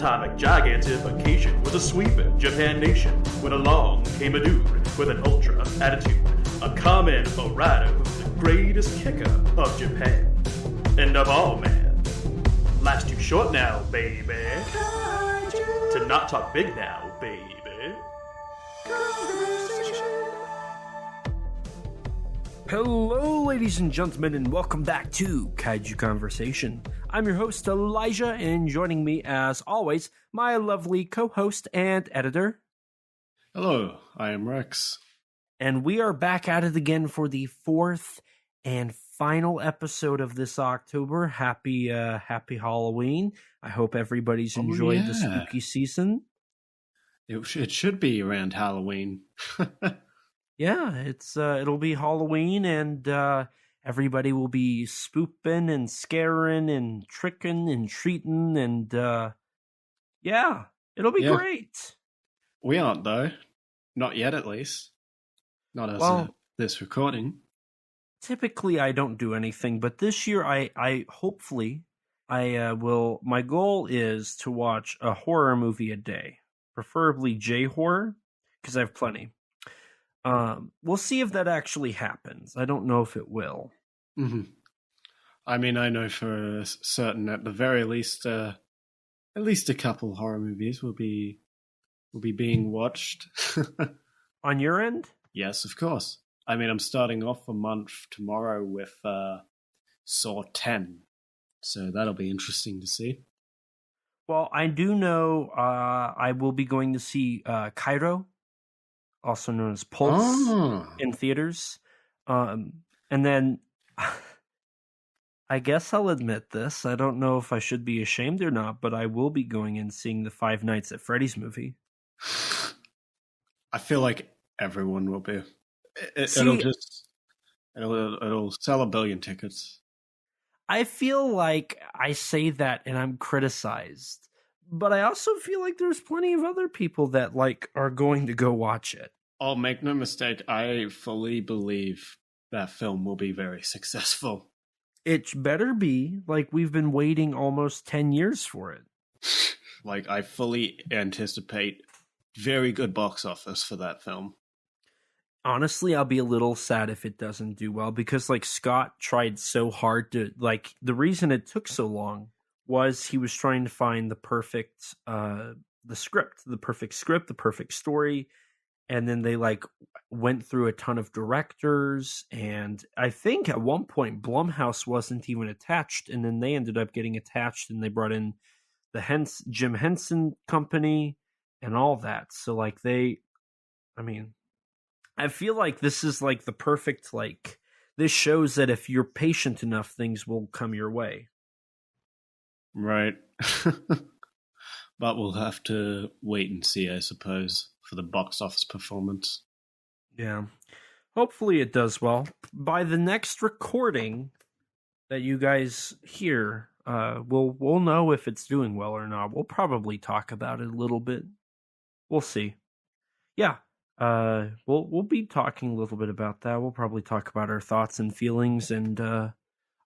atomic gigantification was a sweeping Japan nation when along came a dude with an ultra attitude, a common rider who's the greatest kicker of Japan. And of all, man, life's too short now, baby, to not talk big now, baby. Hello, ladies and gentlemen, and welcome back to Kaiju Conversation. I'm your host, Elijah, and joining me, as always, my lovely co-host and editor. Hello, I am Rex. And we are back at it again for the fourth and final episode of this October. Happy Halloween. I hope everybody's enjoyed the spooky season. It should be around Halloween. Yeah, it'll be Halloween, and everybody will be spooping and scaring and tricking and treating, and yeah, it'll be great. We aren't, though. Not yet, at least. Not as this recording. Typically, I don't do anything, but this year, I hopefully will. My goal is to watch a horror movie a day, preferably J-horror, because I have plenty. We'll see if that actually happens. I don't know if it will. Mm-hmm. I mean, I know for certain, at the very least, at least a couple horror movies will be being watched. On your end? Yes, of course. I mean, I'm starting off a month tomorrow with Saw 10, so that'll be interesting to see. Well, I do know I will be going to see Cairo, also known as Pulse, in theaters. And then, I guess I'll admit this. I don't know if I should be ashamed or not, but I will be going and seeing the Five Nights at Freddy's movie. I feel like everyone will be. It'll sell 1 billion tickets. I feel like I say that and I'm criticized. But I also feel like there's plenty of other people that are going to go watch it. Oh, make no mistake, I fully believe that film will be very successful. It better be. We've been waiting almost 10 years for it. I fully anticipate very good box office for that film. Honestly, I'll be a little sad if it doesn't do well because Scott tried so hard to the reason it took so long was he was trying to find the perfect the perfect story, and then they went through a ton of directors, and I think at one point Blumhouse wasn't even attached, and then they ended up getting attached, and they brought in the Jim Henson company and all that. So I feel like this is the perfect this shows that if you're patient enough, things will come your way. Right. But we'll have to wait and see, I suppose, for the box office performance. Yeah. Hopefully it does well. By the next recording that you guys hear, we'll know if it's doing well or not. We'll probably talk about it a little bit. We'll see. Yeah. We'll be talking a little bit about that. We'll probably talk about our thoughts and feelings, and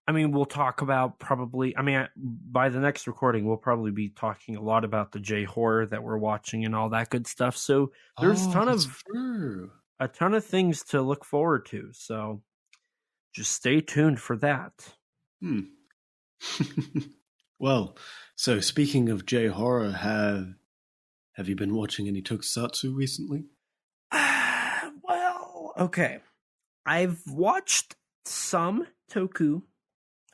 we'll talk about by the next recording, we'll probably be talking a lot about the J-horror that we're watching and all that good stuff. So there's a ton of things to look forward to. So just stay tuned for that. Well, so speaking of J-horror, have you been watching any Tokusatsu recently? Well, okay. I've watched some Toku.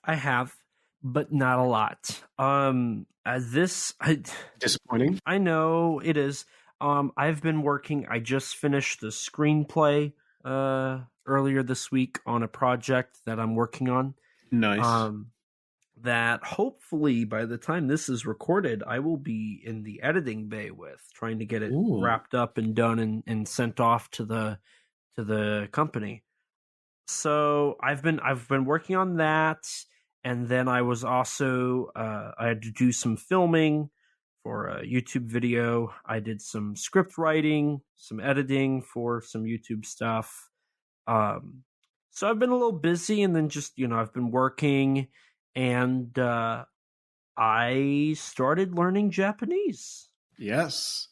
I have, but not a lot. Disappointing. I know it is. I've been working. I just finished the screenplay earlier this week on a project that I'm working on. Nice. That hopefully by the time this is recorded, I will be in the editing bay with, trying to get it wrapped up and done and sent off to the company. So I've been working on that. And then I was also, I had to do some filming for a YouTube video. I did some script writing, some editing for some YouTube stuff. So I've been a little busy, and then just, I've been working, and I started learning Japanese. Yes.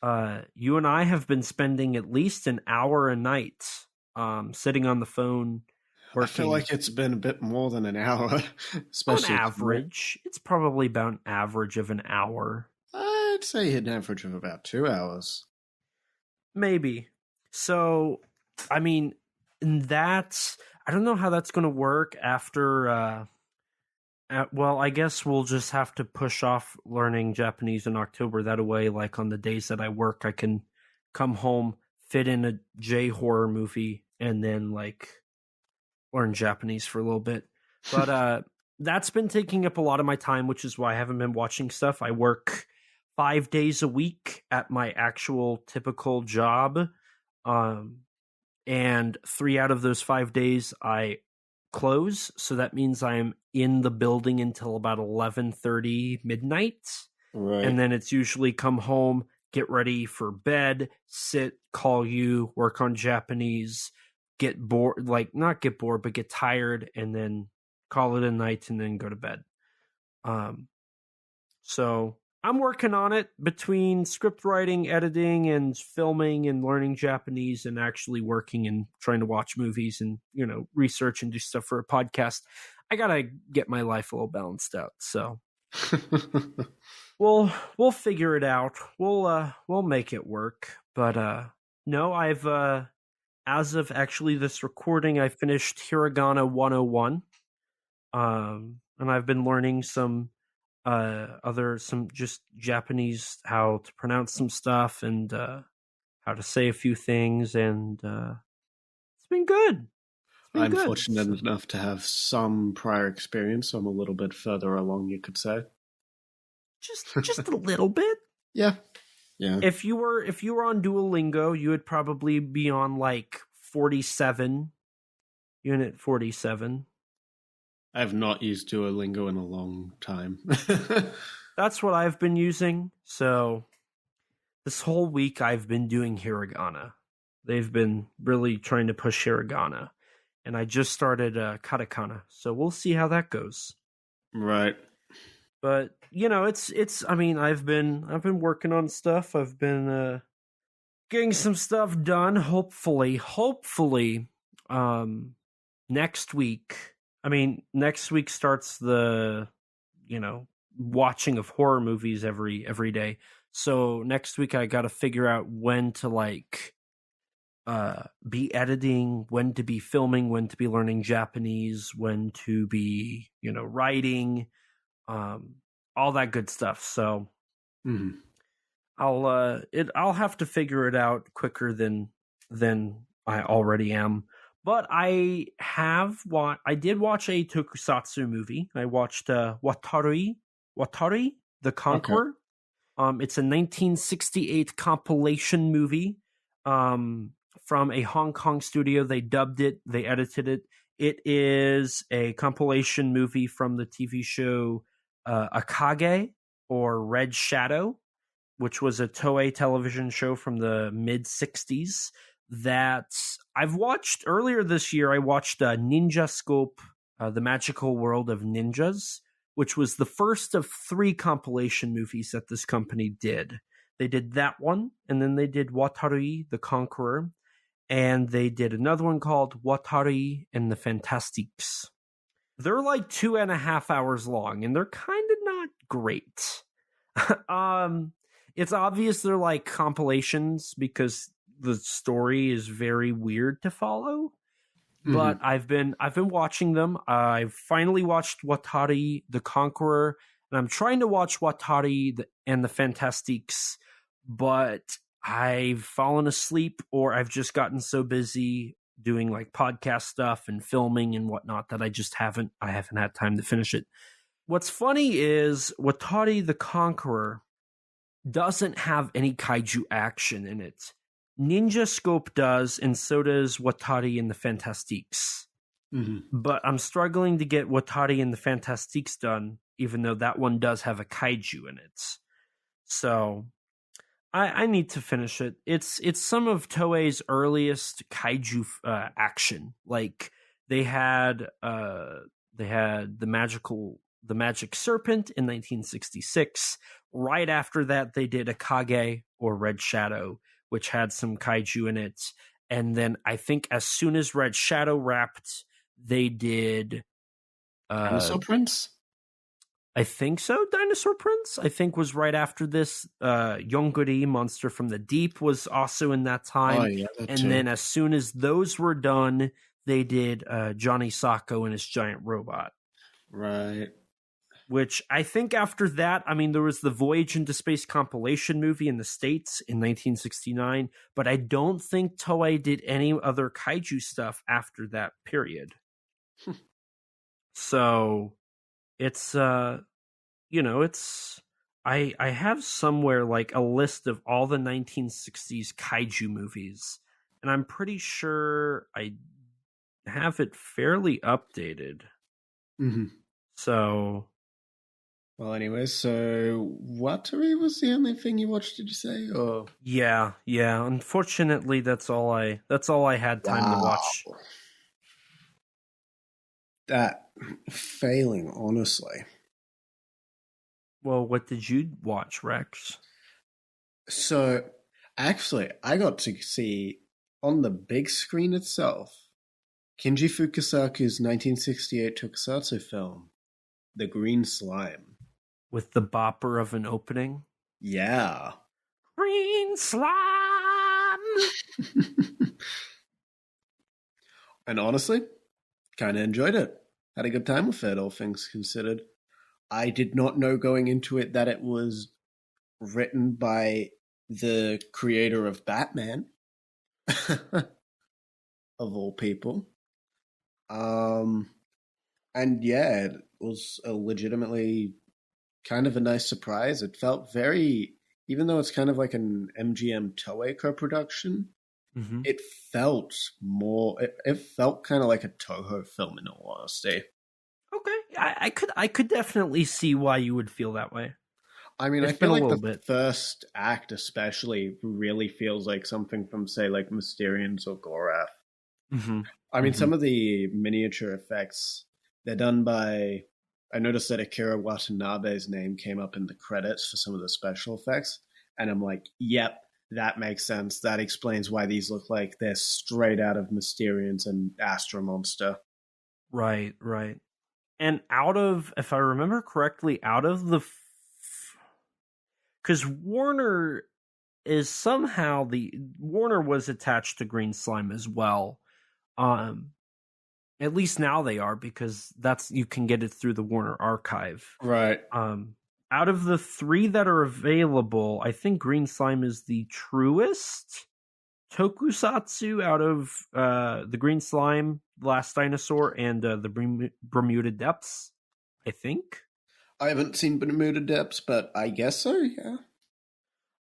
You and I have been spending at least an hour a night sitting on the phone working. I feel like it's been a bit more than an hour, especially on average. It's probably about an average of an hour. I'd say an average of about 2 hours. Maybe. So, I mean, I don't know how that's going to work after... well, I guess we'll just have to push off learning Japanese in October. That way, like on the days that I work, I can come home, fit in a J-horror movie, and then like learn Japanese for a little bit. But that's been taking up a lot of my time, which is why I haven't been watching stuff. I work 5 days a week at my actual typical job. And 3 out of those 5 days I close, so that means I'm in the building until about 11:30 midnight. Right. And then it's usually come home, get ready for bed, sit, call you, work on Japanese, get bored, like not get bored, but get tired, and then call it a night and then go to bed. So I'm working on it between script writing, editing, and filming and learning Japanese and actually working and trying to watch movies and, you know, research and do stuff for a podcast. I got to get my life a little balanced out. So we'll figure it out. We'll make it work. But no, I've as of actually this recording, I finished Hiragana 101. And I've been learning some just Japanese, how to pronounce some stuff and how to say a few things, and it's been good. I'm fortunate enough to have some prior experience, so I'm a little bit further along, you could say. Just a little bit. Yeah. If you were on Duolingo, you would probably be on like 47, unit 47. I have not used Duolingo in a long time. That's what I've been using. So this whole week I've been doing hiragana. They've been really trying to push hiragana. And I just started katakana. So we'll see how that goes. Right. But, you know, it's I mean, I've been working on stuff. I've been getting some stuff done. Hopefully next week. I mean, next week starts the, you know, watching of horror movies every day. So next week I got to figure out when to like be editing, when to be filming, when to be learning Japanese, when to be, you know, writing, all that good stuff. So I'll have to figure it out quicker than I already am. But I did watch a Tokusatsu movie. I watched Wataru the Conqueror. Okay. It's a 1968 compilation movie from a Hong Kong studio. They dubbed it, they edited it. It is a compilation movie from the TV show Akage, or Red Shadow, which was a Toei television show from the mid-60s. That I've watched earlier this year. I watched Ninja Scope, The Magical World of Ninjas, which was the first of 3 compilation movies that this company did. They did that one, and then they did Wataru the Conqueror, and they did another one called Wataru and the Fantastiques. They're like 2.5 hours long, and they're kind of not great. It's obvious they're like compilations because the story is very weird to follow, but I've been watching them. I've finally watched Wataru the Conqueror, and I'm trying to watch Wataru and the Fantastiques, but I've fallen asleep, or I've just gotten so busy doing like podcast stuff and filming and whatnot that I haven't had time to finish it. What's funny is Wataru the Conqueror doesn't have any kaiju action in it. Ninja Scope does, and so does Wataru and the Fantastiques. But I'm struggling to get Wataru and the Fantastiques done, even though that one does have a kaiju in it. So I need to finish it. It's some of Toei's earliest kaiju action. Like they had the magical The Magic Serpent in 1966. Right after that, they did Akage, or Red Shadow, which had some kaiju in it. And then I think as soon as Red Shadow wrapped, they did... Dinosaur Prince? I think so. Dinosaur Prince, I think, was right after this. Yonguri, Monster from the Deep, was also in that time. Oh, yeah, that and too. then as soon as those were done, they did Johnny Sacco and his giant robot. Right. Which I think after that, I mean, there was the Voyage into Space compilation movie in the States in 1969, but I don't think Toei did any other kaiju stuff after that period. So it's, it's, I have somewhere like a list of all the 1960s kaiju movies, and I'm pretty sure I have it fairly updated. Mm-hmm. So... Well, anyway, so Watari was the only thing you watched, did you say? Or yeah. Unfortunately, that's all I had time to watch. That failing, honestly. Well, what did you watch, Rex? So, actually, I got to see on the big screen itself Kinji Fukasaku's 1968 Tokusatsu film, The Green Slime. With the bopper of an opening? Yeah. Green slime! And honestly, kind of enjoyed it. Had a good time with it, all things considered. I did not know going into it that it was written by the creator of Batman. Of all people. And yeah, it was a legitimately kind of a nice surprise. It felt very, even though it's kind of like an MGM Toei co-production, it felt more, it felt kind of like a Toho film in all honesty. Okay, I could definitely see why you would feel that way. I mean, It's I feel been a like little the bit. first act especially really feels like something from, say, like Mysterians or Gorath. I mean, some of the miniature effects, they're done by... I noticed that Akira Watanabe's name came up in the credits for some of the special effects, and I'm like, yep, that makes sense. That explains why these look like they're straight out of Mysterians and Astra Monster. Right. And out of, if I remember correctly, out of the... Because Warner is somehow Warner was attached to Green Slime as well. At least now they are, because you can get it through the Warner Archive. Right. Out of the 3 that are available, I think Green Slime is the truest tokusatsu out of the Green Slime, Last Dinosaur, and the Bermuda Depths, I think. I haven't seen Bermuda Depths, but I guess so, yeah.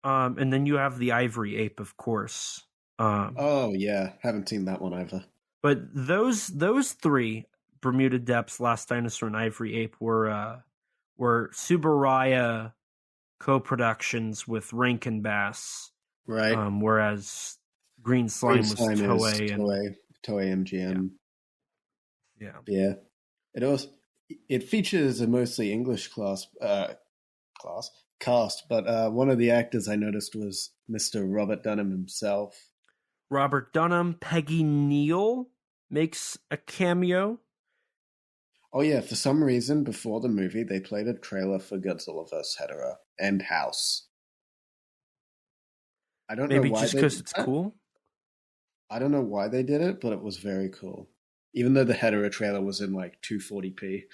And then you have the Ivory Ape, of course. Oh, yeah. Haven't seen that one either. But those 3, Bermuda Depths, Last Dinosaur, and Ivory Ape, were Subaraya co-productions with Rankin Bass. Right. Whereas Green Slime was Toei. Toei MGM. Yeah. It features a mostly English cast, but one of the actors I noticed was Mr. Robert Dunham himself. Robert Dunham, Peggy Neal makes a cameo. Oh yeah, for some reason before the movie they played a trailer for Godzilla vs. Hedorah and House. I don't know why. Maybe just because it's cool? I don't know why they did it, but it was very cool. Even though the Hedorah trailer was in like 240p.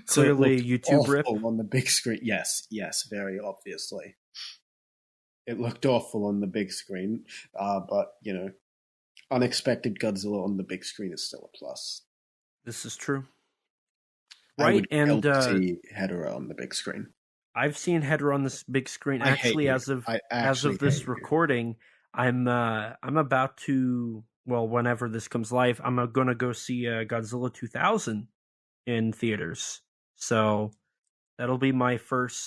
Clearly YouTube rip on the big screen. Yes, very obviously. It looked awful on the big screen, but, unexpected Godzilla on the big screen is still a plus. This is true. I Right, would and see Hedorah on the big screen. I've seen Hedorah on this big screen. Actually, as of this recording, I'm about to, well, whenever this comes live, I'm going to go see Godzilla 2000 in theaters. So that'll be my third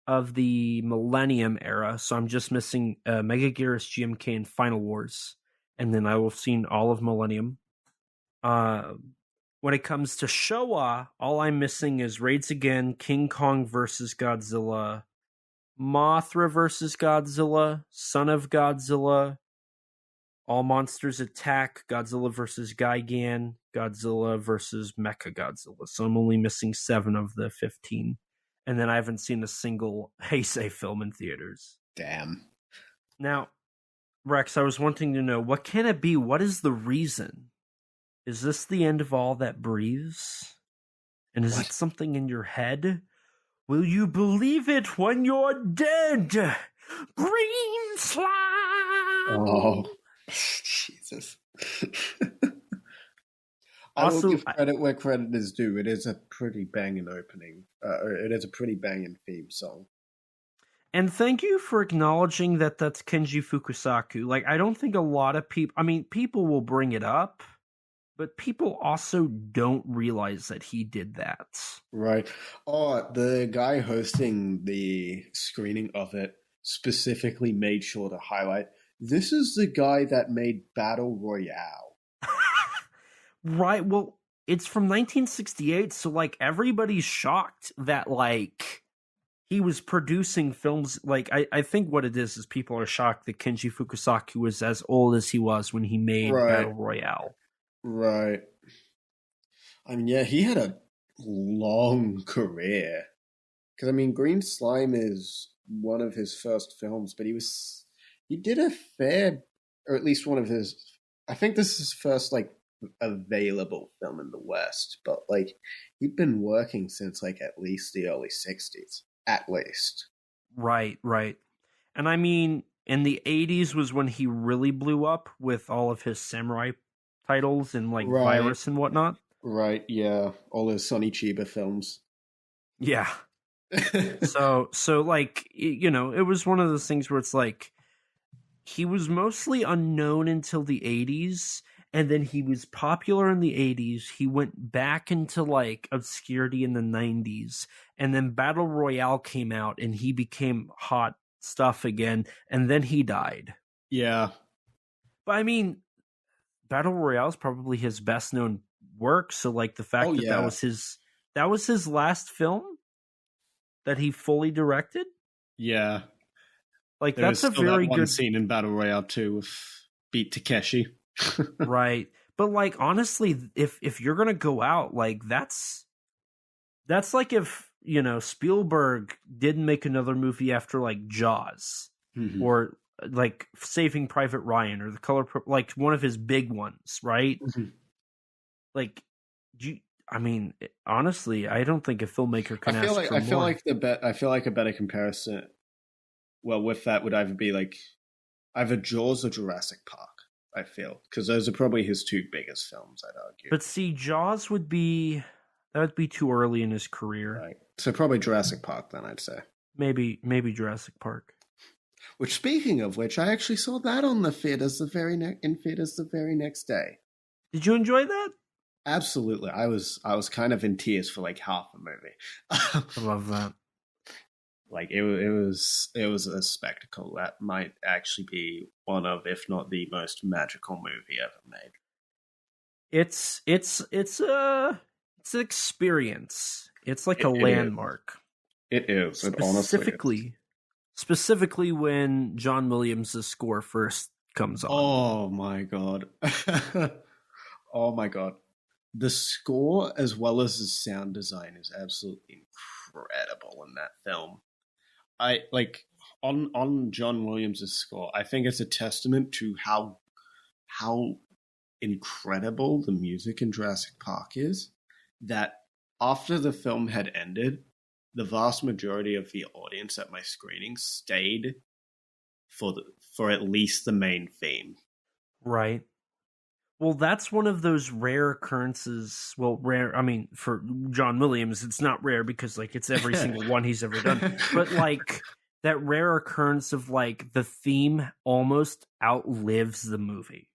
of the Millennium era. So I'm just missing Mega Gearus, GMK, and Final Wars. And then I will have seen all of Millennium. When when it comes to Showa, all I'm missing is Raids Again, King Kong versus Godzilla, Mothra versus Godzilla, Son of Godzilla, All Monsters Attack, Godzilla versus Gigan, Godzilla versus Mechagodzilla. So I'm only missing 7 of the 15. And then I haven't seen a single Heisei film in theaters. Damn. Now, Rex, I was wanting to know, what can it be? What is the reason? Is this the end of all that breathes? And is it something in your head? Will you believe it when you're dead? Green slime! Oh, Jesus. I will give credit where credit is due. It is a pretty banging opening. It is a pretty banging theme song. And thank you for acknowledging that that's Kenji Fukusaku. Like, I don't think a lot of people... I mean, people will bring it up, but people also don't realize that he did that. Right. Oh, the guy hosting the screening of it specifically made sure to highlight, this is the guy that made Battle Royale. Right. Well, it's from 1968, so, like, everybody's shocked that, like, he was producing films. Like, I think what it is people are shocked that Kenji Fukusaku was as old as he was when he made Battle Royale. Right. I mean, yeah, he had a long career. Because, I mean, Green Slime is one of his first films, but he did a fair, or at least one of his, I think this is his first, like, available film in the West. But, like, he'd been working since, like, at least the early 60s. At least. Right. And, I mean, in the 80s was when he really blew up with all of his samurai titles and like Virus and whatnot. Right, yeah. All those Sonny Chiba films. Yeah. so like, you know, it was one of those things where it's like he was mostly unknown until the 80s, and then he was popular in the 80s. He went back into like obscurity in the 90s, and then Battle Royale came out and he became hot stuff again, and then he died. Yeah. But I mean, Battle Royale is probably his best known work. So like the fact that was his last film that he fully directed. Yeah. Like that's a very good scene in Battle Royale 2 with Beat Takeshi. Right. But like honestly, if you're gonna go out, like that's like if, you know, Spielberg didn't make another movie after like Jaws or like Saving Private Ryan or The Color, like one of his big ones, right? Like, I mean, honestly, I don't think a filmmaker can ask for more. I feel like a better comparison, well, with that would either be like either Jaws or Jurassic Park. I feel because those are probably his 2 biggest films, I'd argue. But see, Jaws would be too early in his career. Right. So probably Jurassic Park then, I'd say. Maybe Jurassic Park. Which, speaking of which, I actually saw that on the theaters the very next day. Did you enjoy that? Absolutely. I was kind of in tears for like half the movie. I love that. Like it was a spectacle that might actually be one of, if not the most magical movie ever made. It's an experience. It's like a landmark. It is. It honestly is. Specifically when John Williams' score first comes on. Oh my god. Oh my god. The score as well as the sound design is absolutely incredible in that film. I like on John Williams' score, I think it's a testament to how incredible the music in Jurassic Park is, that after the film had ended, the vast majority of the audience at my screening stayed for at least the main theme. Right. Well, that's one of those rare occurrences. Well, rare, I mean, for John Williams, it's not rare because, like, it's every single one he's ever done. But, like, that rare occurrence of, like, the theme almost outlives the movie.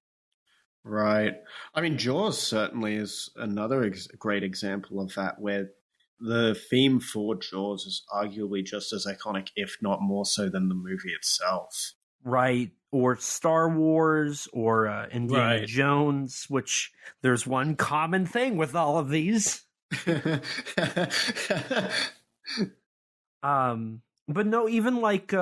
Right. I mean, Jaws certainly is another great example of that, where the theme for Jaws is arguably just as iconic, if not more so, than the movie itself. right? Or Star Wars or Indiana Right. Jones, which there's one common thing with all of these. But no, even like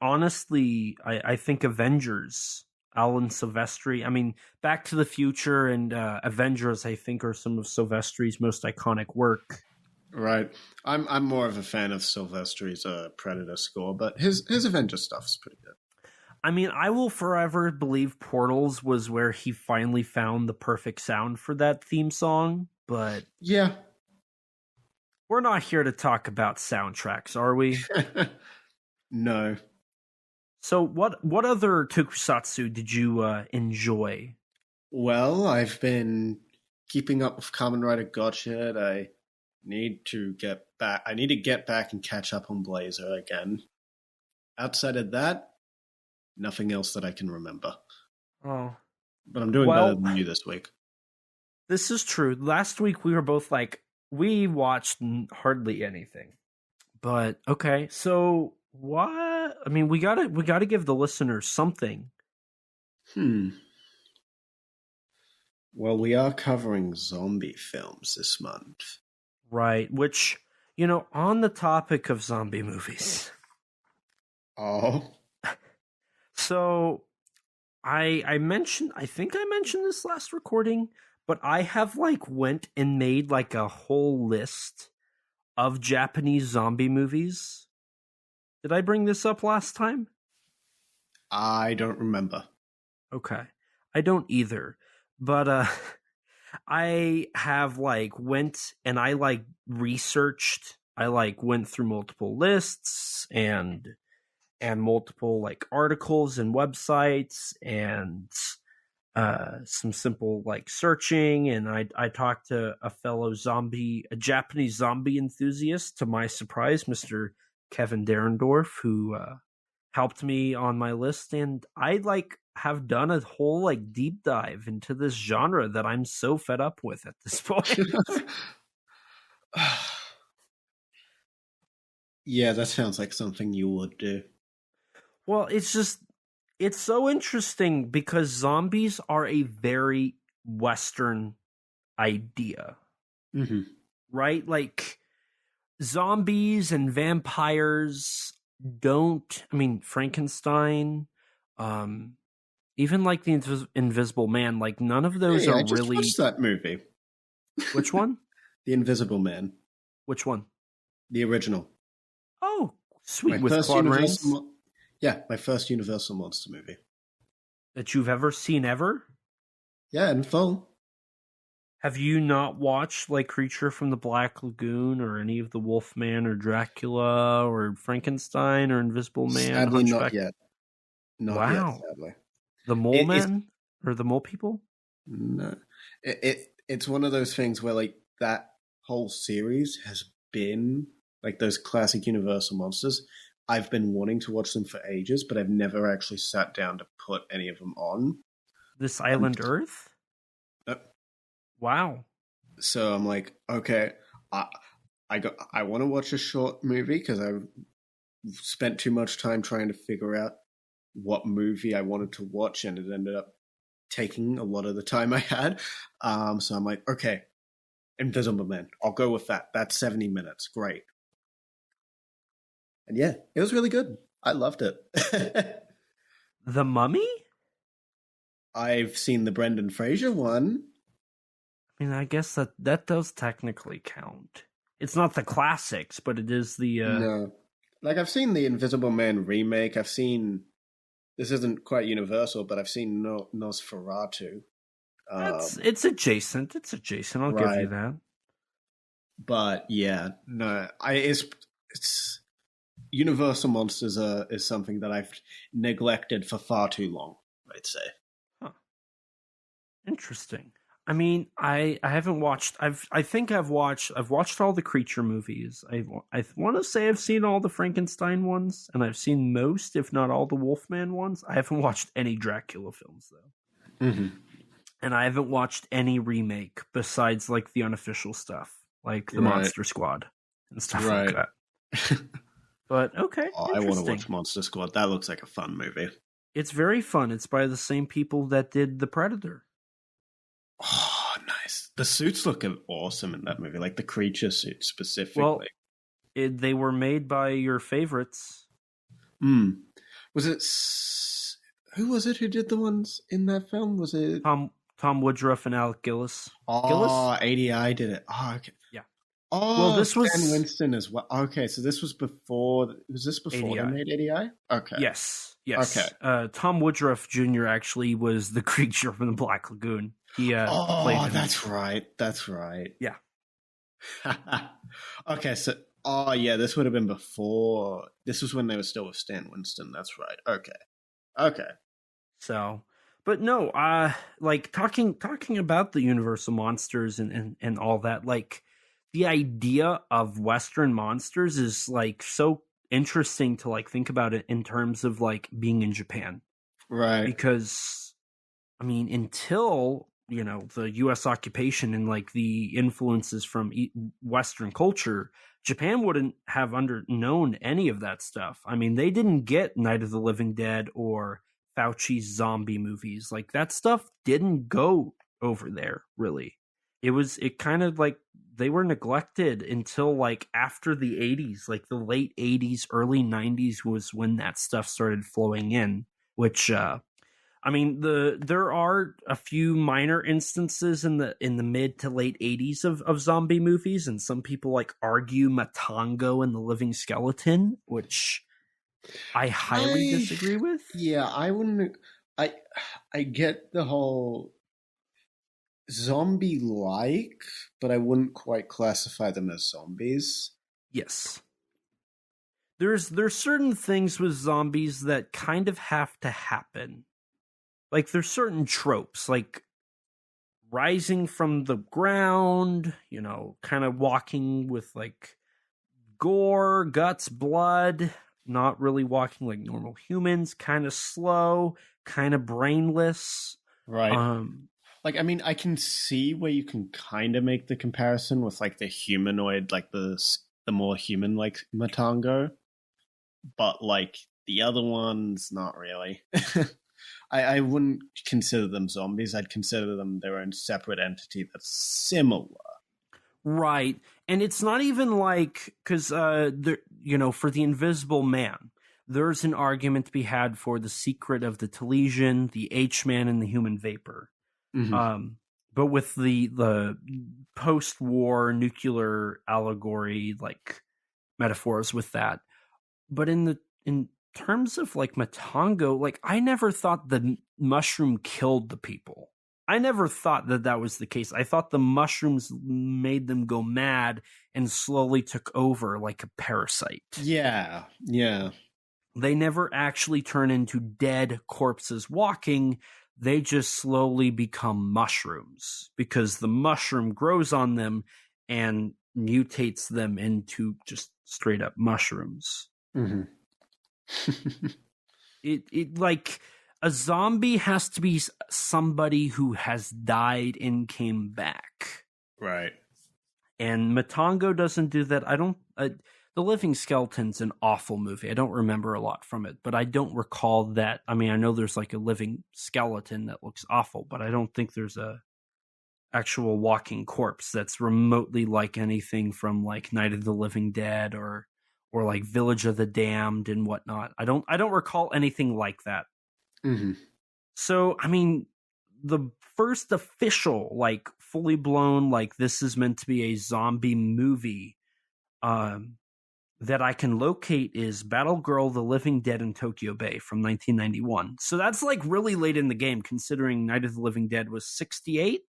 honestly, I think Avengers, Alan Silvestri. I mean, Back to the Future and Avengers, I think, are some of Silvestri's most iconic work. Right. I'm more of a fan of Silvestri's Predator score, but his Avenger stuff's pretty good. I mean, I will forever believe Portals was where he finally found the perfect sound for that theme song, but Yeah. we're not here to talk about soundtracks, are we? No. So what other tokusatsu did you enjoy? Well, I've been keeping up with Kamen Rider Gotcha. I need to get back. I need to get back and catch up on Blazer again. Outside of that, nothing else that I can remember. Oh, But I'm doing better than you this week. this is true. Last week we were both like, we watched hardly anything. But okay, so what? I mean, we gotta give the listeners something. Well, we are covering zombie films this month. Right, which, on the topic of zombie movies. Oh. So I think I mentioned this last recording, but I have went and made a whole list of Japanese zombie movies. Did I bring this up last time? I don't remember. Okay. I don't either. But I have went and I researched. I went through multiple lists and multiple articles and websites and some simple searching, and I talked to a Japanese zombie enthusiast, to my surprise, Mr. Kevin Derendorf, who helped me on my list, and I have done a whole deep dive into this genre that I'm so fed up with at this point. Yeah, that sounds like something you would do. Well, it's so interesting because zombies are a very Western idea, right? Zombies and vampires Frankenstein, even the Invisible Man, none of those are I just really. watched that movie. Which one? The Invisible Man. Which one? The original. Oh, sweet, with Claude Rains. Yeah, my first Universal monster movie. That you've ever seen ever? Yeah, in full. Have you not watched Creature from the Black Lagoon or any of the Wolfman or Dracula or Frankenstein or Invisible Man? Sadly, Hunchback? not yet. Not yet, sadly. The Mole Men or the Mole People? No. It's one of those things where that whole series has been those classic Universal monsters. I've been wanting to watch them for ages, but I've never actually sat down to put any of them on. This Island Earth? Wow. So I'm okay, I want to watch a short movie because I've spent too much time trying to figure out what movie I wanted to watch, and it ended up taking a lot of the time I had. So I'm okay, Invisible Man. I'll go with that. That's 70 minutes. Great. And yeah, it was really good. I loved it. The Mummy? I've seen the Brendan Fraser one. I mean, I guess that does technically count. It's not the classics, but it is the... No. I've seen the Invisible Man remake. I've seen... This isn't quite Universal, but I've seen Nosferatu. It's adjacent. It's adjacent. I'll give you that. But yeah, no, it's Universal Monsters is something that I've neglected for far too long, I'd say. Huh. Interesting. I mean, I haven't watched. I've watched all the creature movies. I want to say I've seen all the Frankenstein ones, and I've seen most, if not all, the Wolfman ones. I haven't watched any Dracula films though, and I haven't watched any remake besides the unofficial stuff, the Monster Squad and stuff like that. But okay, I want to interesting. watch Monster Squad. That looks like a fun movie. It's very fun. It's by the same people that did The Predator. Oh, nice. The suits look awesome in that movie, like the creature suits specifically. Well, they were made by your favorites. Was it... Who was it who did the ones in that film? Was it... Tom Woodruff and Alec Gillis. Oh, Gillis? ADI did it. Oh, okay. Yeah. Oh, well, this Stan was Winston as well. Okay, so this was before... Was this before ADI. they made ADI? Okay. Yes. Okay. Tom Woodruff Jr. actually was the creature from the Black Lagoon. He played him. That's right. Yeah. Okay, so... Oh, yeah, this would have been before... This was when they were still with Stan Winston. That's right. Okay. So... But no, like talking about the Universal monsters and all that, like the idea of Western monsters is like so interesting to like think about it in terms of like being in Japan. Right. Because, I mean, until, you know, the U.S. occupation and like the influences from Western culture, Japan wouldn't have known any of that stuff. I mean, they didn't get Night of the Living Dead or Fauci's zombie movies. Like that stuff didn't go over there, really. It kind of like they were neglected until like after the 80s, like the late 80s, early 90s was when that stuff started flowing in, which I mean, there are a few minor instances in the mid to late 80s of zombie movies, and some people like argue Matango and the Living Skeleton, which I highly disagree with. Yeah, I wouldn't. I get the whole zombie-like, but I wouldn't quite classify them as zombies. Yes. There's certain things with zombies that kind of have to happen. Like there's certain tropes, like rising from the ground, you know, kind of walking with like gore, guts, blood, not really walking like normal humans, kind of slow, kind of brainless. Right. Like, I mean, I can see where you can kind of make the comparison with like the humanoid, like the more human-like Matango, but like the other ones, not really. I wouldn't consider them zombies. I'd consider them their own separate entity that's similar. Right. And it's not even like, because, you know, for the Invisible Man, there's an argument to be had for the secret of the Talesian, the H-Man, and the human vapor. Mm-hmm. But with the post-war nuclear allegory, like metaphors with that. But in terms of like Matango, like I never thought the mushroom killed the people. I never thought that was the case. I thought the mushrooms made them go mad and slowly took over like a parasite. Yeah. They never actually turn into dead corpses walking. They just slowly become mushrooms because the mushroom grows on them and mutates them into just straight up mushrooms. Mm-hmm. It like a zombie has to be somebody who has died and came back. Right. And Matango doesn't do that. The Living Skeleton's an awful movie. I don't remember a lot from it, but I don't recall that. I mean, I know there's like a living skeleton that looks awful, but I don't think there's a actual walking corpse that's remotely like anything from like Night of the Living Dead or like Village of the Damned and whatnot. I don't recall anything like that. Mm-hmm. So, I mean, the first official, like fully blown, like this is meant to be a zombie movie, that I can locate is Battle Girl, The Living Dead in Tokyo Bay from 1991. So that's like really late in the game, considering Night of the Living Dead was 68.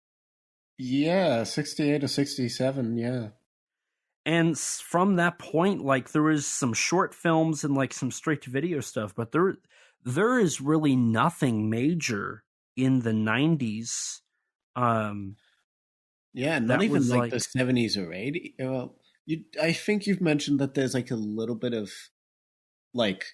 Yeah, 68 or 67. Yeah. And from that point, like there was some short films and like some straight to video stuff, but there is really nothing major in the 90s. Yeah, not even like the 70s or 80s. Well, I think you've mentioned that there's like a little bit of like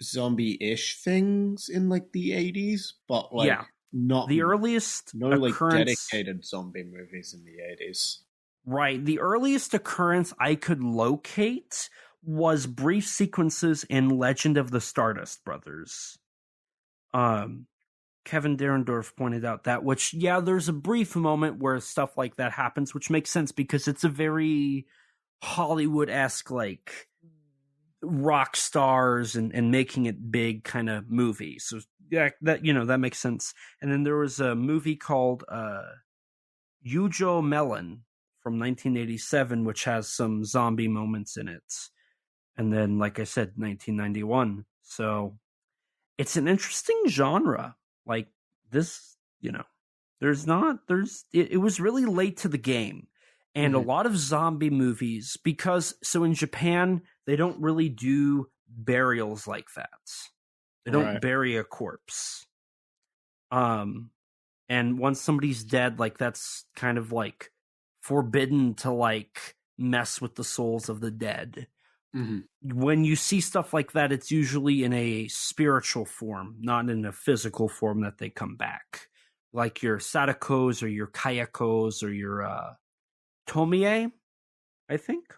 zombie-ish things in like the 80s, but like not the earliest like dedicated zombie movies in the 80s. Right. The earliest occurrence I could locate was brief sequences in Legend of the Stardust Brothers. Kevin Derendorf pointed out that, which, yeah, there's a brief moment where stuff like that happens, which makes sense because it's a very Hollywood-esque, like, rock stars and making it big kind of movie. So, yeah, that makes sense. And then there was a movie called Yujo Melon from 1987, which has some zombie moments in it. And then, like I said, 1991. So it's an interesting genre. Like this, it was really late to the game. And a lot of zombie movies, because so in Japan, they don't really do burials like that. They don't bury a corpse. And once somebody's dead, like that's kind of like forbidden to like mess with the souls of the dead. When you see stuff like that, it's usually in a spiritual form, not in a physical form that they come back. Like your Sadakos or your Kayakos or your Tomie, I think.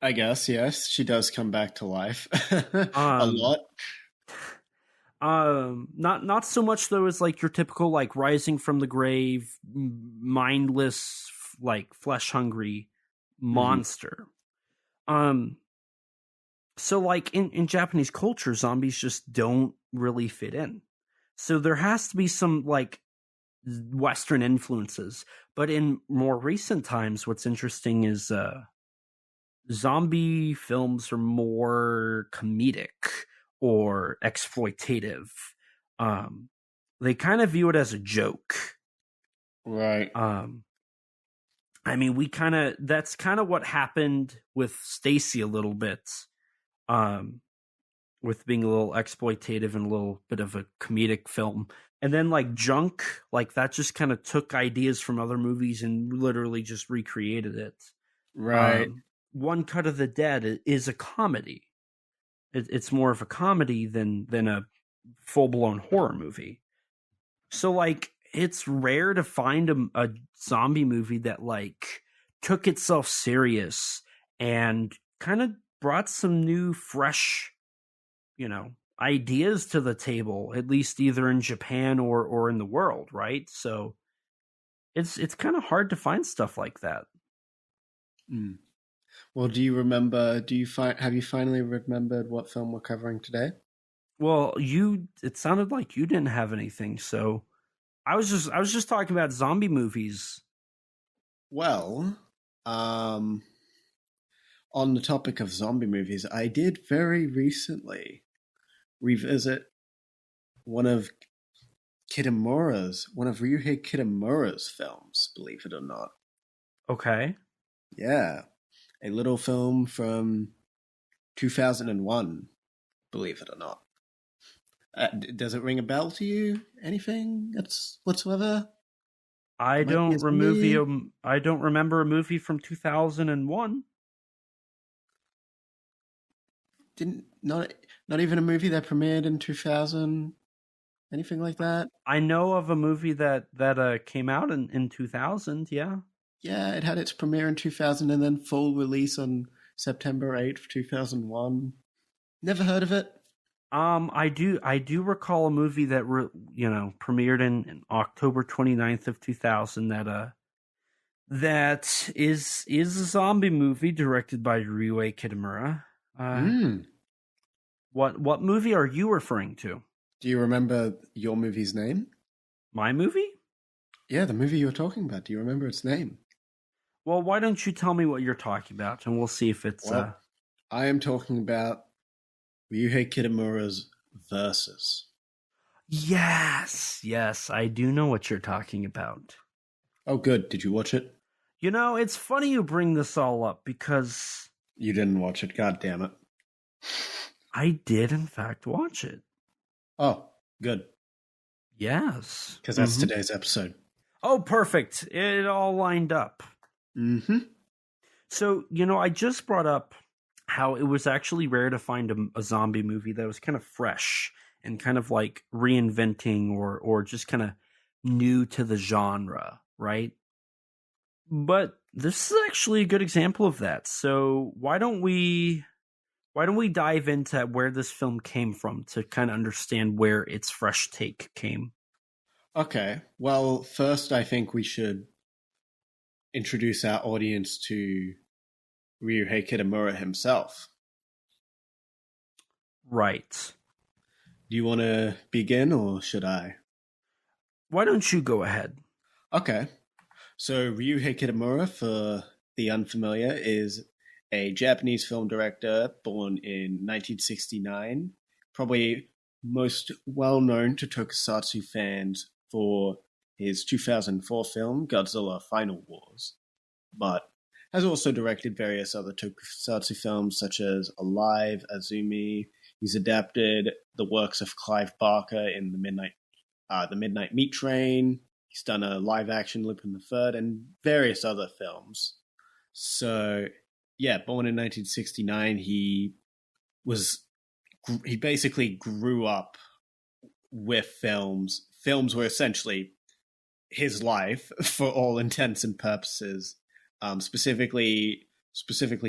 I guess, yes. She does come back to life a lot. Not so much though as like your typical like rising from the grave, mindless, like flesh hungry monster. So like in Japanese culture, zombies just don't really fit in. So there has to be some like Western influences. But in more recent times, what's interesting is zombie films are more comedic or exploitative. They kind of view it as a joke. Right. I mean, that's kind of what happened with Stacy a little bit. With being a little exploitative and a little bit of a comedic film. And then like Junk, like that just kind of took ideas from other movies and literally just recreated it. Right. One Cut of the Dead is a comedy. It's more of a comedy than a full-blown horror movie. So like it's rare to find a zombie movie that like took itself serious and kind of brought some new, fresh, ideas to the table, at least either in Japan or in the world, right? So it's kind of hard to find stuff like that. Well, do you remember, have you finally remembered what film we're covering today? Well, it sounded like you didn't have anything, so I was just talking about zombie movies. Well, on the topic of zombie movies, I did very recently revisit one of Ryuhei Kitamura's films, believe it or not. Okay. Yeah. A little film from 2001, believe it or not. Does it ring a bell to you? Anything whatsoever? I don't remember a movie from 2001. Not even a movie that premiered in 2000? Anything like that? I know of a movie that came out in 2000, yeah. Yeah, it had its premiere in 2000 and then full release on September 8th, 2001. Never heard of it? I do recall a movie that premiered in October 29th of 2000 that is a zombie movie directed by Ryuhei Kitamura. What movie are you referring to? Do you remember your movie's name? My movie? Yeah, the movie you were talking about. Do you remember its name? Well, why don't you tell me what you're talking about, and we'll see if it's... I am talking about Ryuhei Kitamura's Versus. Yes, I do know what you're talking about. Oh, good. Did you watch it? It's funny you bring this all up, because... You didn't watch it, god damn it. I did, in fact, watch it. Oh, good. Yes. Because that's today's episode. Oh, perfect. It all lined up. So, I just brought up how it was actually rare to find a zombie movie that was kind of fresh and kind of like reinventing or just kind of new to the genre, right? But this is actually a good example of that. So why don't we why don't we dive into where this film came from to kind of understand where its fresh take came? Okay. Well, first, I think we should introduce our audience to Ryuhei Kitamura himself. Right. Do you want to begin, or should I? Why don't you go ahead? Okay. So Ryuhei Kitamura, for the unfamiliar, is a Japanese film director born in 1969, probably most well known to Tokusatsu fans for his 2004 film Godzilla Final Wars, but has also directed various other Tokusatsu films such as Alive, Azumi. He's adapted the works of Clive Barker in the Midnight Meat Train. He's done a live-action Lupin the Third and various other films. So, yeah, born in 1969, he basically grew up with films. Films were essentially his life for all intents and purposes. Specifically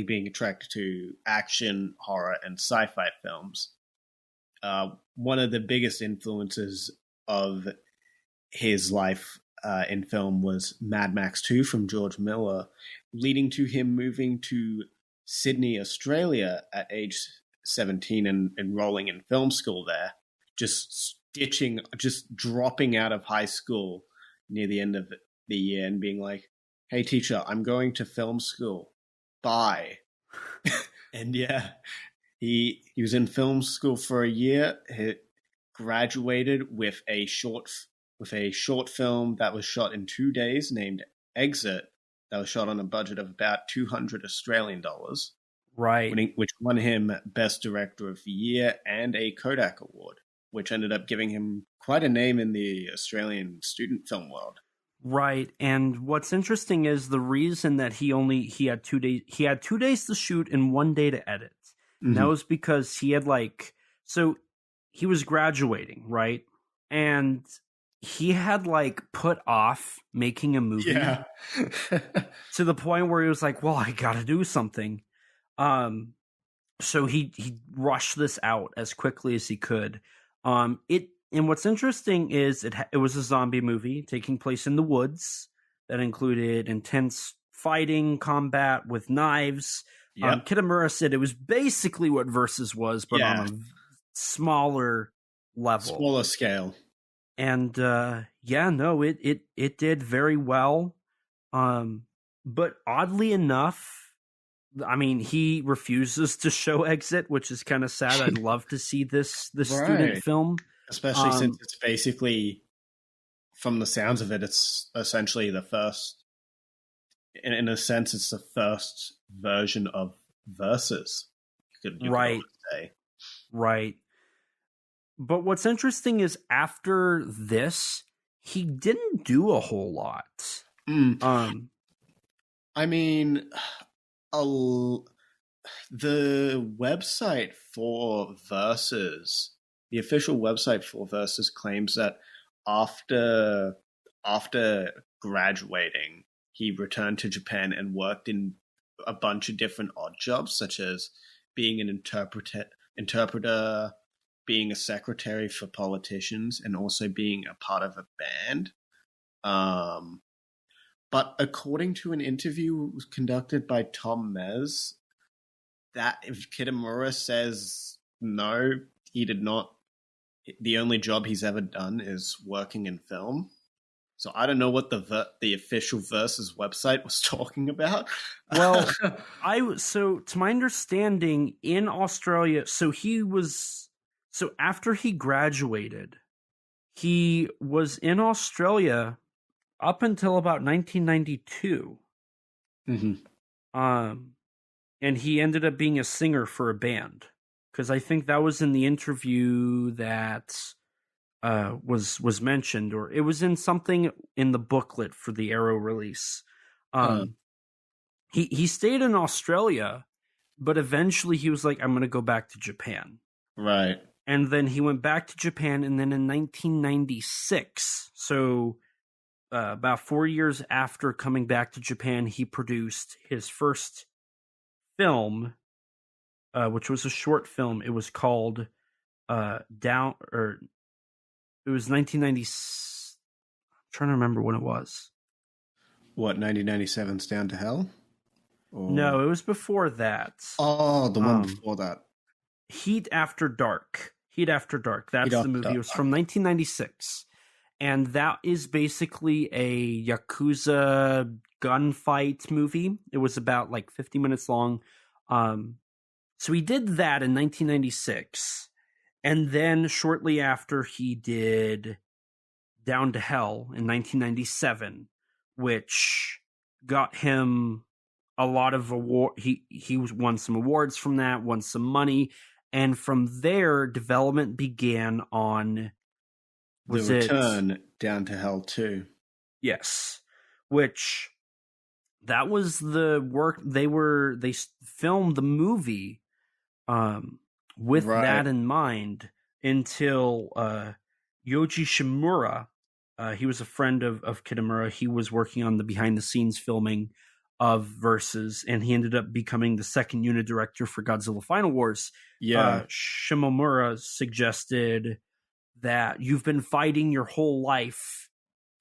being attracted to action, horror, and sci-fi films. One of the biggest influences of his life in film was Mad Max 2 from George Miller, leading to him moving to Sydney, Australia at age 17 and enrolling in film school there, just dropping out of high school near the end of the year and being like, "Hey teacher, I'm going to film school. Bye." And yeah, he was in film school for a year. He graduated with a short film that was shot in 2 days named Exit, that was shot on a budget of about $200 Australian. Right. Which won him Best Director of the Year and a Kodak Award, which ended up giving him quite a name in the Australian student film world. Right. And what's interesting is the reason that he had 2 days, he had 2 days to shoot and 1 day to edit. Mm-hmm. And that was because he had he was graduating, right? And he had put off making a movie to the point where he was like, well, I got to do something. So he rushed this out as quickly as he could. And what's interesting is it was a zombie movie taking place in the woods that included intense fighting, combat with knives. Yep. Kitamura said it was basically what Versus was, but on a smaller level. Smaller scale. And it did very well. But oddly enough, I mean, he refuses to show Exit, which is kind of sad. I'd love to see this student film. Especially since it's basically, from the sounds of it, it's essentially the first, in a sense, it's the first version of Versus. You could say. Right. But what's interesting is after this, he didn't do a whole lot. I mean, the website for Versus, the official website for Versus, claims that after graduating, he returned to Japan and worked in a bunch of different odd jobs, such as being an interpreter, being a secretary for politicians, and also being a part of a band. But according to an interview conducted by Tom Mez, that if Kitamura says no, he did not. The only job he's ever done is working in film. So I don't know what the official Versus website was talking about. Well, to my understanding, in Australia, so after he graduated, he was in Australia up until about 1992. Mm-hmm. And he ended up being a singer for a band, because I think that was in the interview that was mentioned, or it was in something in the booklet for the Arrow release. He stayed in Australia, but eventually he was like, I'm going to go back to Japan. Right. And then he went back to Japan, and then in 1996, so about 4 years after coming back to Japan, he produced his first film, which was a short film. It was called Down, or it was 1990. I'm trying to remember when it was. What, 1997's Down to Hell? Or... No, it was before that. Oh, the one before that. Heat After Dark. Heat After Dark. That's the movie. It was from 1996. And that is basically a Yakuza gunfight movie. It was about like 50 minutes long. So he did that in 1996. And then shortly after, he did Down to Hell in 1997, which got him a lot of award. He won some awards from that, won some money. And from there, development began on... The Return, Down to Hell 2. Yes. Which, that was the work, they filmed the movie with that in mind until Yoji Shimura, he was a friend of Kitamura, he was working on the behind-the-scenes filming of Versus, and he ended up becoming the second unit director for Godzilla Final Wars. Yeah. Shimomura suggested that you've been fighting your whole life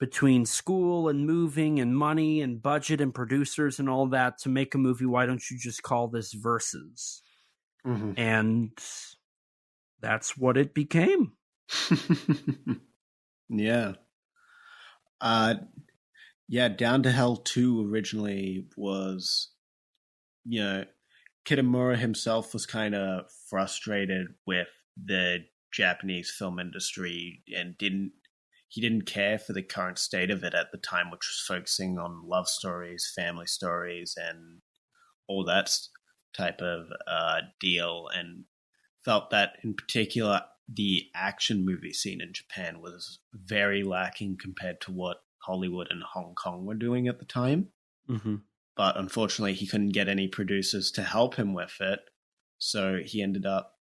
between school and moving and money and budget and producers and all that to make a movie. Why don't you just call this Versus? Mm-hmm. And that's what it became. Yeah. Yeah, Down to Hell 2 originally was, Kitamura himself was kind of frustrated with the Japanese film industry and he didn't care for the current state of it at the time, which was focusing on love stories, family stories, and all that type of deal, and felt that in particular the action movie scene in Japan was very lacking compared to what Hollywood and Hong Kong were doing at the time. Mm-hmm. But unfortunately he couldn't get any producers to help him with it, so he ended up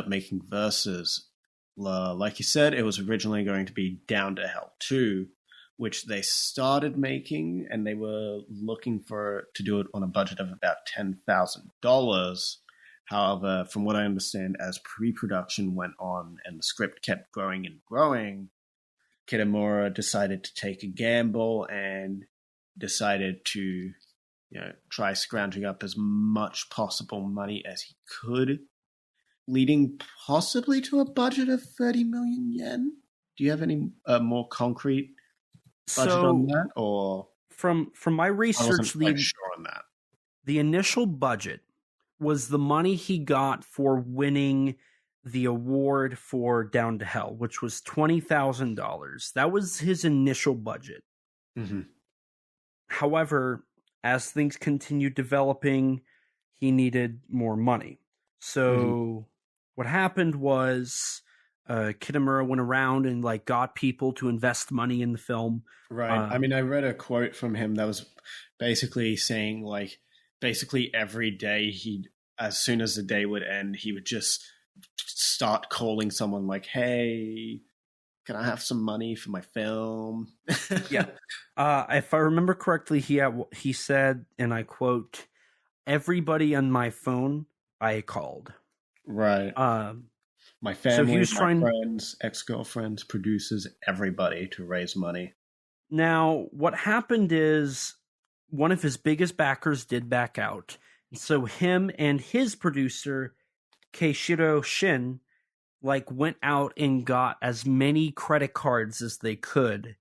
making Versus. Like you said, it was originally going to be Down to Hell 2, which they started making, and they were looking to do it on a budget of about $10,000. However, from what I understand, as pre-production went on and the script kept growing and growing, Kitamura decided to take a gamble and decided to, try scrounging up as much possible money as he could, leading possibly to a budget of 30 million yen. Do you have any more concrete budget on that? Or from my research, I wasn't quite sure on that. The initial budget was the money he got for winning the award for Down to Hell, which was $20,000. That was his initial budget. Mm-hmm. However, as things continued developing, he needed more money. So what happened was Kitamura went around and got people to invest money in the film. Right. I read a quote from him that was basically saying basically every day as soon as the day would end, he would just start calling someone like, "Hey, can I have some money for my film?" Yeah. If I remember correctly, he said, and I quote, "Everybody on my phone I called." Right. My family, so friends, ex-girlfriends, producers, everybody to raise money. Now, what happened is one of his biggest backers did back out. So him and his producer, Keishiro Shin, went out and got as many credit cards as they could.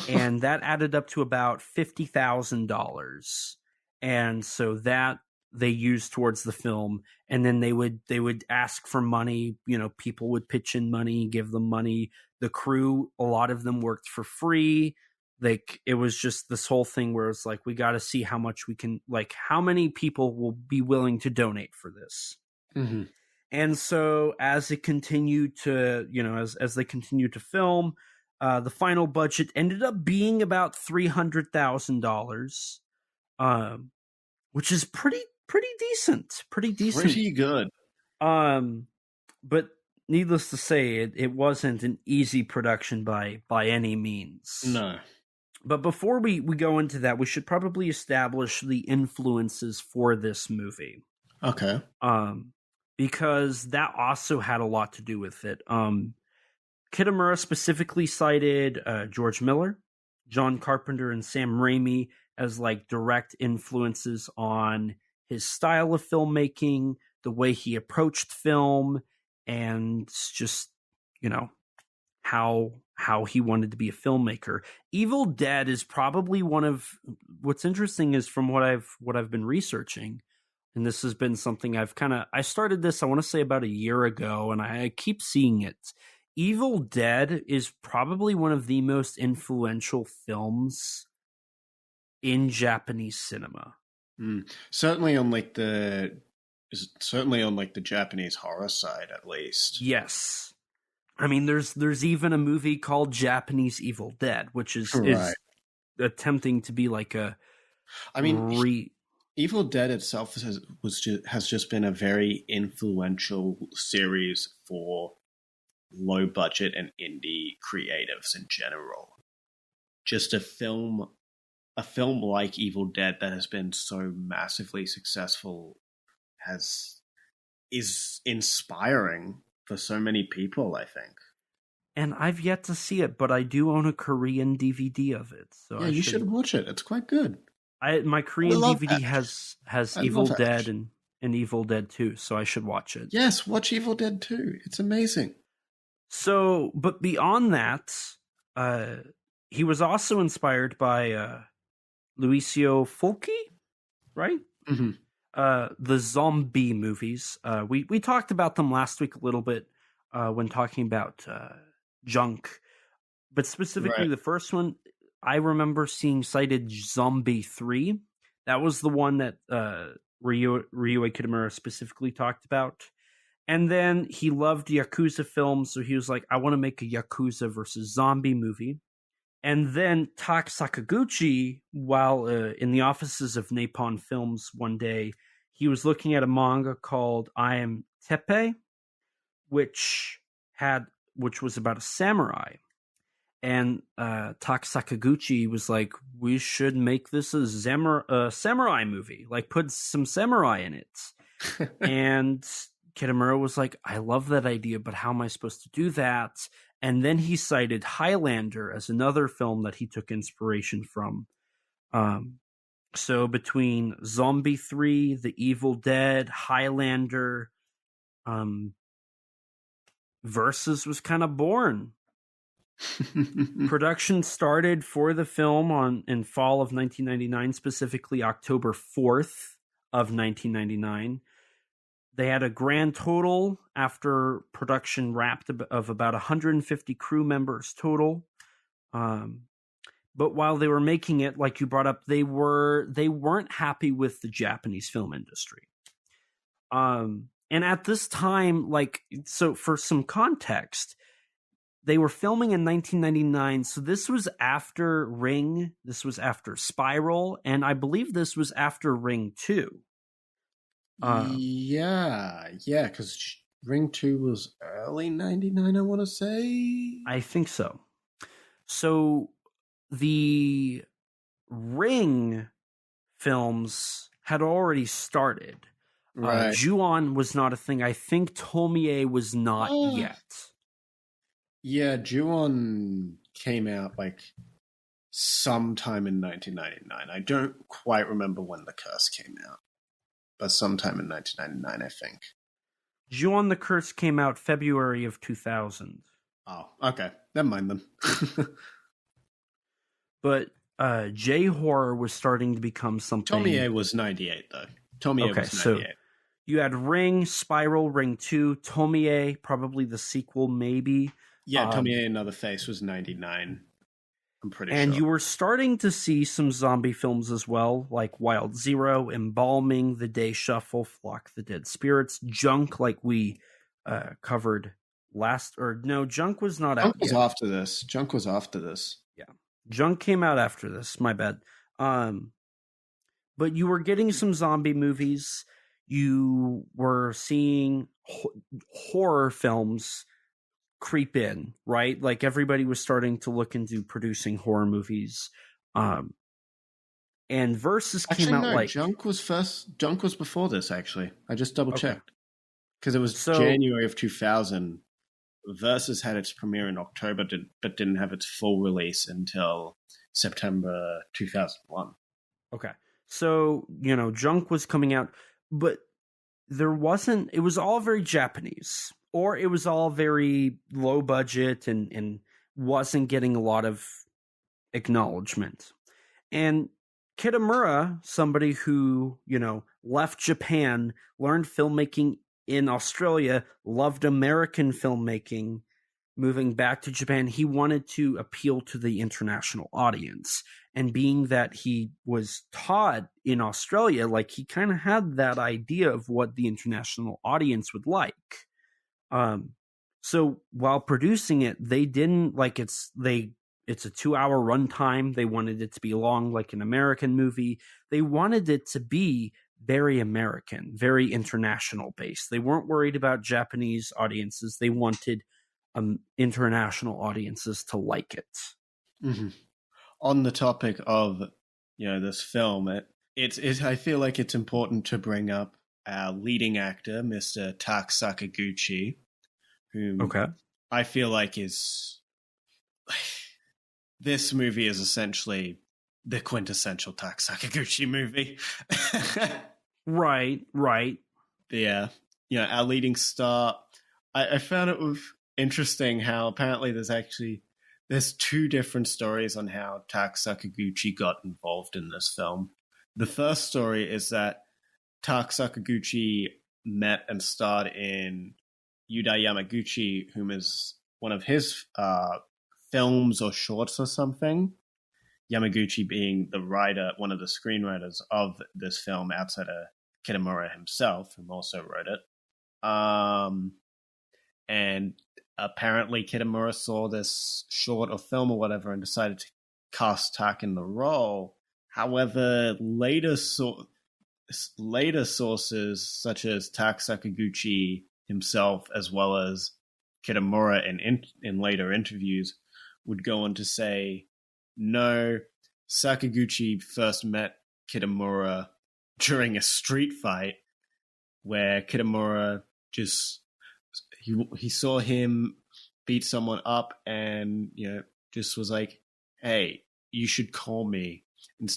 And that added up to about $50,000. And so that they used towards the film. And then they would ask for money. People would pitch in money, give them money. The crew, a lot of them worked for free. It was just this whole thing where it's we got to see how much we can, how many people will be willing to donate for this. Mm-hmm. And so as it continued to, as they continued to film, the final budget ended up being about $300,000, which is pretty decent. Pretty good. But needless to say, it wasn't an easy production by any means. No. But before we go into that, we should probably establish the influences for this movie. Okay. Because that also had a lot to do with it. Kitamura specifically cited George Miller, John Carpenter, and Sam Raimi as like direct influences on his style of filmmaking, the way he approached film, and just, you know, how he wanted to be a filmmaker. Evil Dead is probably one of what's interesting is from what I've been researching, and this has been something I started this, I want to say about a year ago, and I keep seeing it. Evil Dead is probably one of the most influential films in Japanese cinema. Certainly on like the Japanese horror side, at least. Yes. I mean, there's even a movie called Japanese Evil Dead, which is attempting to be like a. I mean, Evil Dead itself has just been a very influential series for low budget and indie creatives in general. Just a film like Evil Dead that has been so massively successful is inspiring for so many people, I think. And I've yet to see it, but I do own a Korean DVD of it. So yeah, you should watch it. It's quite good. My Korean DVD has Evil Dead and Evil Dead 2, so I should watch it. Yes, watch Evil Dead 2. It's amazing. So, but beyond that, he was also inspired by Lucio Fulci, right? Mm-hmm. The zombie movies. We talked about them last week a little bit when talking about Junk, but specifically the first one, I remember seeing cited Zombie 3. That was the one that Ryuhei Kitamura specifically talked about. And then he loved Yakuza films, so he was like, I want to make a Yakuza versus zombie movie. And then Tak Sakaguchi, while in the offices of Napalm Films one day, he was looking at a manga called I Am Teppei, which was about a samurai. And Tak Sakaguchi was like, we should make this a samurai movie, like put some samurai in it. And Kitamura was like, I love that idea, but how am I supposed to do that? And then he cited Highlander as another film that he took inspiration from. So between Zombie 3, The Evil Dead, Highlander, Versus was kind of born. Production started for the film in fall of 1999, specifically October 4th of 1999. They had a grand total after production wrapped of about 150 crew members total. But while they were making it, like you brought up, they weren't happy with the Japanese film industry. And at this time, so for some context, they were filming in 1999. So this was after Ring, this was after Spiral, and I believe this was after Ring 2. Because Ring 2 was early 99, I want to say. I think so. So the Ring films had already started. Right. Ju-on was not a thing. I think Tomie was not yet. Yeah, Ju-on came out sometime in 1999. I don't quite remember when The Curse came out, but sometime in 1999, I think. Ju-on the Curse came out February of 2000. Oh, okay. Never mind then. But J-horror was starting to become something. Tomie was 98, though. Tomie was 98. So you had Ring, Spiral, Ring 2, Tomie, probably the sequel, maybe. Yeah, Tomie Another Face was 99. I'm pretty sure. And you were starting to see some zombie films as well, like Wild Zero, Embalming, The Day Shuffle, Flock the Dead Spirits, Junk, like we covered Junk was not out yet. Junk was after this. Yeah. Junk came out after this, my bad. But you were getting some zombie movies. You were seeing horror films creep in, right? Like everybody was starting to look into producing horror movies. And Versus came Actually, out no, like Junk was first. Junk was before this, actually. I just double checked. Because it was So- January of 2000. Versus had its premiere in October, but didn't have its full release until September 2001. Okay. So, Junk was coming out, but it was all very Japanese, or it was all very low budget and wasn't getting a lot of acknowledgement. And Kitamura, somebody who, left Japan, learned filmmaking in Australia, loved American filmmaking, moving back to Japan, he wanted to appeal to the international audience. And being that he was taught in Australia, like he kind of had that idea of what the international audience would like. So while producing it, they didn't like it's a 2-hour runtime. They wanted it to be long, like an American movie. They wanted it to be very American, very international based. They weren't worried about Japanese audiences. They wanted international audiences to like it. Mm-hmm. On the topic of this film, I feel like it's important to bring up our leading actor, Mr. Tak Sakaguchi, whom I feel like is this movie is essentially the quintessential Tak Sakaguchi movie. Right. Yeah. Our leading star. I found it interesting how apparently there's two different stories on how Tak Sakaguchi got involved in this film. The first story is that Tak Sakaguchi met and starred in Yuda Yamaguchi, whom is one of his films or shorts or something. Yamaguchi being the writer, one of the screenwriters of this film outside of Kitamura himself, who also wrote it. And apparently Kitamura saw this short or film or whatever and decided to cast Tak in the role. However, later sources such as Tak Sakaguchi himself, as well as Kitamura in later interviews, would go on to say, no, Sakaguchi first met Kitamura during a street fight where Kitamura he saw him beat someone up and just was like, hey, you should call me.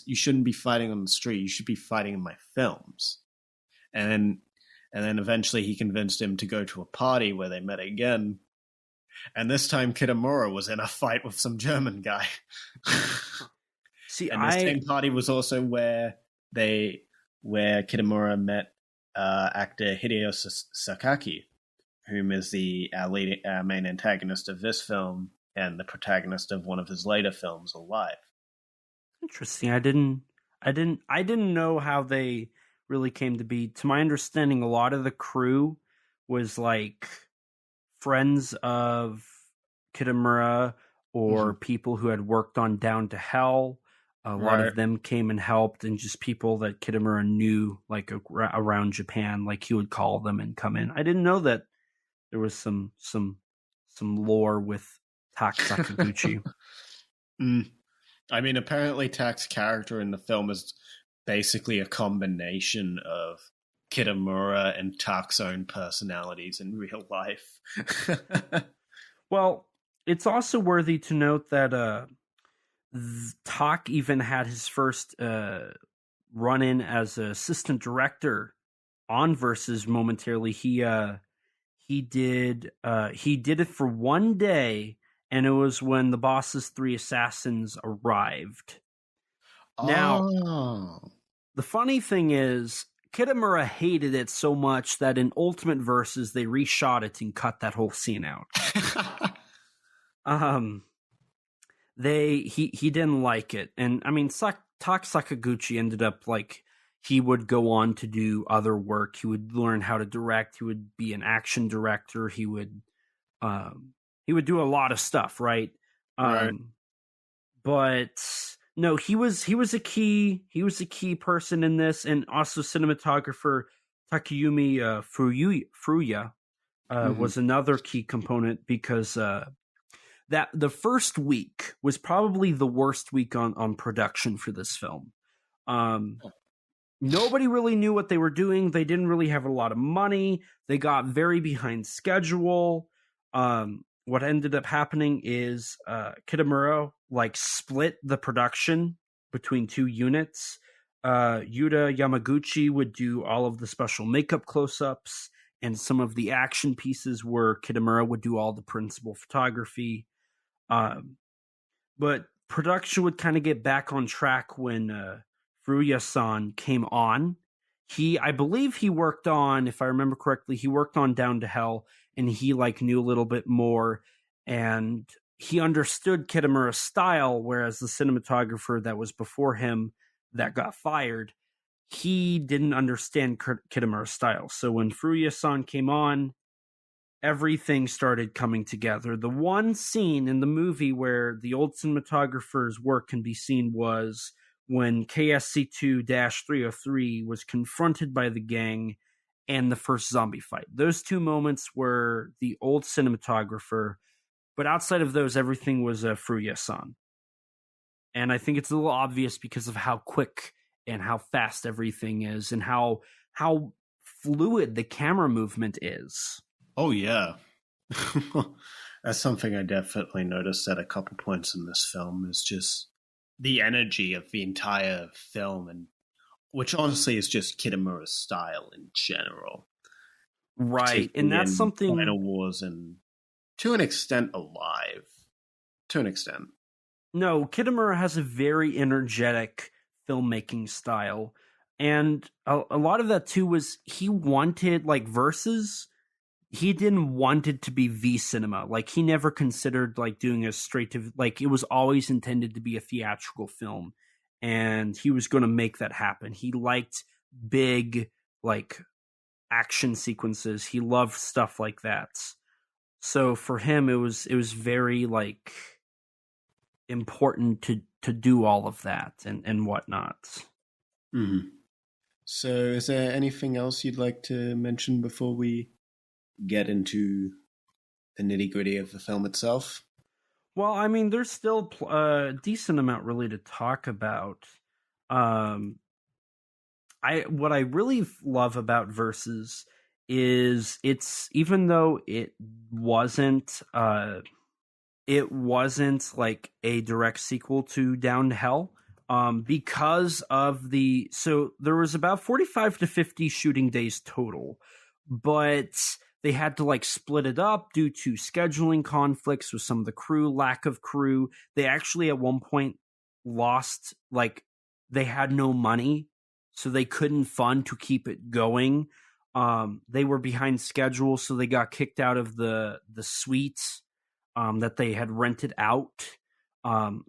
You shouldn't be fighting on the street. You should be fighting in my films. And then eventually he convinced him to go to a party where they met again. And this time Kitamura was in a fight with some German guy. See, and the same party was also where Kitamura met actor Hideo Sakaki, whom is our main antagonist of this film and the protagonist of one of his later films, Alive. Interesting. I didn't know how they really came to be. To my understanding, a lot of the crew was like friends of Kitamura or people who had worked on Down to Hell. A lot of them came and helped, and just people that Kitamura knew, like around Japan, like he would call them and come in. I didn't know that there was some lore with Tak Sakaguchi. I mean, apparently Tak's character in the film is basically a combination of Kitamura and Tak's own personalities in real life. Well, it's also worthy to note that Tak even had his first run-in as an assistant director on Versus momentarily. He did it for one day, and it was when the boss's 3 assassins arrived. Now, the funny thing is, Kitamura hated it so much that in Ultimate Versus they reshot it and cut that whole scene out. He didn't like it, and I mean, Tak Sakaguchi ended up like he would go on to do other work. He would learn how to direct. He would be an action director. He would do a lot of stuff, right? But no, he was a key person in this, and also cinematographer Takayumi Furuya was another key component, because that the first week was probably the worst week on production for this film. Nobody really knew what they were doing. They didn't really have a lot of money. They got very behind schedule. What ended up happening is Kitamura split the production between two units. Yuta Yamaguchi would do all of the special makeup close-ups, and some of the action pieces where Kitamura would do all the principal photography. But production would kind of get back on track when Furuya-san came on. I believe he worked on, if I remember correctly, he worked on Down to Hell, and he knew a little bit more, and he understood Kitamura's style, whereas the cinematographer that was before him that got fired, he didn't understand Kitamura's style. So when Furuya-san came on, everything started coming together. The one scene in the movie where the old cinematographer's work can be seen was when KSC-2-303 was confronted by the gang and the first zombie fight. Those two moments were the old cinematographer, but outside of those, everything was Furuya-san. And I think it's a little obvious because of how quick and how fast everything is and how fluid the camera movement is. Oh, yeah. That's something I definitely noticed at a couple points in this film, is just the energy of the entire film, and which honestly is just Kitamura's style in general. Right. And that's something... Final Wars and, to an extent, Alive. To an extent. No, Kitamura has a very energetic filmmaking style. And a lot of that, too, was he wanted, Versus... He didn't want it to be V cinema. He never considered doing a straight to it was always intended to be a theatrical film, and he was going to make that happen. He liked big action sequences. He loved stuff like that. So for him, it was very important to do all of that and whatnot. Mm-hmm. So is there anything else you'd like to mention before we get into the nitty-gritty of the film itself? Well, I mean, there's still a decent amount really to talk about. What I really love about Versus is even though it wasn't a direct sequel to Down to Hell, because of so there was about 45 to 50 shooting days total, but they had to split it up due to scheduling conflicts with some of the crew, lack of crew. They actually at one point lost, they had no money, so they couldn't fund to keep it going. They were behind schedule, so they got kicked out of the suites that they had rented out.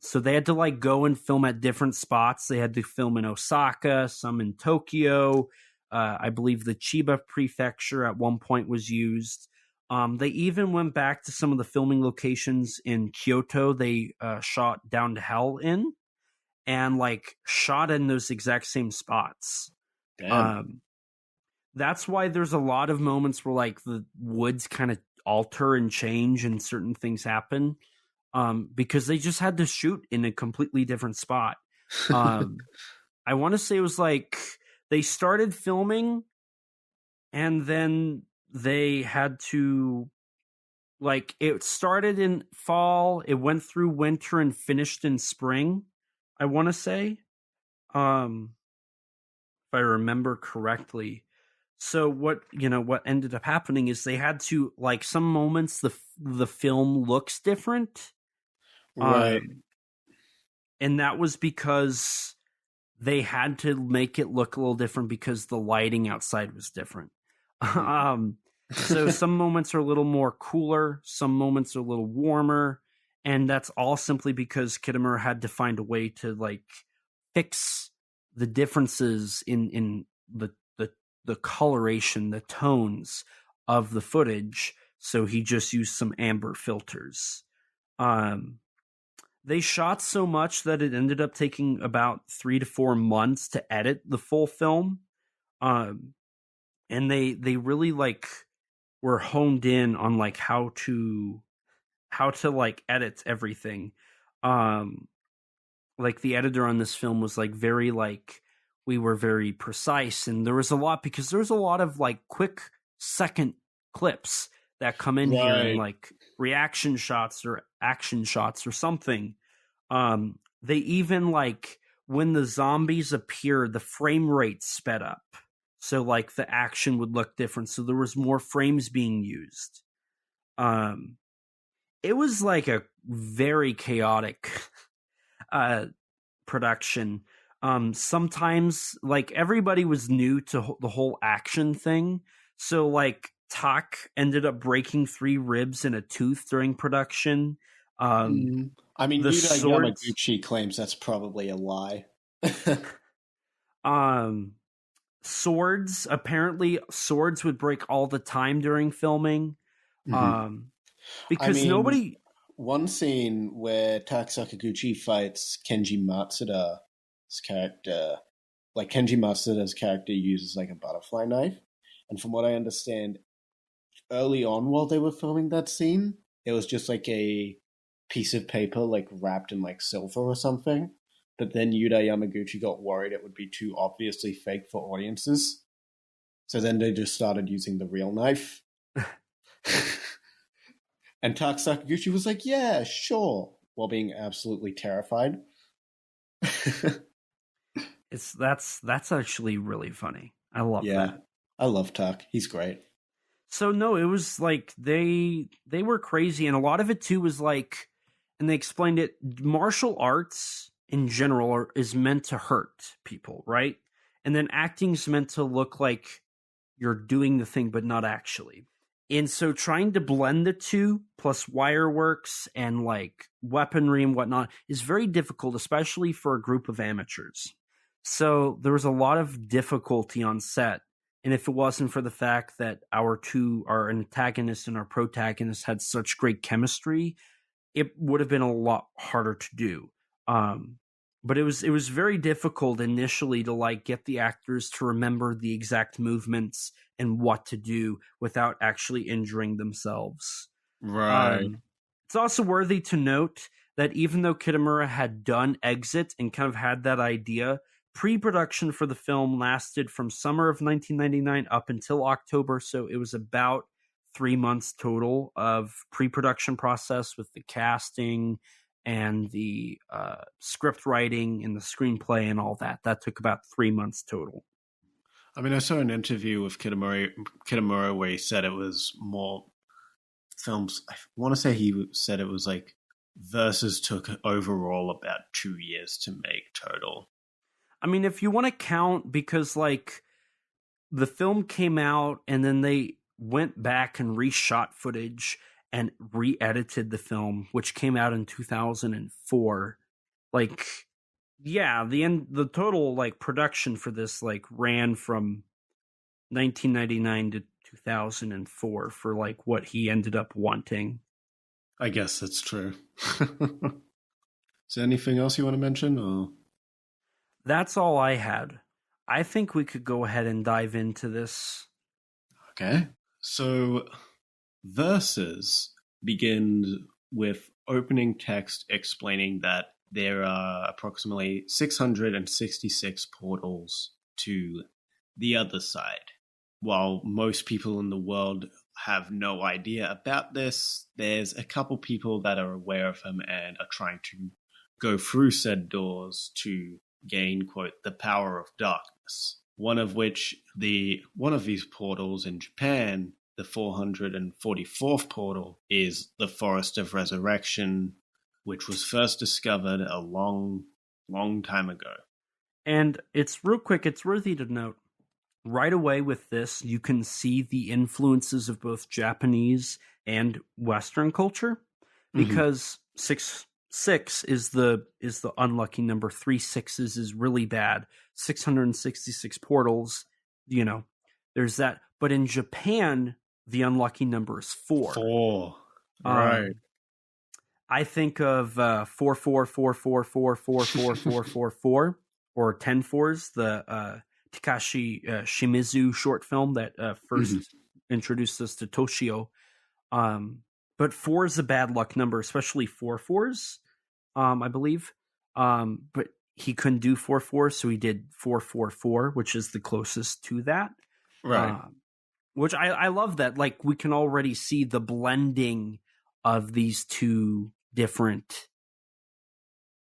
So they had to go and film at different spots. They had to film in Osaka, some in Tokyo. I believe the Chiba prefecture at one point was used. They even went back to some of the filming locations in Kyoto they shot Down to Hell in, and shot in those exact same spots. Damn. That's why there's a lot of moments where the woods kind of alter and change and certain things happen, because they just had to shoot in a completely different spot. I want to say it was they started filming, and then they had to, it started in fall, it went through winter, and finished in spring, I want to say. If I remember correctly. So what ended up happening is they had to, some moments the film looks different. Right. And that was because they had to make it look a little different because the lighting outside was different. So some moments are a little more cooler, some moments are a little warmer, and that's all simply because Kitamura had to find a way to fix the differences in the coloration, the tones of the footage. So he just used some amber filters. They shot so much that it ended up taking about 3 to 4 months to edit the full film. And they really were honed in on how to edit everything. The editor on this film was very we were very precise, and there was a lot of like quick second clips that come in here and like reaction shots or action shots or something. They even like when the zombies appeared, the frame rate sped up. So like the action would look different. So there was more frames being used. It was like a very chaotic production. Sometimes like everybody was new to the whole action thing. So like Tak ended up breaking 3 ribs and a tooth during production. I mean, Yuta Yamaguchi claims that's probably a lie. Swords would break all the time during filming. Because nobody. One scene where Tak Sakaguchi fights Kenji Matsuda's character, like Kenji Matsuda's character uses like a butterfly knife, and from what I understand, early on while they were filming that scene, it was just like a piece of paper like wrapped in like silver or something. But then Yuta Yamaguchi got worried it would be too obviously fake for audiences, so then they just started using the real knife. And Tak Sakaguchi was like, yeah, sure, while being absolutely terrified. That's actually really funny. I love that. I love Tak. He's great. So no, it was like they were crazy, and a lot of it too was like, and they explained it, martial arts in general is meant to hurt people, right? And then acting's meant to look like you're doing the thing, but not actually. And so trying to blend the two, plus wire works and like weaponry and whatnot, is very difficult, especially for a group of amateurs. So there was a lot of difficulty on set. And if it wasn't for the fact that our antagonist and our protagonist had such great chemistry, it would have been a lot harder to do. But it was very difficult initially to like get the actors to remember the exact movements and what to do without actually injuring themselves. Right. It's also worthy to note that even though Kitamura had done Exit and kind of had that idea, pre-production for the film lasted from summer of 1999 up until October, so it was about 3 months total of pre-production process with the casting and the script writing and the screenplay and all that. That took about 3 months total. I mean, I saw an interview with Kitamura where he said it was more films. I want to say he said it was like Versus took overall about 2 years to make total. I mean, if you want to count, because like the film came out and then they went back and reshot footage and re-edited the film, which came out in 2004. Like, yeah, the total like production for this like ran from 1999 to 2004 for like what he ended up wanting. I guess that's true. Is there anything else you want to mention? Or? That's all I had. I think we could go ahead and dive into this. Okay. So Versus begins with opening text explaining that there are approximately 666 portals to the other side. While most people in the world have no idea about this, there's a couple people that are aware of them and are trying to go through said doors to gain, quote, the power of darkness. One of these portals in Japan, the 444th portal, is the Forest of Resurrection, which was first discovered a long, long time ago. And it's real quick, it's worthy to note, right away with this, you can see the influences of both Japanese and Western culture, because 6 is the unlucky number. 3 6s is really bad. 666 portals, there's that. But in Japan, the unlucky number is 4. 4, right. I think of 4444444444 or 10 fours, the Takashi Shimizu short film that first introduced us to Toshio. But 4 is a bad luck number, especially 4 4s, I believe. But he couldn't do 4-4, so he did 4-4-4, which is the closest to that. Right. Which I love that. Like, we can already see the blending of these two different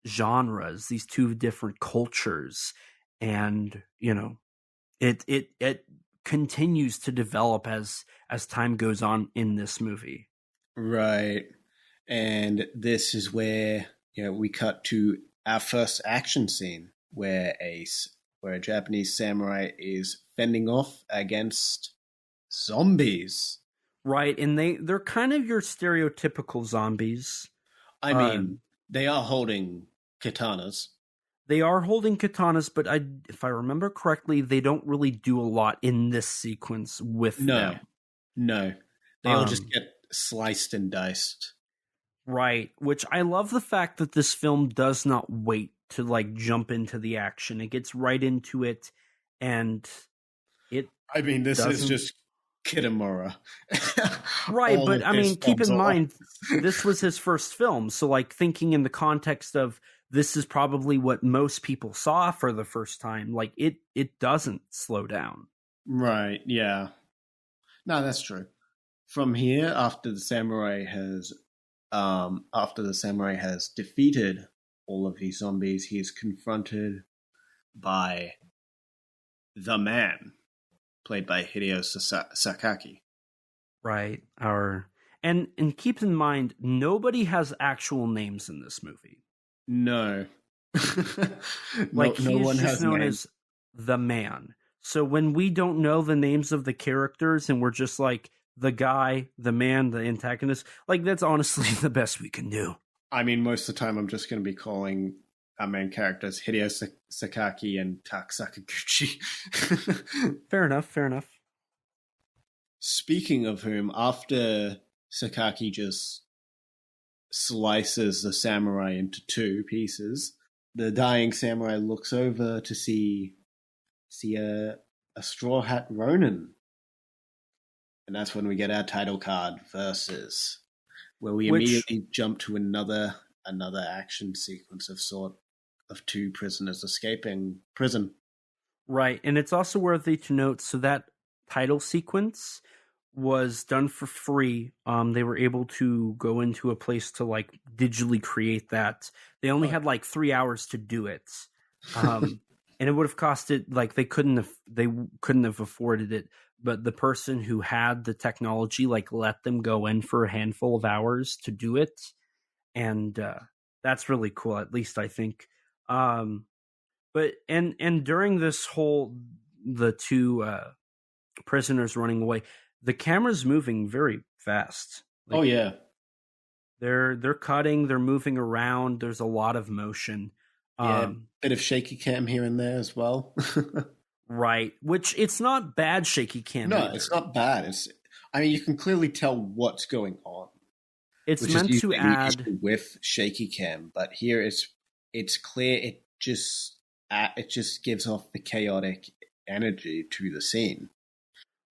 genres, these two different cultures, and it continues to develop as time goes on in this movie. Right. And this is where we cut to our first action scene where a Japanese samurai is fending off against zombies. Right, and they're kind of your stereotypical zombies. I mean, they are holding katanas. They are holding katanas, but if I remember correctly, they don't really do a lot in this sequence with them. No. They all just get sliced and diced. Right, which I love the fact that this film does not wait to like jump into the action. It gets right into it, and this is just Kitamura. Right, but I mean, keep in mind, this was his first film, so like thinking in the context of this is probably what most people saw for the first time, like it doesn't slow down. Right, yeah. No, that's true. From here, after the samurai has defeated all of these zombies, he is confronted by the man, played by Hideo Sakaki. Right. And keep in mind, nobody has actual names in this movie. No. Like, no he's one just has known names. as the man. So when we don't know the names of the characters and we're just like the guy, the man, the antagonist, like that's honestly the best we can do. I mean, most of the time I'm just going to be calling our main characters Hideo Sakaki and Tak Sakaguchi. Fair enough. Speaking of whom, after Sakaki just slices the samurai into two pieces, the dying samurai looks over to see a Straw Hat Ronin. And that's when we get our title card versus, where we immediately jump to another action sequence of two prisoners escaping prison. Right, and it's also worthy to note, so that title sequence was done for free. They were able to go into a place to like digitally create that. They only had like 3 hours to do it. And it would have costed, like, they couldn't have afforded it, but the person who had the technology like let them go in for a handful of hours to do it, and that's really cool, at least I think. But during this whole, the two prisoners running away, the camera's moving very fast. Like, oh yeah, they're cutting, they're moving around. There's a lot of motion. Bit of shaky cam here and there as well. Right, which it's not bad shaky cam. No, either. It's not bad. You can clearly tell what's going on. It's meant to add with shaky cam, but here it's clear. It just gives off the chaotic energy to the scene.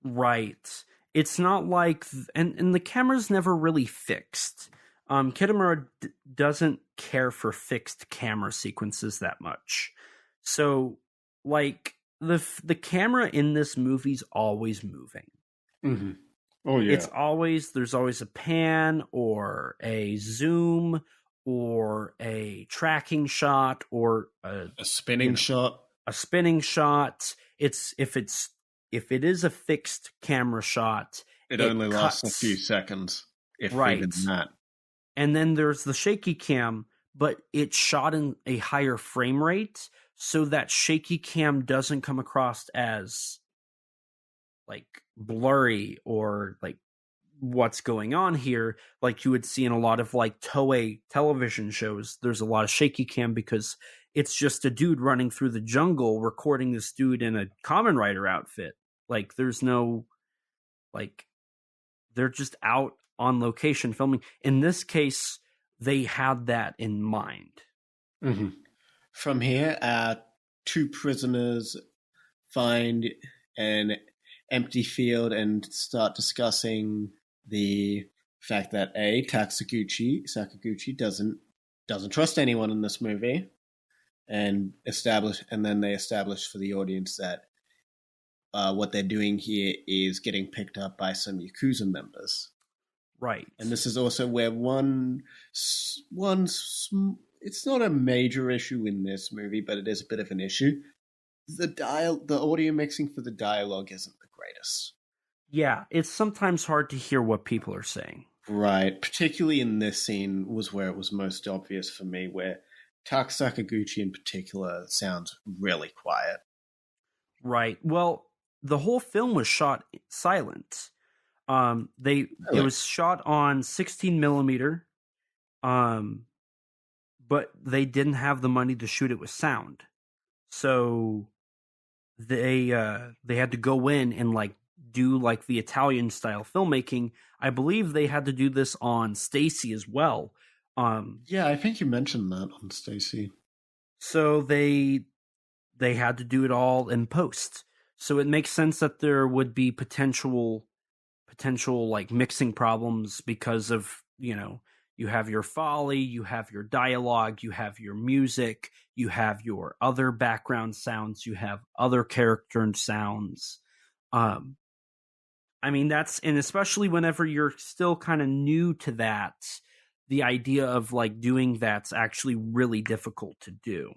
Right. It's not like, and the camera's never really fixed. Kitamura doesn't care for fixed camera sequences that much. So, like, the camera in this movie's always moving. Mm-hmm. Oh yeah. There's always a pan or a zoom or a tracking shot or a spinning shot. A spinning shot. If it is a fixed camera shot, it only lasts a few seconds, if even that. And then there's the shaky cam, but it's shot in a higher frame rate, so that shaky cam doesn't come across as like blurry or like what's going on here, like you would see in a lot of like Toei television shows. There's a lot of shaky cam because it's just a dude running through the jungle recording this dude in a Kamen Rider outfit. Like, there's no, like, they're just out on location filming. In this case, they had that in mind. Mm-hmm. From here, two prisoners find an empty field and start discussing the fact that Sakaguchi doesn't trust anyone in this movie, and then they establish for the audience that what they're doing here is getting picked up by some Yakuza members. Right. And this is also where it's not a major issue in this movie, but it is a bit of an issue. The audio mixing for the dialogue isn't the greatest. Yeah, it's sometimes hard to hear what people are saying. Right, particularly in this scene was where it was most obvious for me, where Tak Sakaguchi in particular sounds really quiet. Right. Well, the whole film was shot silent. It was shot on 16 millimeter, but they didn't have the money to shoot it with sound, so they had to go in and like do like the Italian style filmmaking. I believe they had to do this on Stacy as well. Yeah, I think you mentioned that on Stacy. So they had to do it all in post. So it makes sense that there would be potential like mixing problems because of, you have your foley, you have your dialogue, you have your music, you have your other background sounds, you have other character sounds. And especially whenever you're still kind of new to that, the idea of like doing that's actually really difficult to do.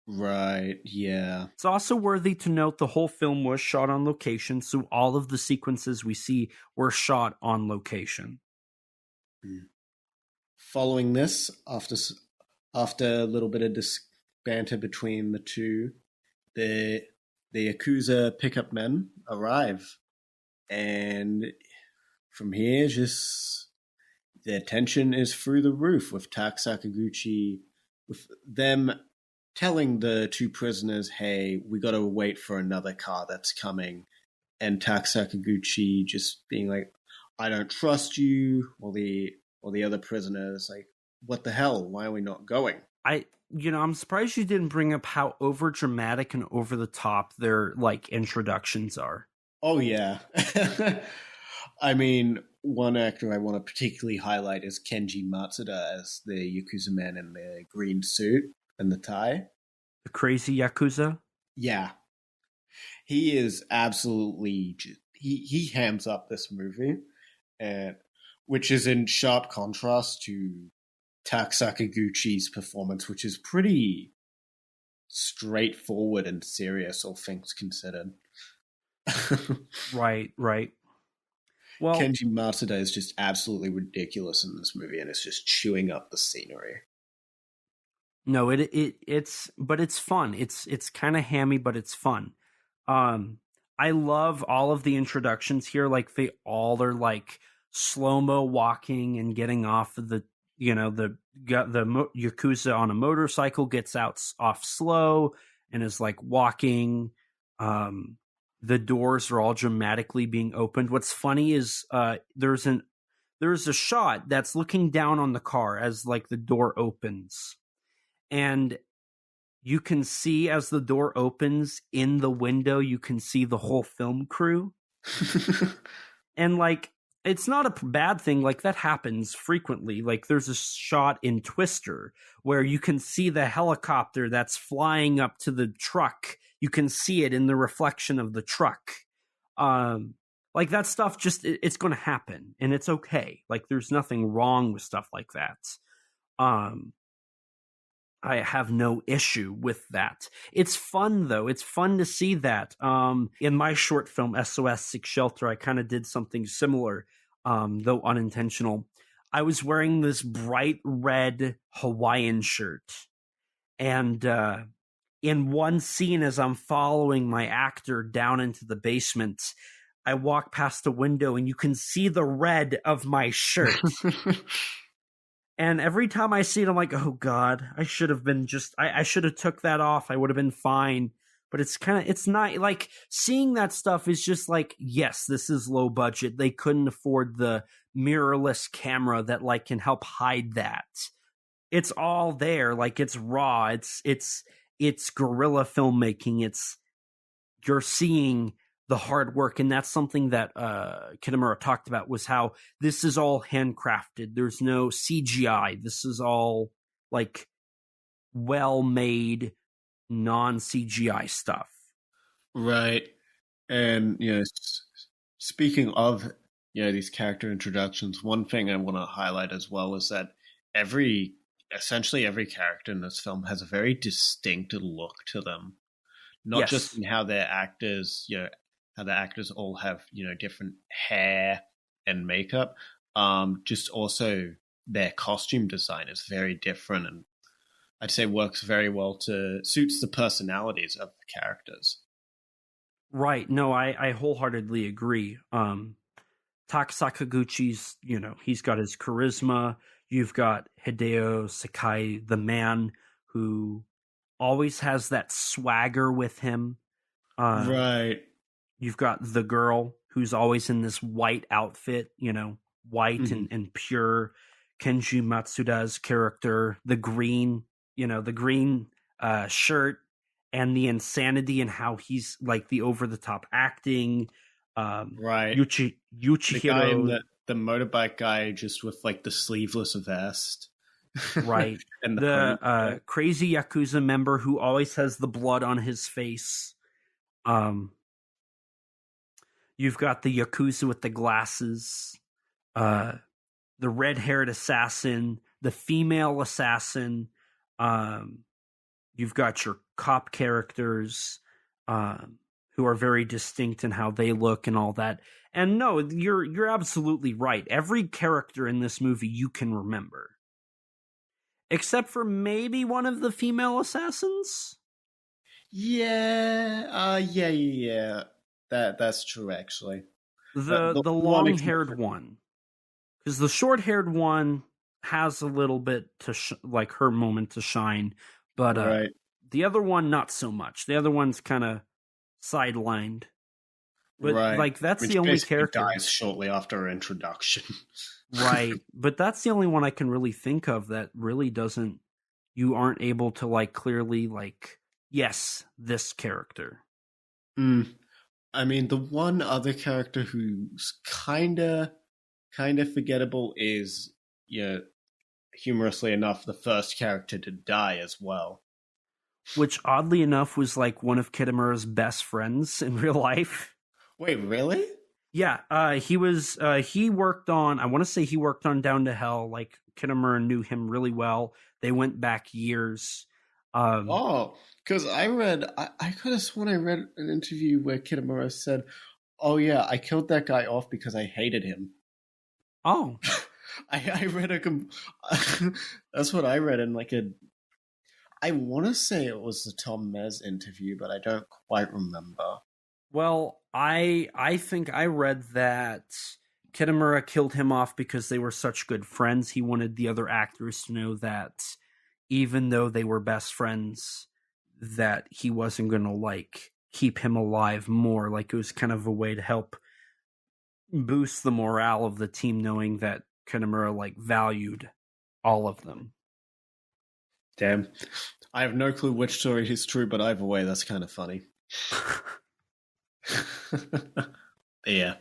Right, yeah. It's also worthy to note the whole film was shot on location, so all of the sequences we see were shot on location. Following this, after a little bit of banter between the two, the Yakuza pickup men arrive. And from here, just their tension is through the roof with Tak Sakaguchi, with them telling the two prisoners, hey, we got to wait for another car that's coming. And Tak Sakaguchi just being like, I don't trust you. Or the other prisoners like, what the hell? Why are we not going? I'm surprised you didn't bring up how over dramatic and over the top their like introductions are. Oh, yeah. I mean, one actor I want to particularly highlight is Kenji Matsuda as the Yakuza man in the green suit and the tie. The crazy Yakuza? Yeah. He is absolutely... He hams up this movie, which is in sharp contrast to Tak Sakaguchi's performance, which is pretty straightforward and serious, all things considered. Right. Well, Kenji Matsuda is just absolutely ridiculous in this movie, and it's just chewing up the scenery. No, it's fun. It's kind of hammy, but it's fun. I love all of the introductions here. Like they all are like slow-mo walking and getting off of the Yakuza on a motorcycle gets off slow and is like walking. The doors are all dramatically being opened. What's funny is there's a shot that's looking down on the car as like the door opens. And you can see as the door opens in the window, you can see the whole film crew. And like, it's not a bad thing. Like that happens frequently. Like there's a shot in Twister where you can see the helicopter that's flying up to the truck. You can see it in the reflection of the truck. Like that stuff it's going to happen and it's okay. Like there's nothing wrong with stuff like that. I have no issue with that. It's fun though. It's fun to see that. In my short film SOS Sick Shelter, I kind of did something similar, though unintentional. I was wearing this bright red Hawaiian shirt, and in one scene, as I'm following my actor down into the basement, I walk past a window, and you can see the red of my shirt. And every time I see it, I'm like, oh God, I should have been I should have took that off. I would have been fine. But it's not like seeing that stuff is just like, yes, this is low budget. They couldn't afford the mirrorless camera that like can help hide that. It's all there. Like it's raw. It's guerrilla filmmaking. You're seeing the hard work, and that's something that Kitamura talked about, was how this is all handcrafted. There's no CGI. This is all like well made, non-CGI stuff. Right. And, speaking of, these character introductions, one thing I want to highlight as well is that essentially every character in this film has a very distinct look to them. Not just in how their actors, how the actors all have, different hair and makeup. Just also their costume design is very different, and I'd say works very well suits the personalities of the characters. Right. No, I wholeheartedly agree. Sakaguchi's, he's got his charisma. You've got Hideo Sakai, the man who always has that swagger with him. Right. You've got the girl who's always in this white outfit, white Mm-hmm. and pure. Kenji Matsuda's character, the green shirt, and the insanity and how he's like the over-the-top acting. Right. Yuchihiro, the motorbike guy, just with like the sleeveless vest. right. And the crazy Yakuza member who always has the blood on his face. You've got the Yakuza with the glasses, the red-haired assassin, the female assassin. You've got your cop characters who are very distinct in how they look and all that. And no, you're absolutely right. Every character in this movie you can remember. Except for maybe one of the female assassins? Yeah. That's true, actually. The long-haired one. Because the short-haired one has a little bit to like her moment to shine, but right. The other one not so much. The other one's kind of sidelined. But right. like that's Which the only character dies shortly after her introduction. Right. But that's the only one I can really think of that really doesn't, you aren't able to like clearly like, yes, this character. I mean, the one other character who's kind of forgettable is, humorously enough, the first character to die as well. Which oddly enough was like one of Kitamura's best friends in real life. Wait, really? Yeah, he worked on, I want to say he worked on Down to Hell. Like Kitamura knew him really well. They went back years. Because I could have sworn I read an interview where Kitamura said, "Oh yeah, I killed that guy off because I hated him." Oh, I read that's what I read in I want to say it was the Tom Mez interview, but I don't quite remember. Well, I think I read that Kitamura killed him off because they were such good friends. He wanted the other actors to know that even though they were best friends, that he wasn't going to like keep him alive more. Like it was kind of a way to help boost the morale of the team, knowing that Kitamura like valued all of them. Damn. I have no clue which story is true, but either way, that's kind of funny. Yeah.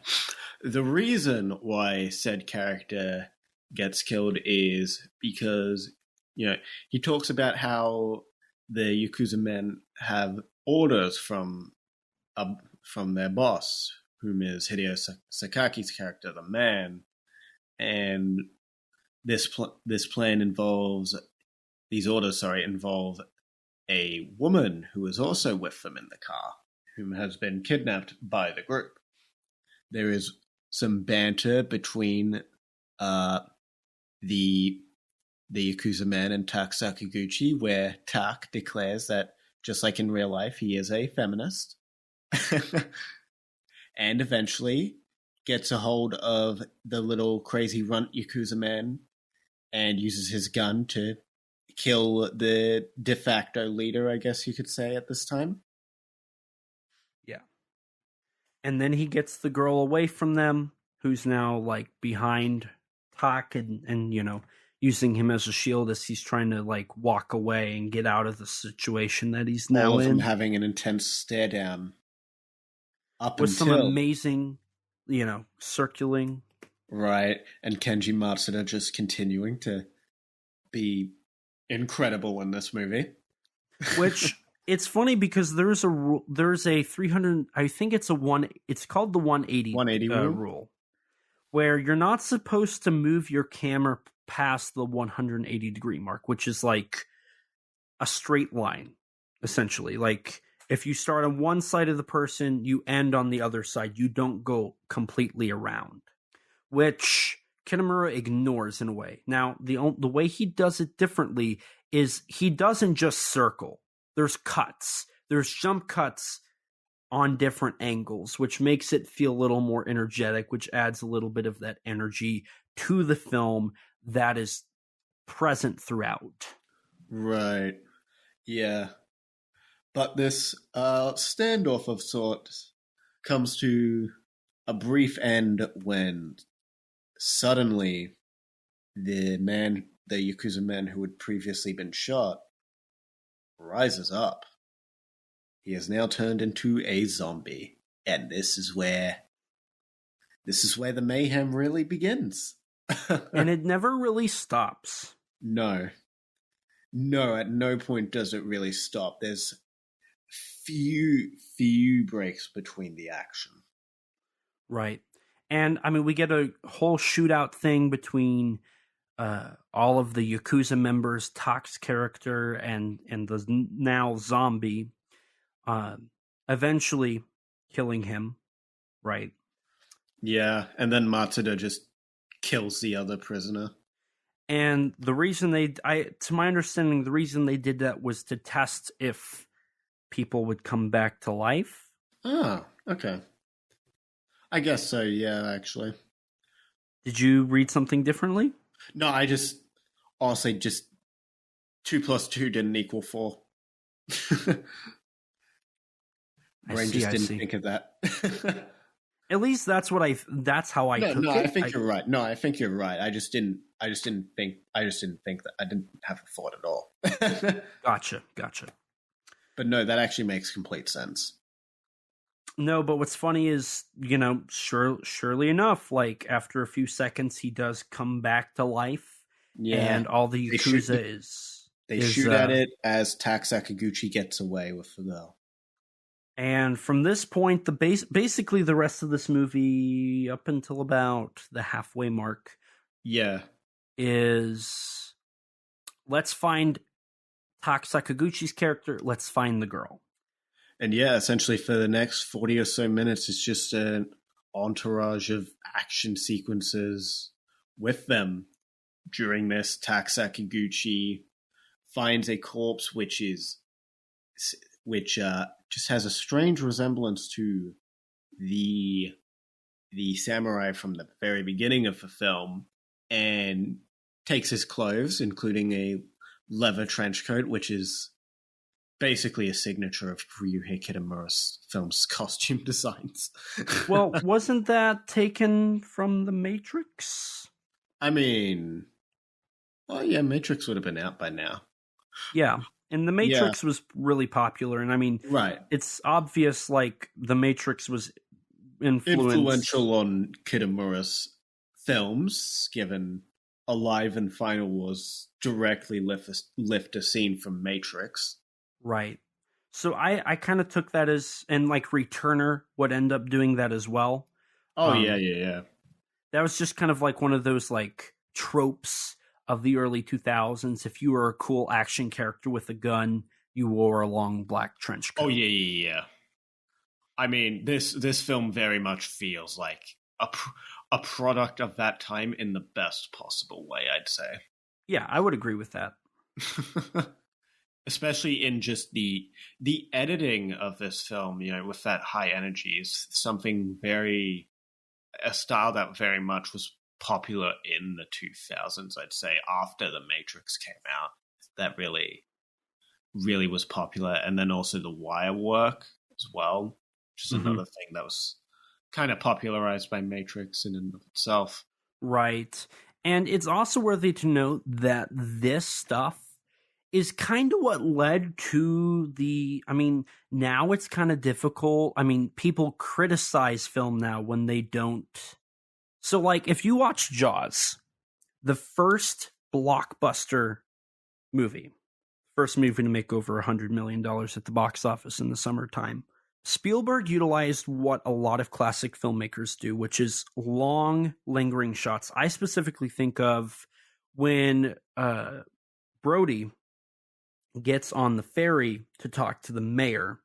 The reason why said character gets killed is because, he talks about how the Yakuza men have orders from their boss, whom is Hideo Sakaki's character, the man, and this plan involve a woman who is also with them in the car, whom has been kidnapped by the group. There is some banter between the Yakuza man and Tak Sakaguchi, where Tak declares that, just like in real life, he is a feminist. And eventually gets a hold of the little crazy runt Yakuza man and uses his gun to kill the de facto leader, I guess you could say, at this time. Yeah. And then he gets the girl away from them, who's now like behind Tak and using him as a shield as he's trying to like walk away and get out of the situation that he's now All of in. them having an intense stare down. With some amazing, circling. Right. And Kenji Matsuda just continuing to be incredible in this movie. Which It's funny because there's a 300. I think it's It's called the 180 rule, where you're not supposed to move your camera past the 180 degree mark, which is like a straight line, essentially. Like if you start on one side of the person, you end on the other side. You don't go completely around, which Kitamura ignores in a way. Now, the way he does it differently is he doesn't just circle. There's cuts. There's jump cuts on different angles, which makes it feel a little more energetic, which adds a little bit of that energy to the film that is present throughout. Right. Yeah. But this standoff of sorts comes to a brief end when suddenly the Yakuza man who had previously been shot rises up. He has now turned into a zombie. And this is where the mayhem really begins. And it never really stops. No, at no point does it really stop. There's few breaks between the action. Right. And I mean, we get a whole shootout thing between all of the Yakuza members, Tak's character, and the now zombie, eventually killing him. Right. Yeah, and then Matsuda just kills the other prisoner. And the reason to my understanding, the reason they did that was to test if people would come back to life. Oh, okay. I guess so, yeah, actually. Did you read something differently? No, honestly, 2 plus 2 didn't equal 4. Brain just didn't think of that. At least that's how I took it. I think you're right. No, I think you're right. I just didn't think that. I didn't have a thought at all. Gotcha. But no, that actually makes complete sense. No, but what's funny is, surely enough, like after a few seconds, he does come back to life. Yeah. And all the Yakuza They shoot at it as Tak Sakaguchi gets away with the girl. And from this point, basically the rest of this movie, up until about the halfway mark, is let's find Tak Sakaguchi's character, let's find the girl. And yeah, essentially for the next 40 or so minutes, it's just an entourage of action sequences with them. During this, Tak Sakaguchi finds a corpse which just has a strange resemblance to the samurai from the very beginning of the film, and takes his clothes, including a leather trench coat, which is basically a signature of Ryuhei Kitamura's film's costume designs. Well, wasn't that taken from The Matrix? I mean, yeah, Matrix would have been out by now. Yeah. And The Matrix was really popular. And I mean, right. It's obvious, like, The Matrix was influential on Kitamura's films, given Alive and Final Wars directly lift a scene from Matrix. Right. So I kind of took that as, and like Returner would end up doing that as well. Oh, yeah. That was just kind of like one of those like tropes of the early 2000s. If you were a cool action character with a gun, you wore a long black trench coat. Oh, yeah. I mean, this film very much feels like a product of that time in the best possible way, I'd say. Yeah, I would agree with that. Especially in just the editing of this film, with that high energy is a style that very much was popular in the 2000s, I'd say, after The Matrix came out. That really, really was popular. And then also the wire work as well, which is another thing that was kind of popularized by Matrix in and of itself. Right. And it's also worthy to note that this stuff is kind of what led to now it's kind of difficult. I mean, people criticize film now when they don't. So, like, if you watch Jaws, the first blockbuster movie, First movie to make over $100 million at the box office in the summertime. Spielberg utilized what a lot of classic filmmakers do, which is long, lingering shots. I specifically think of when Brody gets on the ferry to talk to the mayor.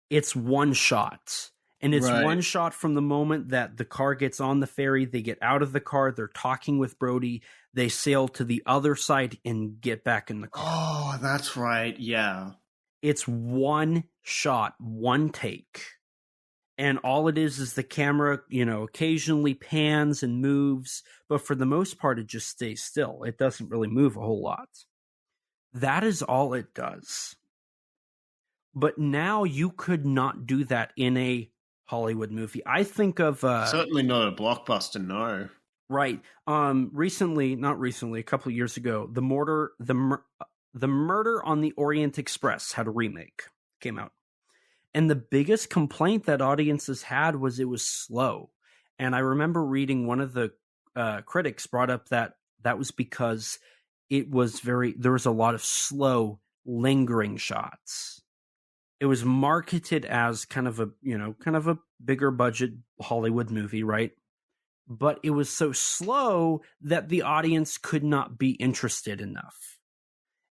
It's one shot. And it's one shot from the moment that the car gets on the ferry, they get out of the car, they're talking with Brody, they sail to the other side and get back in the car. Oh, that's right. Yeah. It's one shot, one take. And all it is the camera, occasionally pans and moves, but for the most part, it just stays still. It doesn't really move a whole lot. That is all it does. But now you could not do that in a Hollywood movie. I think of certainly not a blockbuster. No, right. Not recently, a couple of years ago, the Murder on the Orient Express had a remake, came out, and the biggest complaint that audiences had was it was slow. And I remember reading one of the critics brought up that was because it was there was a lot of slow, lingering shots. It was marketed as kind of a bigger budget Hollywood movie, right? But it was so slow that the audience could not be interested enough.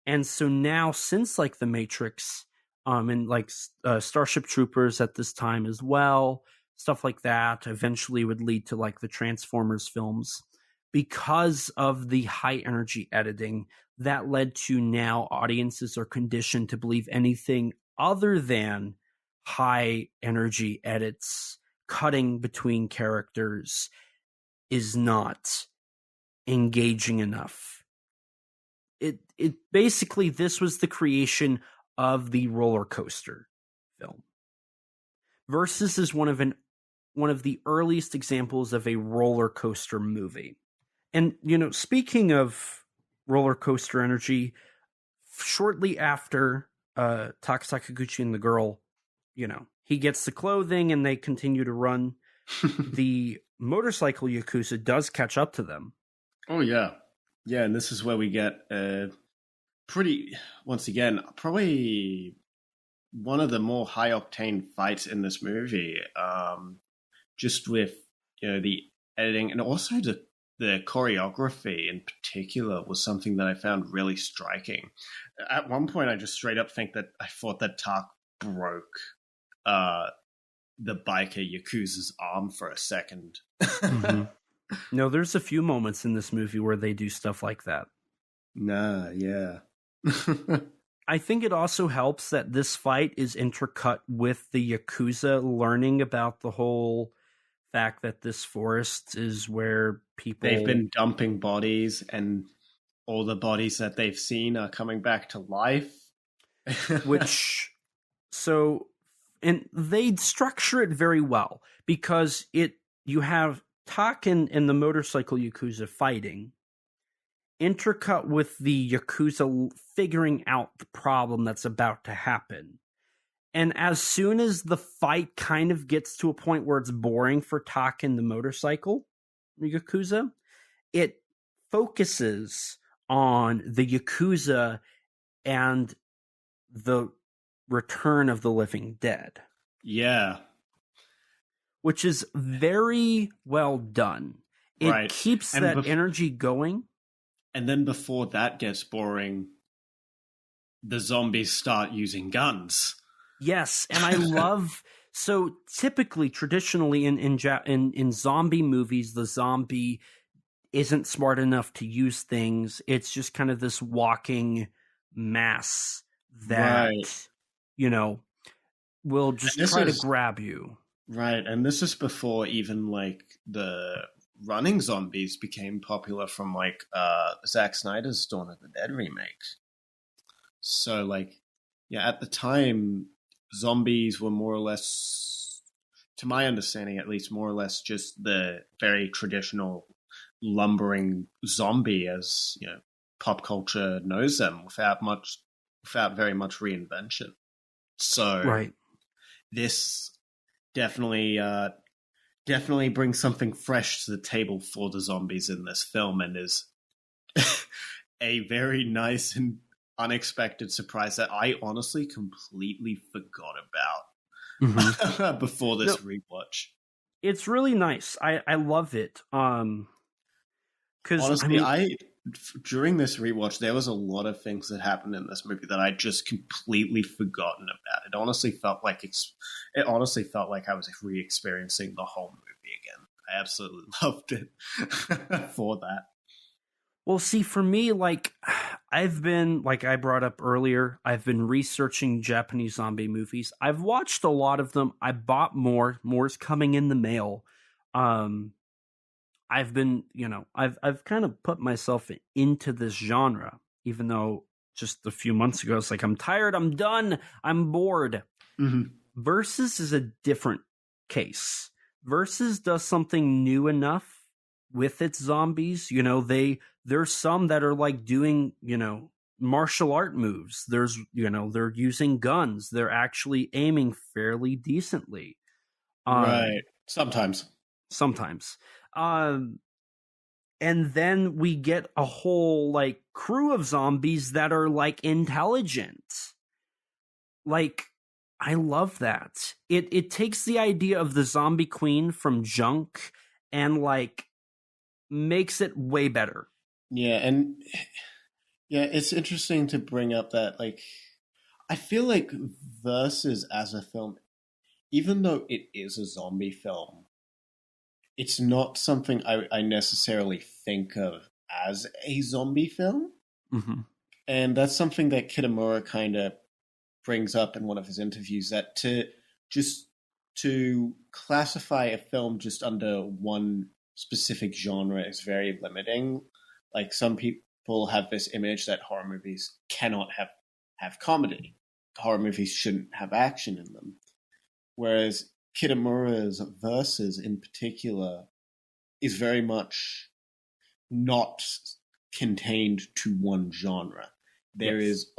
And so now, since like The Matrix, and like Starship Troopers at this time as well, stuff like that eventually would lead to like the Transformers films. Because of the high energy editing, that led to now audiences are conditioned to believe anything other than high energy edits, cutting between characters, is not engaging enough. It basically, this was the creation of the roller coaster film. Versus is one of the earliest examples of a roller coaster movie. And speaking of roller coaster energy, shortly after Takasaki and the girl, he gets the clothing and they continue to run. The motorcycle Yakuza does catch up to them. Oh, yeah. Yeah, and this is where we get probably one of the more high-octane fights in this movie, just with, the editing and also the choreography in particular was something that I found really striking. At one point, I just straight up I thought that Tak broke the biker Yakuza's arm for a second. Mm-hmm. No, there's a few moments in this movie where they do stuff like that. Nah, yeah. I think it also helps that this fight is intercut with the Yakuza learning about the whole fact that this forest is where they've been dumping bodies, and all the bodies that they've seen are coming back to life. And they structure it very well because you have Tak and the motorcycle Yakuza fighting, intercut with the Yakuza figuring out the problem that's about to happen. And as soon as the fight kind of gets to a point where it's boring for Tak and the motorcycle Yakuza, it focuses on the Yakuza and the Return of the Living Dead. Yeah. Which is very well done. It keeps that energy going. And then before that gets boring, the zombies start using guns. Yes, and I love... So typically, traditionally in zombie movies, the zombie isn't smart enough to use things. It's just kind of this walking mass that, will just try to grab you. Right, and this is before even like the running zombies became popular from like Zack Snyder's Dawn of the Dead remake. So at the time, zombies were more or less, to my understanding at least, more or less just the very traditional lumbering zombie as pop culture knows them, without very much reinvention. So this definitely brings something fresh to the table for the zombies in this film, and is a very nice and unexpected surprise that I honestly completely forgot about before this rewatch. It's really nice. I love it. Because honestly, during this rewatch, there was a lot of things that happened in this movie that I just completely forgotten about. It honestly felt like I was re-experiencing the whole movie again. I absolutely loved it for that. Well, see, for me, like, I've been, like I brought up earlier, I've been researching Japanese zombie movies. I've watched a lot of them. I bought more. More's coming in the mail. I've been, I've kind of put myself into this genre, even though just a few months ago, it's like, I'm tired, I'm done, I'm bored. Mm-hmm. Versus is a different case. Versus does something new enough with its zombies. There's some that are like doing, martial art moves. There's, they're using guns. They're actually aiming fairly decently. Right. Sometimes. And then we get a whole like crew of zombies that are like intelligent. Like, I love that. It takes the idea of the zombie queen from Junk and like makes it way better. Yeah, and it's interesting to bring up that, like, I feel like Versus as a film, even though it is a zombie film, it's not something I necessarily think of as a zombie film. Mm-hmm. And that's something that Kitamura kind of brings up in one of his interviews, that to classify a film just under one specific genre is very limiting. Like, some people have this image that horror movies cannot have comedy. Horror movies shouldn't have action in them. Whereas Kitamura's Versus in particular is very much not contained to one genre. There is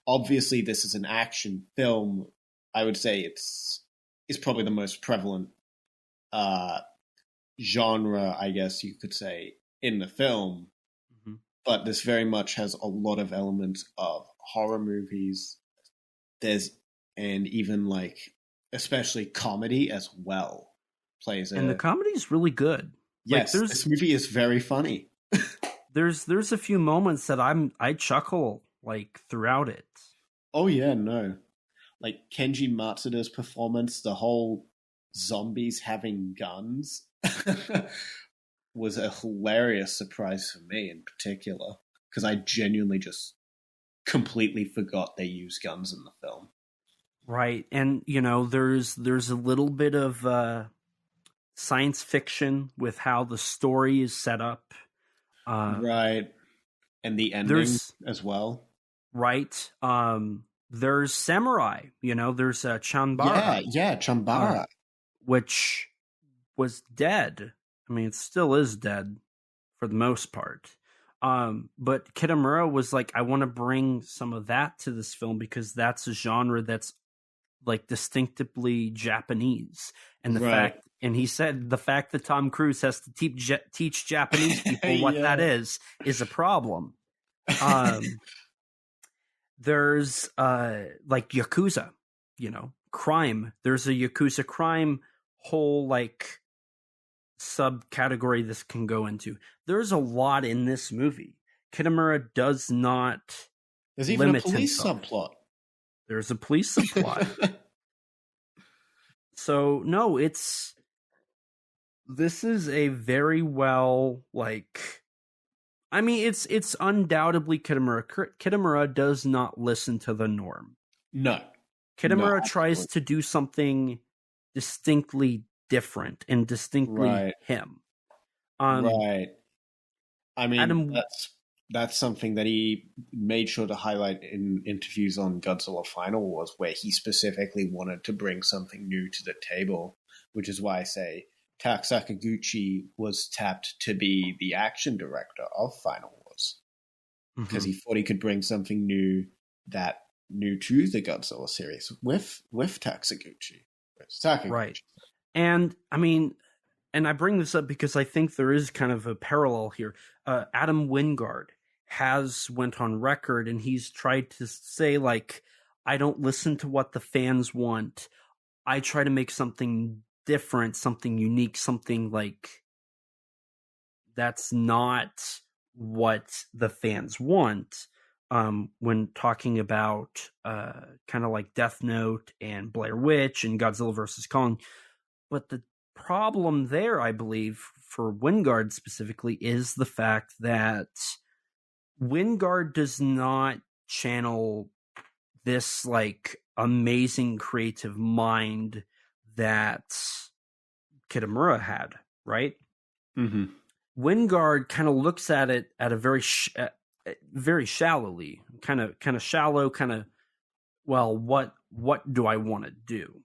obviously this is an action film. I would say it's probably the most prevalent genre, I guess you could say, in the film. Mm-hmm. But this very much has a lot of elements of horror movies. And even like, especially comedy as well plays. And the comedy is really good. Yes, like, this movie is very funny. There's a few moments that I chuckle like throughout it. Oh yeah, no. Like Kenji Matsuda's performance, the whole zombies having guns was a hilarious surprise for me in particular, because I genuinely just completely forgot they used guns in the film. Right. And there's a little bit of science fiction with how the story is set up. Right. And the ending as well. Right. There's samurai, there's Chanbara. Yeah, Chanbara. Which was dead. I mean, it still is dead for the most part. But Kitamura was like, I want to bring some of that to this film because that's a genre that's like distinctively Japanese. And he said the fact that Tom Cruise has to teach Japanese people what that is a problem. There's like Yakuza, crime. There's a Yakuza crime whole like subcategory this can go into. There's a lot in this movie. Kitamura does not. There's even a police subplot. There's a police subplot. So no, this is a very well, like, I mean, it's undoubtedly Kitamura. Kitamura does not listen to the norm. No. Kitamura tries to do something distinctly different and distinctly him. Right. I mean, that's something that he made sure to highlight in interviews on Godzilla Final Wars, where he specifically wanted to bring something new to the table, which is why I say Tak Sakaguchi was tapped to be the action director of Final Wars, because he thought he could bring something new to the Godzilla series with Sakaguchi. Right. And I mean, and I bring this up because I think there is kind of a parallel here. Adam Wingard has went on record and he's tried to say, like, I don't listen to what the fans want. I try to make something different, something unique, something like that's not what the fans want. When talking about kind of like Death Note and Blair Witch and Godzilla vs. Kong. But the problem there, I believe, for Wingard specifically, is the fact that Wingard does not channel this like amazing creative mind that Kitamura had, right? Mm-hmm. Wingard kind of looks at it at a very shallowly, kind of shallow, well, what do I want to do?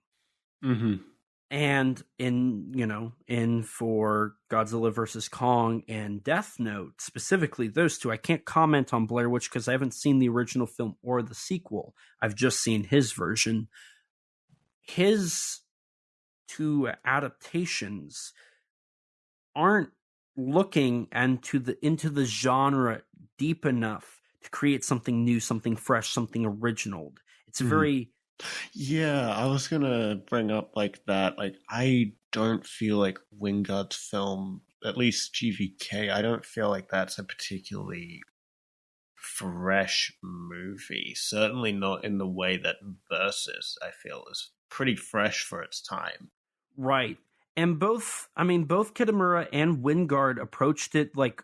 Mm-hmm. And in for Godzilla versus Kong and Death Note, specifically those two, I can't comment on Blair Witch because I haven't seen the original film or the sequel. I've just seen his version. His two adaptations aren't looking into the genre deep enough to create something new, something fresh, something original. It's very... Yeah, I was gonna bring up like that. Like, I don't feel like Wingard's film, at least GVK, I don't feel like that's a particularly fresh movie. Certainly not in the way that Versus, I feel, is pretty fresh for its time. Right. And both Kitamura and Wingard approached it like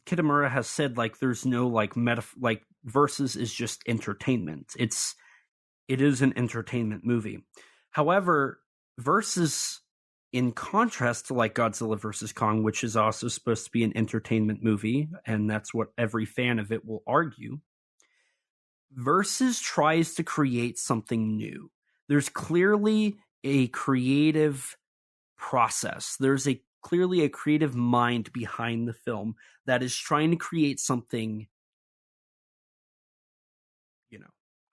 Kitamura has said, like there's no like like Versus is just entertainment. It is an entertainment movie. However, Versus, in contrast to like Godzilla vs. Kong, which is also supposed to be an entertainment movie, and that's what every fan of it will argue, Versus tries to create something new. There's clearly a creative process. There's clearly a creative mind behind the film that is trying to create something,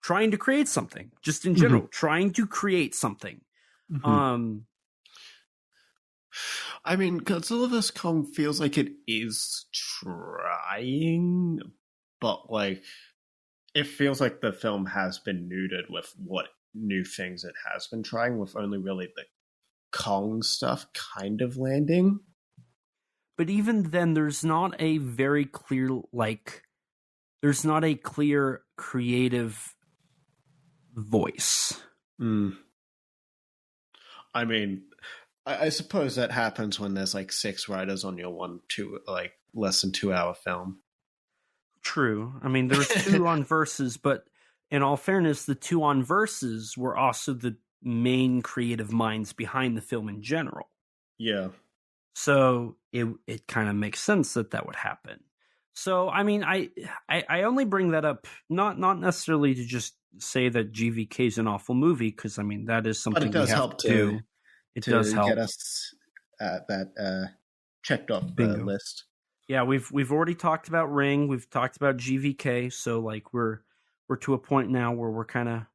trying to create something, just in general, trying to create something. I mean, Godzilla vs. Kong feels like it is trying, but like it feels like the film has been neutered with what new things it has been trying, with only really the Kong stuff kind of landing. But even then, there's not a very clear, there's not a clear creative voice. I mean, I suppose that happens when there's like 6 writers on your less than 2 hour film. True. I mean, there was 2 on Versus, but in all fairness, the 2 on Versus were also the main creative minds behind the film in general. Yeah. So it kind of makes sense that would happen. So I mean, I only bring that up not necessarily to just say that GVK is an awful movie, because I mean that is something but it does we have help to do. It does help get us that checked off the list. Yeah, we've already talked about Ring. We've talked about GVK. So like we're to a point now where we're kind of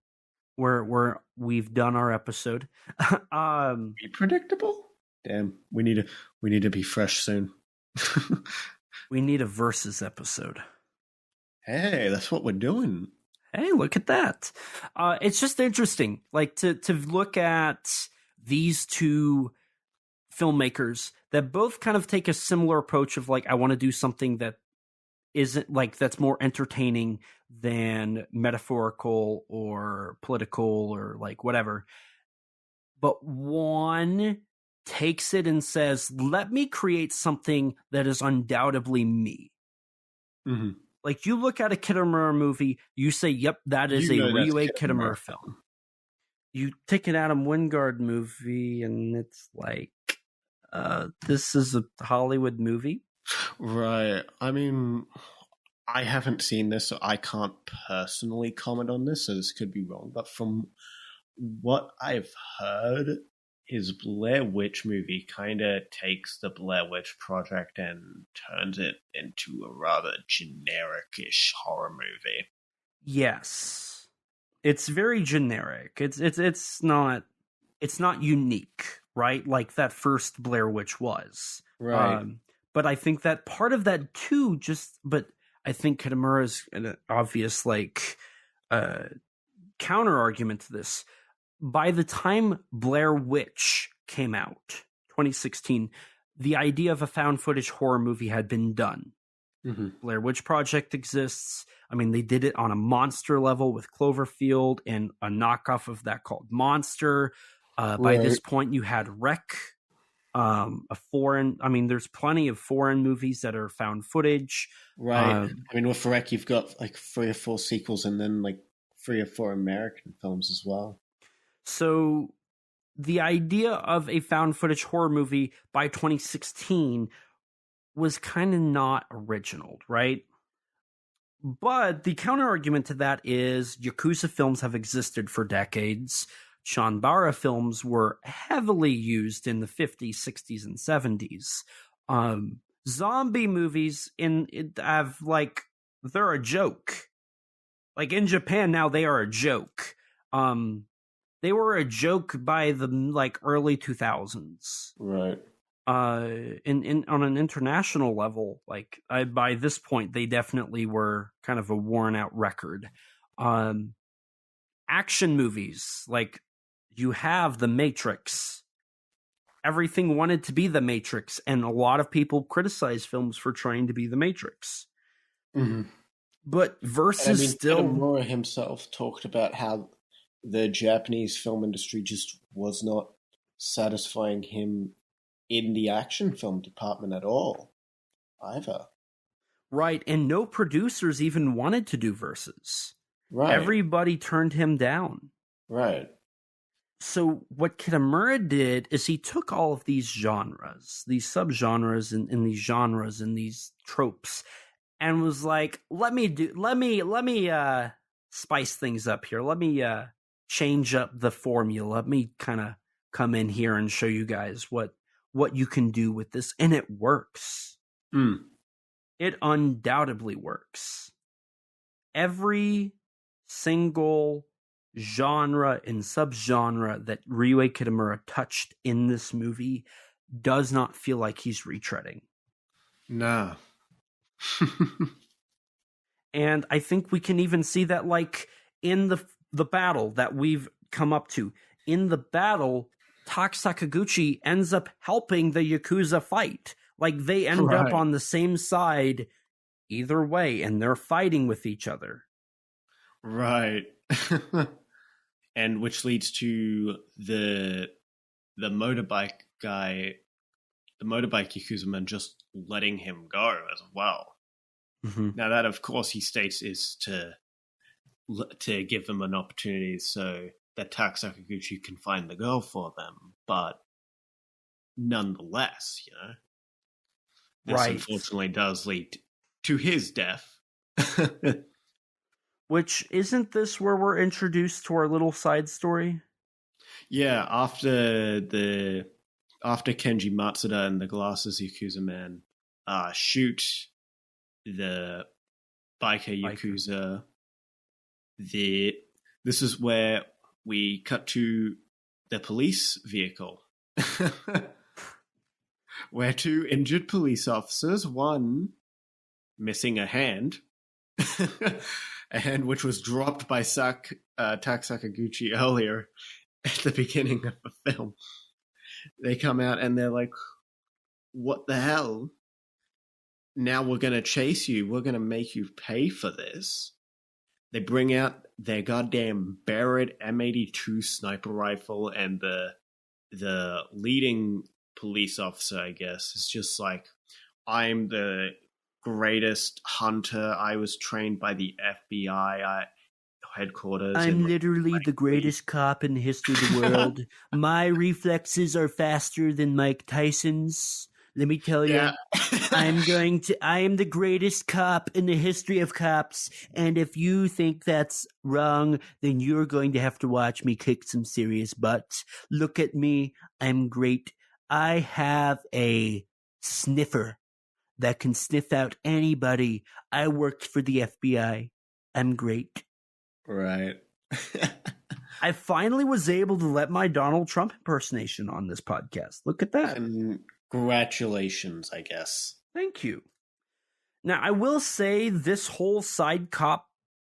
we've done our episode. Be predictable. Damn, we need to be fresh soon. We need a Versus episode. Hey, that's what we're doing. Hey, look at that. It's just interesting, like to look at these two filmmakers that both kind of take a similar approach of like, I want to do something that isn't like, that's more entertaining than metaphorical or political or like whatever. But one takes it and says, let me create something that is undoubtedly me. Mm-hmm. Like you look at a Kitamura movie, you say, yep, that is a Ryuhei Kitamura film. You take an Adam Wingard movie and it's like, this is a Hollywood movie. Right. I mean, I haven't seen this, so I can't personally comment on this, so this could be wrong. But from what I've heard, his Blair Witch movie kind of takes the Blair Witch Project and turns it into a rather generic-ish horror movie. Yes. It's very generic. It's not unique, right? Like that first Blair Witch was. Right. But I think that part of that too, but I think Kitamura's an obvious counter argument to this. By the time Blair Witch came out, 2016, the idea of a found footage horror movie had been done. Mm-hmm. Blair Witch Project exists. I mean, they did it on a monster level with Cloverfield and a knockoff of that called Monster. By this point, you had Wreck, there's plenty of foreign movies that are found footage. Right. With Wreck, you've got 3 or 4 sequels and then 3 or 4 American films as well. So the idea of a found footage horror movie by 2016 was kind of not original, right? But the counter argument to that is Yakuza films have existed for decades. Chanbara films were heavily used in the 50s, 60s, and 70s. Zombie movies they're a joke. In Japan now, they are a joke. They were a joke by the early 2000s. Right. On an international level, by this point, they definitely were kind of a worn out record. Action movies, you have The Matrix. Everything wanted to be The Matrix, and a lot of people criticize films for trying to be The Matrix. Mm-hmm. But versus Kitamura himself talked about how the Japanese film industry just was not satisfying him in the action film department at all, either. Right, and no producers even wanted to do verses. Right. Everybody turned him down. Right. So what Kitamura did is he took all of these genres, these subgenres and these genres and these tropes, and was like, let me spice things up here. Let me change up the formula. Let me kind of come in here and show you guys what you can do with this. And it works. Mm. It undoubtedly works. Every single genre and subgenre that Ryuhei Kitamura touched in this movie does not feel like he's retreading. Nah. And I think we can even see that in the battle that we've come up to. In the battle, Tak Sakaguchi ends up helping the Yakuza fight. They end up on the same side either way, and they're fighting with each other. Right. And which leads to the motorbike guy, the motorbike Yakuza man, just letting him go as well. Mm-hmm. Now that, of course, he states is to give them an opportunity so that Tak Sakaguchi can find the girl for them, but nonetheless, this unfortunately does lead to his death. Which, isn't this where we're introduced to our little side story? Yeah, after Kenji Matsuda and the Glasses Yakuza man shoot the biker Yakuza, this is where we cut to the police vehicle, where 2 injured police officers, one missing a hand, a hand which was dropped by Tak Sakaguchi earlier at the beginning of the film. They come out and they're like, what the hell? Now we're going to chase you. We're going to make you pay for this. They bring out their goddamn Barrett M82 sniper rifle, and the leading police officer, I guess, is just like, I'm the greatest hunter. I was trained by the FBI headquarters. I'm literally the greatest cop in the history of the world. My reflexes are faster than Mike Tyson's. Let me tell you, I am the greatest cop in the history of cops. And if you think that's wrong, then you're going to have to watch me kick some serious butts. Look at me. I'm great. I have a sniffer that can sniff out anybody. I worked for the FBI. I'm great. Right. I finally was able to let my Donald Trump impersonation on this podcast. Look at that. Congratulations, I guess. Thank you. Now, I will say this whole side cop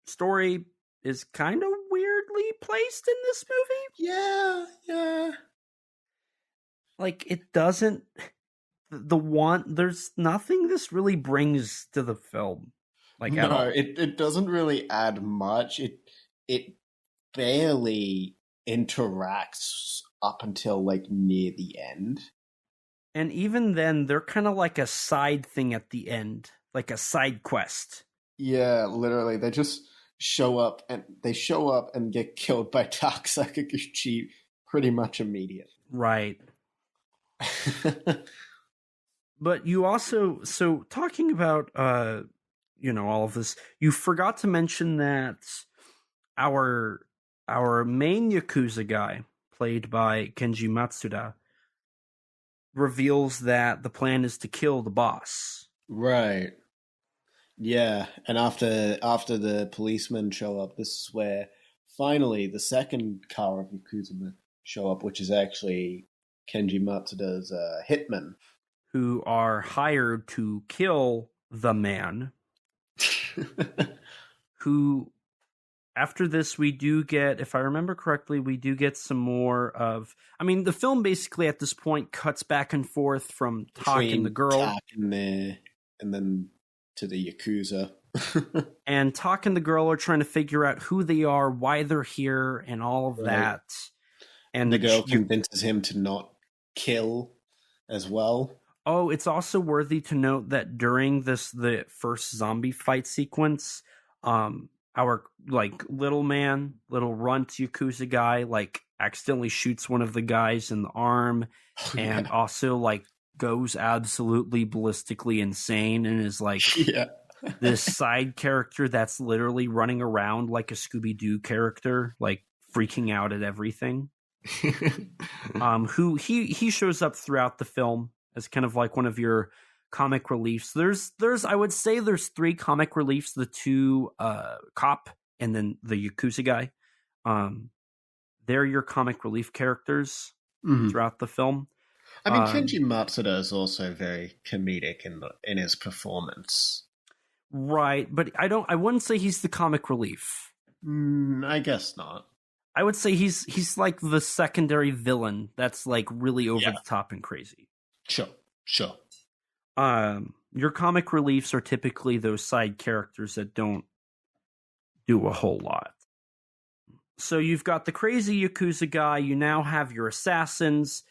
story is kind of weirdly placed in this movie. Yeah. Like, it doesn't... There's nothing this really brings to the film. Like, at all. It doesn't really add much. It barely interacts up until, like, near the end. And even then, they're kind of like a side thing at the end. Like a side quest. Yeah, literally. They just show up and get killed by Dark Sakaguchi pretty much immediately. Right. But you also, so talking about, all of this, you forgot to mention that our main Yakuza guy, played by Kenji Matsuda, reveals that the plan is to kill the boss. Right. Yeah, and after the policemen show up, this is where finally the second car of Yakuza show up, which is actually Kenji Matsuda's hitmen. Who are hired to kill the man. Who, after this, we do get, if I remember correctly, we do get some more of... I mean, the film basically at this point cuts back and forth from Tak and the girl. Tak and then to the Yakuza. And Tak and the girl are trying to figure out who they are, why they're here, and all of that. And the girl convinces him to not kill as well. Oh, it's also worthy to note that during the first zombie fight sequence, our little runt Yakuza guy accidentally shoots one of the guys in the arm, and also goes absolutely ballistically insane and is this side character that's literally running around like a Scooby-Doo character, freaking out at everything. Who he shows up throughout the film as kind of like one of your comic reliefs. There's I would say there's 3 comic reliefs, the 2 cop and then the Yakuza guy. They're your comic relief characters throughout the film. I mean, Kenji Matsuda is also very comedic in his performance. Right, but I wouldn't say he's the comic relief. I guess not. I would say he's like the secondary villain that's really over the top and crazy. Sure. Your comic reliefs are typically those side characters that don't do a whole lot. So you've got the crazy Yakuza guy. You now have your assassins.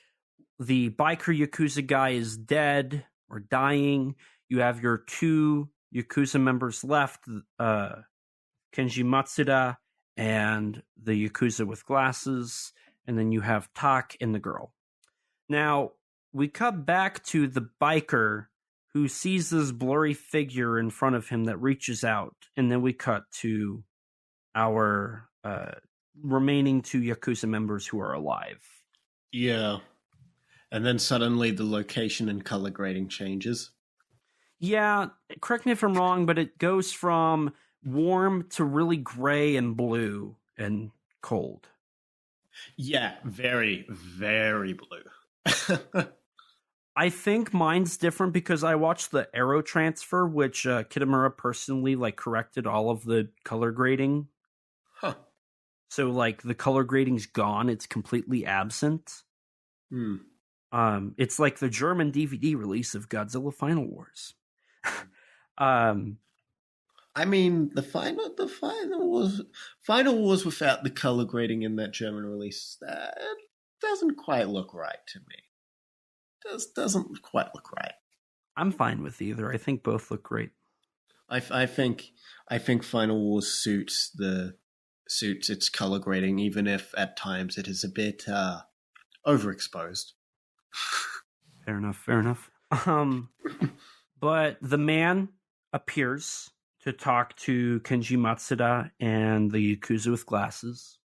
The biker Yakuza guy is dead or dying. You have your 2 Yakuza members left, Kenji Matsuda and the Yakuza with glasses. And then you have Tak and the girl. Now, we cut back to the biker who sees this blurry figure in front of him that reaches out. And then we cut to our remaining 2 Yakuza members who are alive. Yeah. And then suddenly the location and color grading changes. Yeah, correct me if I'm wrong, but it goes from warm to really gray and blue and cold. Yeah, very, very blue. I think mine's different because I watched the Arrow transfer, which Kitamura personally corrected all of the color grading. Huh. So the color grading's gone; it's completely absent. It's like the German DVD release of Godzilla Final Wars. I mean, the final was without the color grading in that German release. That doesn't quite look right to me. Doesn't quite look right. I'm fine with either. I think both look great. I think Final Wars suits its color grading, even if at times it is a bit overexposed. Fair enough. But the man appears to talk to Kenji Matsuda and the Yakuza with glasses,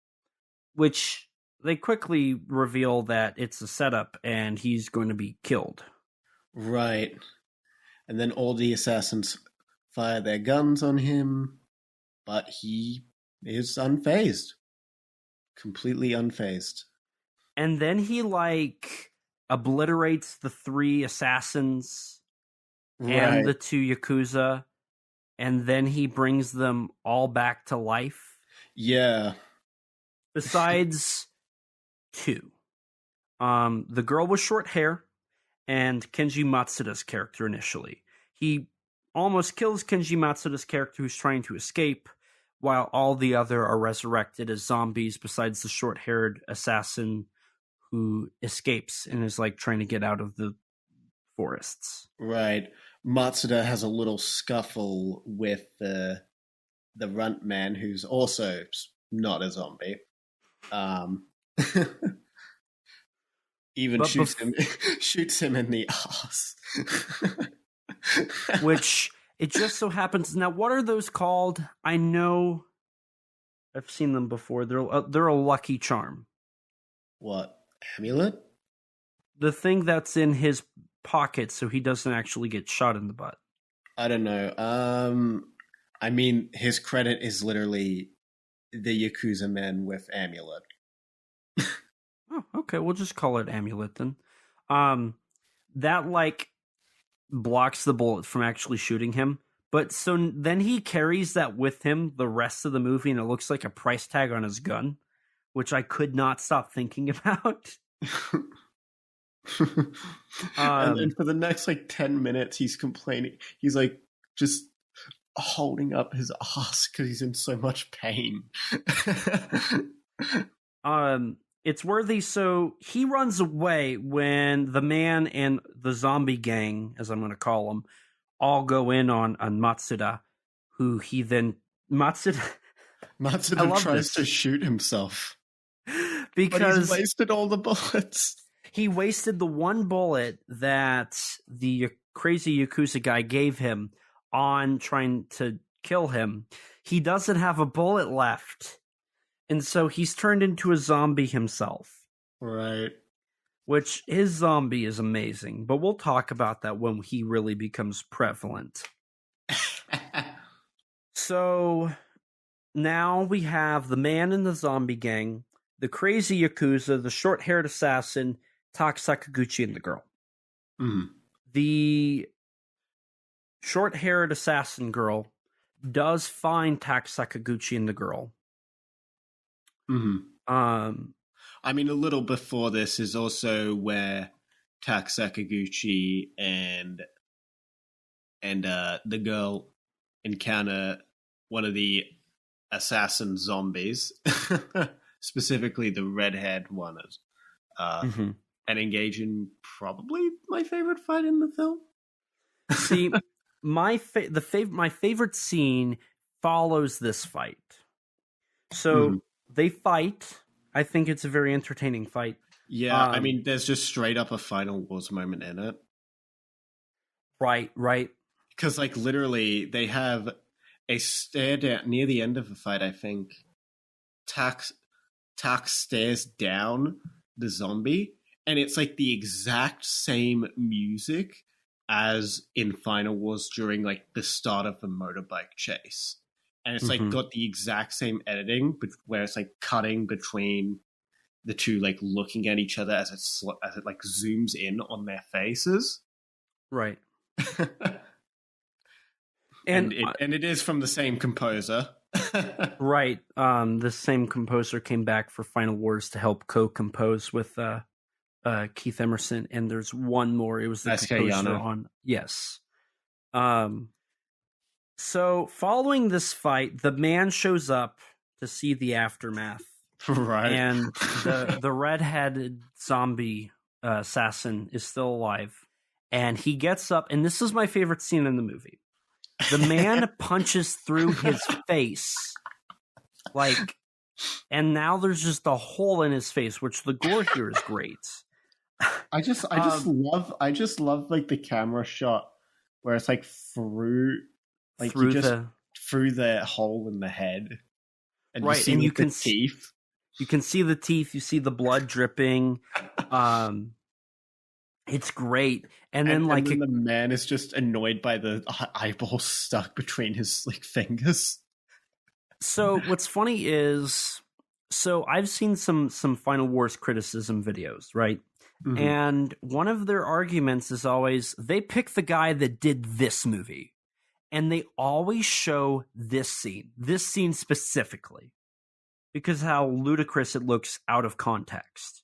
which they quickly reveal that it's a setup and he's going to be killed. Right. And then all the assassins fire their guns on him, but he is unfazed. Completely unfazed. And then he obliterates the 3 assassins and the 2 Yakuza, and then he brings them all back to life. Yeah. Besides 2. The girl with short hair and Kenji Matsuda's character initially. He almost kills Kenji Matsuda's character who's trying to escape, while all the other are resurrected as zombies besides the short-haired assassin who escapes and is like trying to get out of the forests. Right. Matsuda has a little scuffle with the runt man who's also not a zombie. Even shoots him in the ass. Which it just so happens. Now, what are those called? I know I've seen them before. They're a lucky charm. What? Amulet? The thing that's in his pocket so he doesn't actually get shot in the butt. I don't know. I mean, his credit is literally the Yakuza men with amulet. Oh, okay. We'll just call it amulet then. That like blocks the bullet from actually shooting him. But so then he carries that with him the rest of the movie, and it looks like a price tag on his gun, which I could not stop thinking about. And for the next like 10 minutes, he's complaining. He's like just holding up his ass because he's in so much pain. It's worthy. So he runs away when the man and the zombie gang, as I'm going to call them, all go in on Matsuda, who he then Matsuda tries to shoot himself because but he's wasted all the bullets. He wasted the one bullet that the crazy Yakuza guy gave him on trying to kill him. He doesn't have a bullet left. And so he's turned into a zombie himself. Right. Which his zombie is amazing. But we'll talk about that when he really becomes prevalent. So now we have the man in the zombie gang, the crazy Yakuza, the short-haired assassin, Tak Sakaguchi, and the girl. Mm. The short-haired assassin girl does find Tak Sakaguchi and the girl. Mm-hmm. I mean, a little before this is also where Tak Sakaguchi and the girl encounter one of the assassin zombies, specifically the red-haired one, and engage in probably my favorite fight in the film. See, my favorite scene follows this fight. So they fight. I think it's a very entertaining fight. Yeah, I mean, there's just straight up a Final Wars moment in it. Right. Because, like, literally, they have a stare down near the end of the fight, I think. Tak stares down the zombie, and it's like the exact same music as in Final Wars during like the start of the motorbike chase. And it's like got the exact same editing, but where it's like cutting between the two, like looking at each other as it like zooms in on their faces. Right. and it is from the same composer. Right. The same composer came back for Final Wars to help co-compose with Keith Emerson, and there's one more. It was the composer on. Yes. So following this fight, the man shows up to see the aftermath. Right. And the red-headed zombie assassin is still alive. And he gets up, and this is my favorite scene in the movie. The man punches through his face. And now there's just a hole in his face, which the gore here is great. I just love like the camera shot where it's like through the hole in the head, and right, you see and you the can teeth. You can see the teeth. You see the blood dripping. It's great, and then the man is just annoyed by the eyeball stuck between his like fingers. So what's funny is So I've seen some Final Wars criticism videos, right? Mhm. And one of their arguments is always they pick the guy that did this movie, and they always show this scene specifically, because how ludicrous it looks out of context.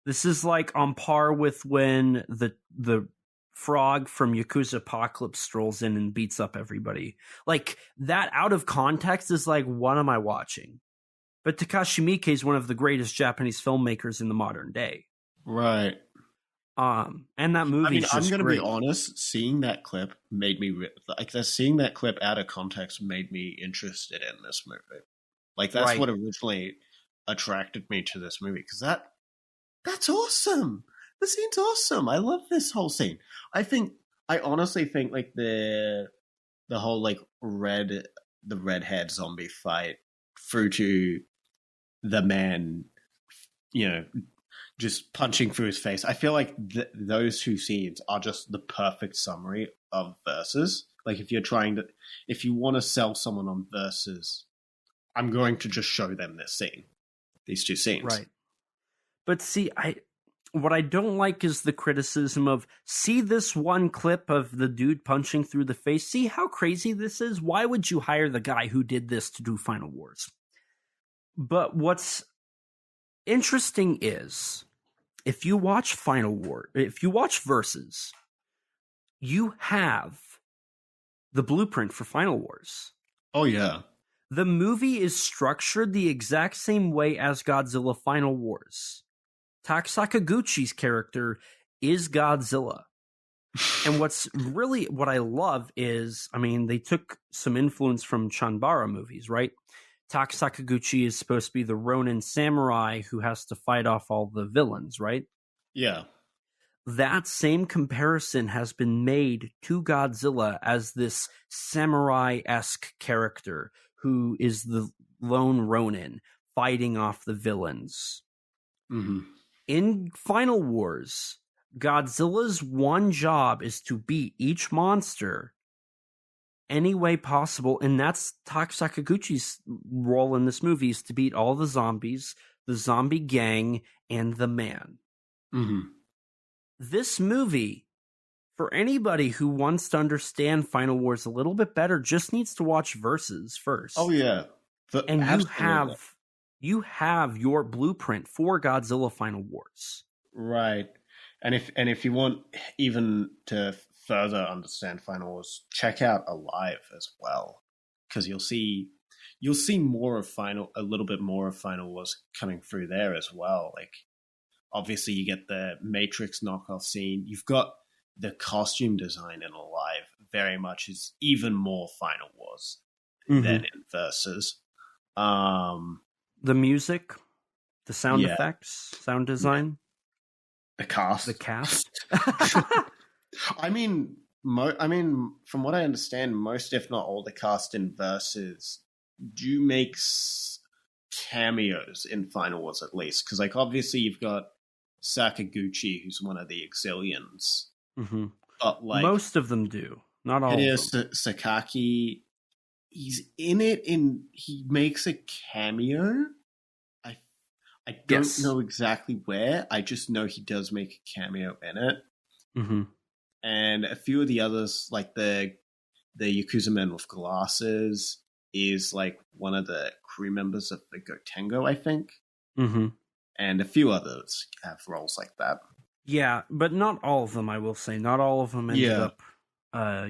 This is like on par with when the frog from Yakuza Apocalypse strolls in and beats up everybody. Like, that out of context is like, what am I watching? But Takashi Miike is one of the greatest Japanese filmmakers in the modern day. Right. And that movie. I mean, just I'm going to great. be honest. Seeing that clip made me seeing that clip out of context made me interested in this movie. Like, that's Right. what originally attracted me to this movie, because that's awesome. The scene's awesome. I love this whole scene. I honestly think like the whole like the redhead zombie fight through to the man, you know, just punching through his face. I feel like those two scenes are just the perfect summary of Versus. Like, if you want to sell someone on Versus, I'm going to just show them these two scenes. Right. But see, what I don't like is the criticism of, see this one clip of the dude punching through the face? See how crazy this is? Why would you hire the guy who did this to do Final Wars? But what's interesting is, if you watch Versus, you have the blueprint for Final Wars. Oh, yeah. The movie is structured the exact same way as Godzilla Final Wars. Tak Sakaguchi's character is Godzilla. And what I love is, I mean, they took some influence from Chanbara movies, right? Tak Sakaguchi is supposed to be the Ronin samurai who has to fight off all the villains, right? Yeah. That same comparison has been made to Godzilla as this samurai-esque character who is the lone Ronin fighting off the villains. Mm-hmm. In Final Wars, Godzilla's one job is to beat each monster any way possible, and that's Tak Sakaguchi's role in this movie, is to beat all the zombies, the zombie gang, and the man. Mm-hmm. This movie, for anybody who wants to understand Final Wars a little bit better, just needs to watch Versus first. Oh, yeah. And you have your blueprint for Godzilla Final Wars. Right. And if you want even to further understand Final Wars, check out Alive as well, because you'll see a little bit more of Final Wars coming through there as well. Like, obviously you get the Matrix knockoff scene. You've got the costume design in Alive very much is even more Final Wars than in Versus. The music, the sound effects, sound design, the cast. I mean, from what I understand, most, if not all, the cast in Versus do make cameos in Final Wars, at least. Because, like, obviously you've got Sakaguchi, who's one of the Exilians. Mm-hmm. But, like, most of them do. Not all of them. Sakaki, he's in it, and he makes a cameo. I don't know exactly where. I just know he does make a cameo in it. Mm-hmm. And a few of the others, like the Yakuza man with glasses, is like one of the crew members of the Gotengo, I think. Mm-hmm. And a few others have roles like that. Yeah, but not all of them, I will say. Not all of them ended up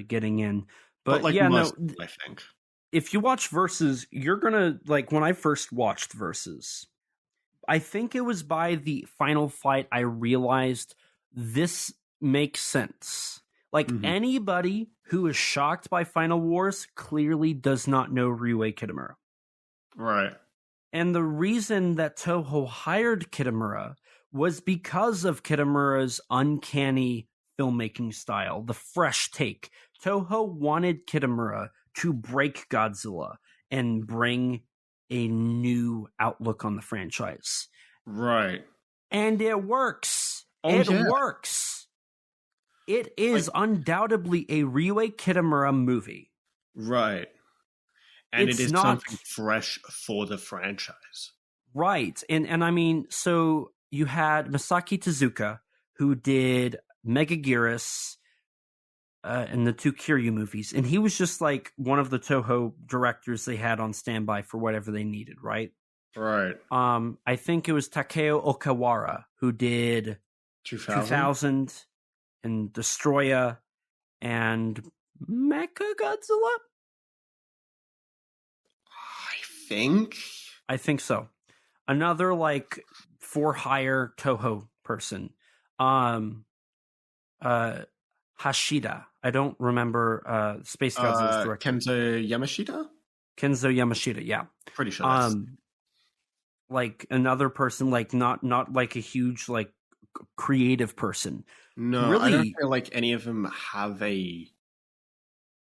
getting in. But like, most, I think. If you watch Versus, you're going to, like, when I first watched Versus, I think it was by the final fight I realized this makes sense. Like, anybody who is shocked by Final Wars clearly does not know Ryuhei Kitamura. Right. And the reason that Toho hired Kitamura was because of Kitamura's uncanny filmmaking style, the fresh take. Toho wanted Kitamura to break Godzilla and bring a new outlook on the franchise. Right. And it works. It works. It is undoubtedly a Ryuhei Kitamura movie. Right. And it's it is not something fresh for the franchise. Right. And I mean, so you had Masaki Tezuka, who did Megaguirus and the two Kiryu movies, and he was just like one of the Toho directors they had on standby for whatever they needed, right? Right. I think it was Takeo Okawara who did 2000 and Destroya and Mechagodzilla. I think so. Another like for hire Toho person. Hashida. I don't remember Space Godzilla's director. Kenzo Yamashita, yeah. Pretty sure that's... like another person, like not like a huge like creative person. No, really, I don't feel like any of them have a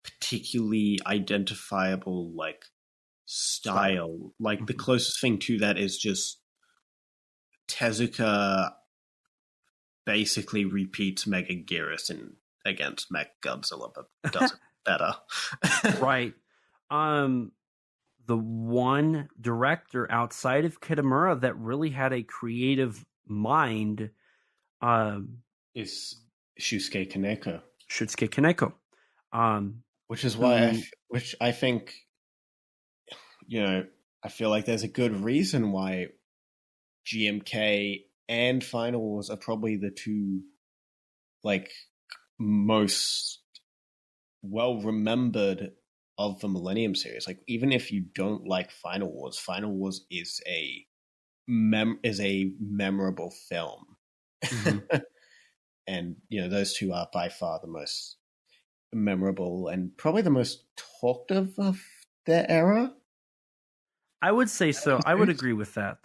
particularly identifiable like style. Like the closest thing to that is just Tezuka basically repeats Megaguirus against Mechagodzilla, but does it better. Right. The one director outside of Kitamura that really had a creative mind is Shusuke Kaneko. Shusuke Kaneko. Which is why I think, you know, I feel like there's a good reason why GMK and Final Wars are probably the two like most well remembered of the Millennium series. Like even if you don't like Final Wars is a memorable film. Mm-hmm. And you know, those two are by far the most memorable and probably the most talked of their era. I would say so. I would agree with that.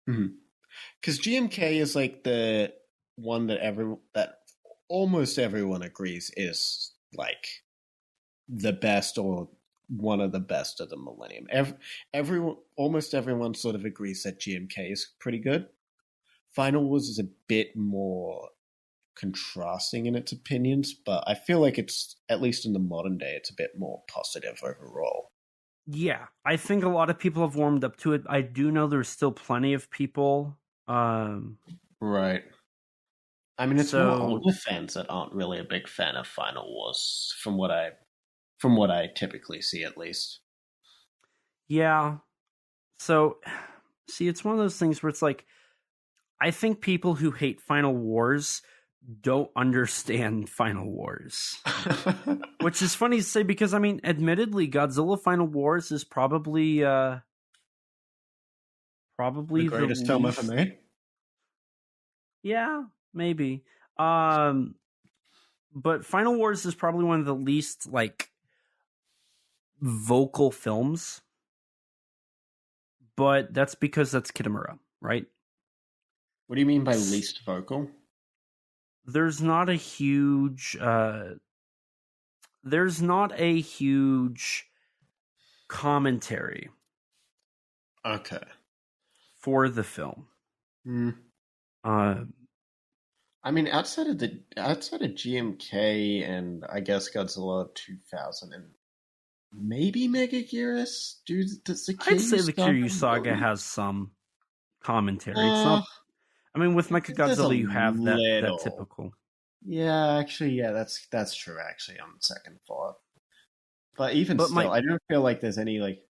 Because GMK is like the one that almost everyone agrees is like the best or one of the best of the Millennium. Almost everyone sort of agrees that GMK is pretty good. Final Wars is a bit more contrasting in its opinions, but I feel like it's, at least in the modern day, it's a bit more positive overall. Yeah, I think a lot of people have warmed up to it. I do know there's still plenty of people. Right. I mean, it's more older fans that aren't really a big fan of Final Wars, from what I typically see, at least. Yeah. So, see, it's one of those things where it's like, I think people who hate Final Wars don't understand Final Wars. Which is funny to say because, I mean, admittedly, Godzilla Final Wars is probably the greatest film ever made? Yeah, maybe. But Final Wars is probably one of the least, like, vocal films. But that's because that's Kitamura, right? What do you mean by least vocal? There's not a huge commentary. Okay. For the film. I mean, outside of GMK and I guess Godzilla 2000 and maybe Megaguirus, I'd say the Kiryu Saga has some commentary. It's not. I mean, with Mechagodzilla, you have that typical. Yeah, actually, yeah, that's true. Actually, on second thought, but still, I don't feel like there's any like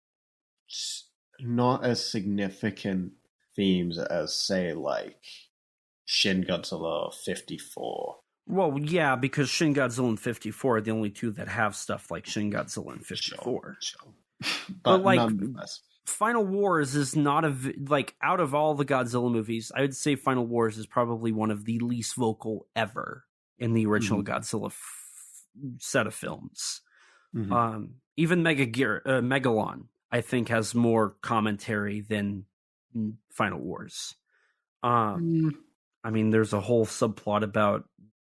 not as significant themes as say like Shin Godzilla 54. Well, yeah, because Shin Godzilla and 54 are the only two that have stuff like Shin Godzilla and 54. Sure. But like, nonetheless. Final Wars is not like out of all the Godzilla movies, I would say Final Wars is probably one of the least vocal ever in the original Godzilla set of films. Even Megalon, I think, has more commentary than Final Wars. I mean, there's a whole subplot about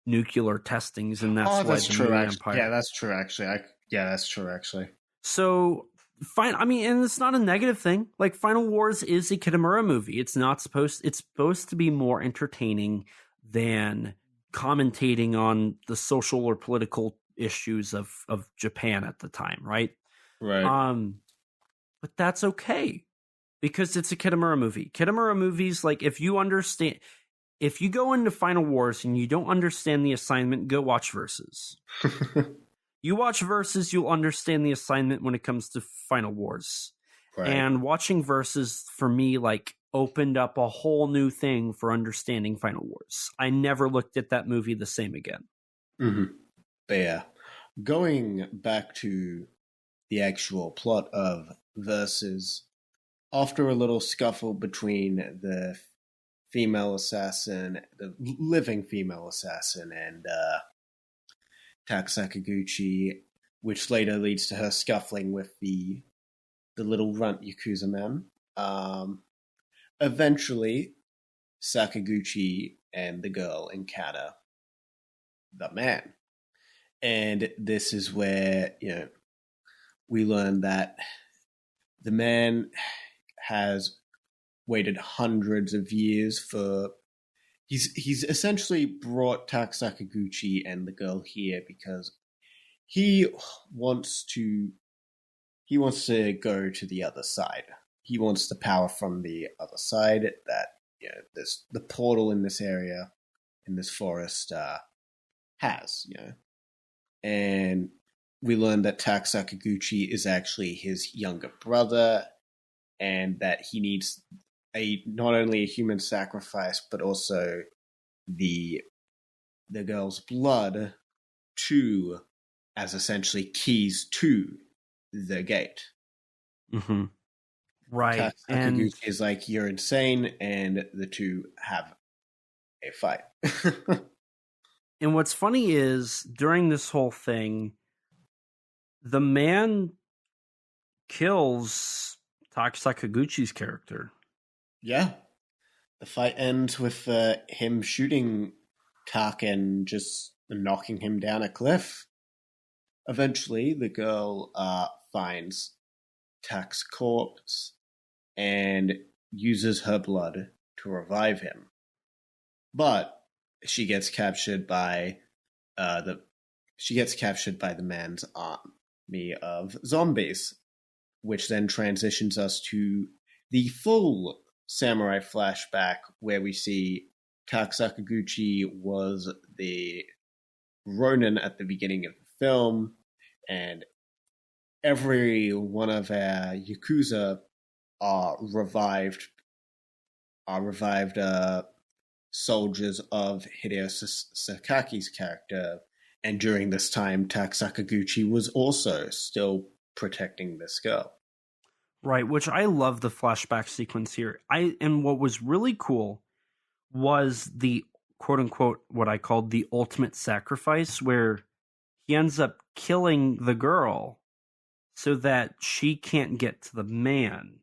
nuclear testings, and that's true. Empire. Yeah, that's true. Actually, that's true. Actually, so. Fine. I mean, and it's not a negative thing. Like Final Wars is a Kitamura movie. It's supposed to be more entertaining than commentating on the social or political issues of Japan at the time, right? Right. But that's okay. Because it's a Kitamura movie. Kitamura movies, like, if you go into Final Wars and you don't understand the assignment, go watch Versus. You watch Versus, you'll understand the assignment when it comes to Final Wars. Right. And watching Versus, for me, like, opened up a whole new thing for understanding Final Wars. I never looked at that movie the same again. Mm-hmm. But yeah, going back to the actual plot of Versus, after a little scuffle between the female assassin, the living female assassin, and Tak Sakaguchi, which later leads to her scuffling with the little runt Yakuza man. Eventually, Sakaguchi and the girl encounter the man. And this is where, we learn that the man has waited hundreds of years for... He's essentially brought Tak Sakaguchi and the girl here because he wants to go to the other side. He wants the power from the other side that there's the portal in this area, in this forest, has. And we learned that Tak Sakaguchi is actually his younger brother, and that he needs not only a human sacrifice, but also the girl's blood as essentially keys to the gate. Mm-hmm. Right. Sakaguchi is like, you're insane, and the two have a fight. And what's funny is, during this whole thing, the man kills Tak Sakaguchi's character. Yeah. The fight ends with him shooting Tak and just knocking him down a cliff. Eventually, the girl finds Tak's corpse and uses her blood to revive him. But she gets captured by the man's army of zombies, which then transitions us to the full samurai flashback, where we see Tak Sakaguchi was the Ronin at the beginning of the film, and every one of our Yakuza are revived soldiers of Hideo Sakaki's character, and during this time, Tak Sakaguchi was also still protecting this girl. Right, which I love the flashback sequence here. And what was really cool was the quote-unquote, what I called the ultimate sacrifice, where he ends up killing the girl so that she can't get to the man.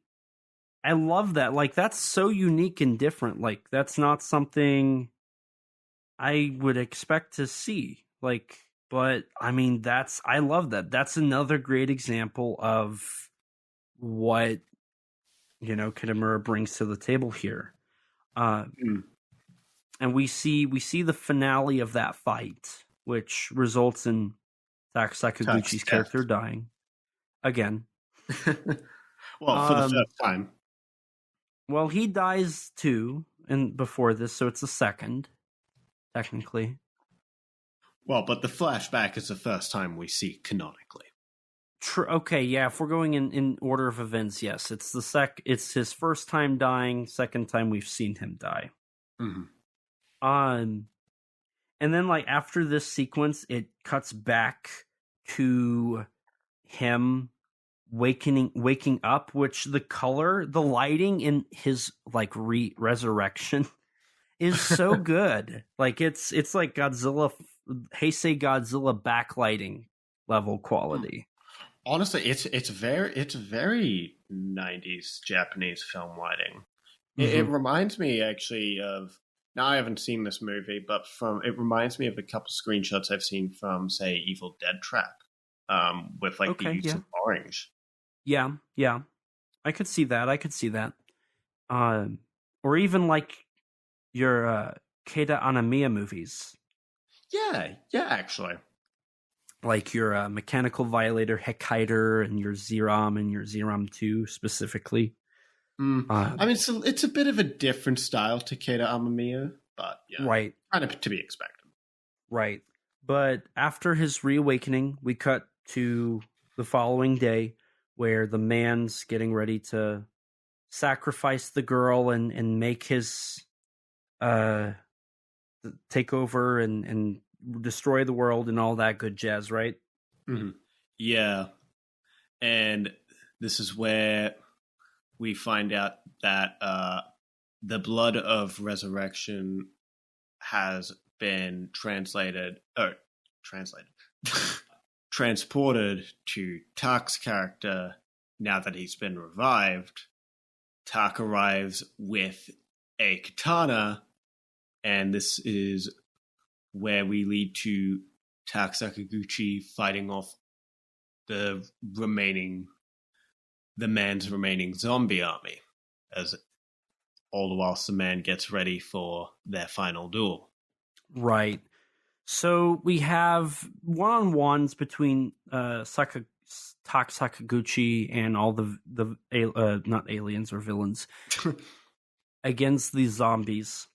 I love that. Like, that's so unique and different. Like, that's not something I would expect to see. Like, but I mean, I love that. That's another great example of what, Kitamura brings to the table here. And we see the finale of that fight, which results in Tak Sakaguchi's character dying again. Well, for the first time. Well, he dies too, and before this, so it's the second, technically. Well, but the flashback is the first time we see canonically. True. Okay, yeah. If we're going in order of events, yes, it's It's his first time dying. Second time we've seen him die. Mm-hmm. And then like after this sequence, it cuts back to him waking up, which the lighting in his like resurrection is so good. Like it's like Godzilla, Heisei Godzilla backlighting level quality. Honestly, it's very 90s Japanese film lighting. Mm-hmm. It reminds me actually of, now I haven't seen this movie, but it reminds me of a couple screenshots I've seen from, say, Evil Dead Trap, with like the use of orange. Yeah. I could see that. Or even like your Keita Anamiya movies. Yeah, actually. Like your Mechanical Violator Heckhider and your Zeiram and your Zeiram 2 specifically. I mean, it's a bit of a different style to Keita Amamiya, but yeah, right, kind of to be expected. right. But after his reawakening, we cut to the following day where the man's getting ready to sacrifice the girl and make his take over and destroy the world and all that good jazz, right? Mm-hmm. Yeah. And this is where we find out that the blood of resurrection has been transported to Tak's character now that he's been revived. Tak arrives with a katana, and this is where we lead to Tak Sakaguchi fighting off the man's remaining zombie army, as all the whilst the man gets ready for their final duel. Right. So we have one-on-ones between Tak Sakaguchi and all the not aliens or villains against these zombies.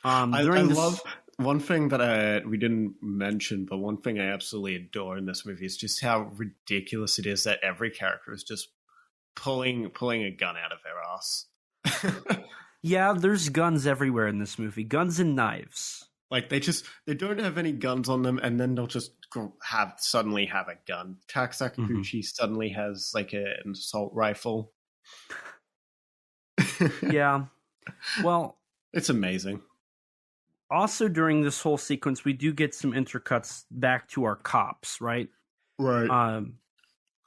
I love one thing that we didn't mention, but one thing I absolutely adore in this movie is just how ridiculous it is that every character is just pulling a gun out of their ass. Yeah, there's guns everywhere in this movie. Guns and knives. Like they don't have any guns on them, and then they'll just suddenly have a gun. Tak Sakaguchi suddenly has like an assault rifle. Yeah. Well, it's amazing. Also, during this whole sequence, we do get some intercuts back to our cops, right? Right.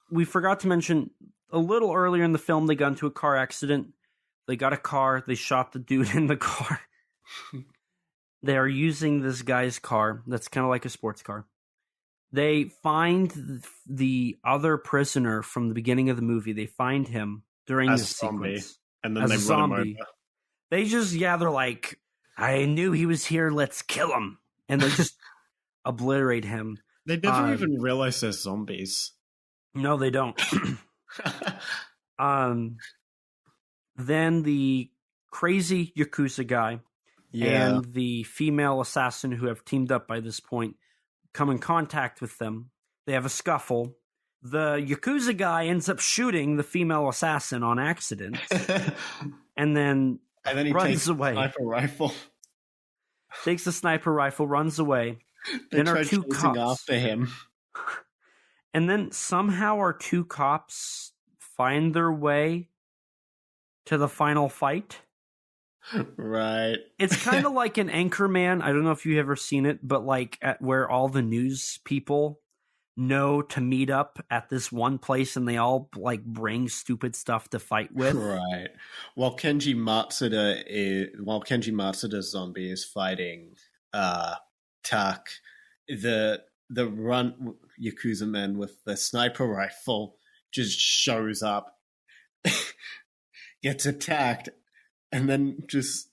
We forgot to mention a little earlier in the film, they got into a car accident. They got a car. They shot the dude in the car. They are using this guy's car. That's kind of like a sports car. They find the other prisoner from the beginning of the movie. They find him during this sequence. And then they run him over. They're like, I knew he was here. Let's kill him. And they just obliterate him. They never even realize they're zombies. No, they don't. Then the crazy Yakuza guy and the female assassin who have teamed up by this point come in contact with them. They have a scuffle. The Yakuza guy ends up shooting the female assassin on accident. And then he runs away. Sniper rifle. Takes the sniper rifle, runs away. Then our two cops after him. And then somehow our two cops find their way to the final fight. Right. It's kind of like an Anchorman. I don't know if you've ever seen it, but like at where all the news people know to meet up at this one place and they all like bring stupid stuff to fight with. Right. While Kenji Matsuda's zombie is fighting Tak, the run Yakuza man with the sniper rifle just shows up, gets attacked, and then just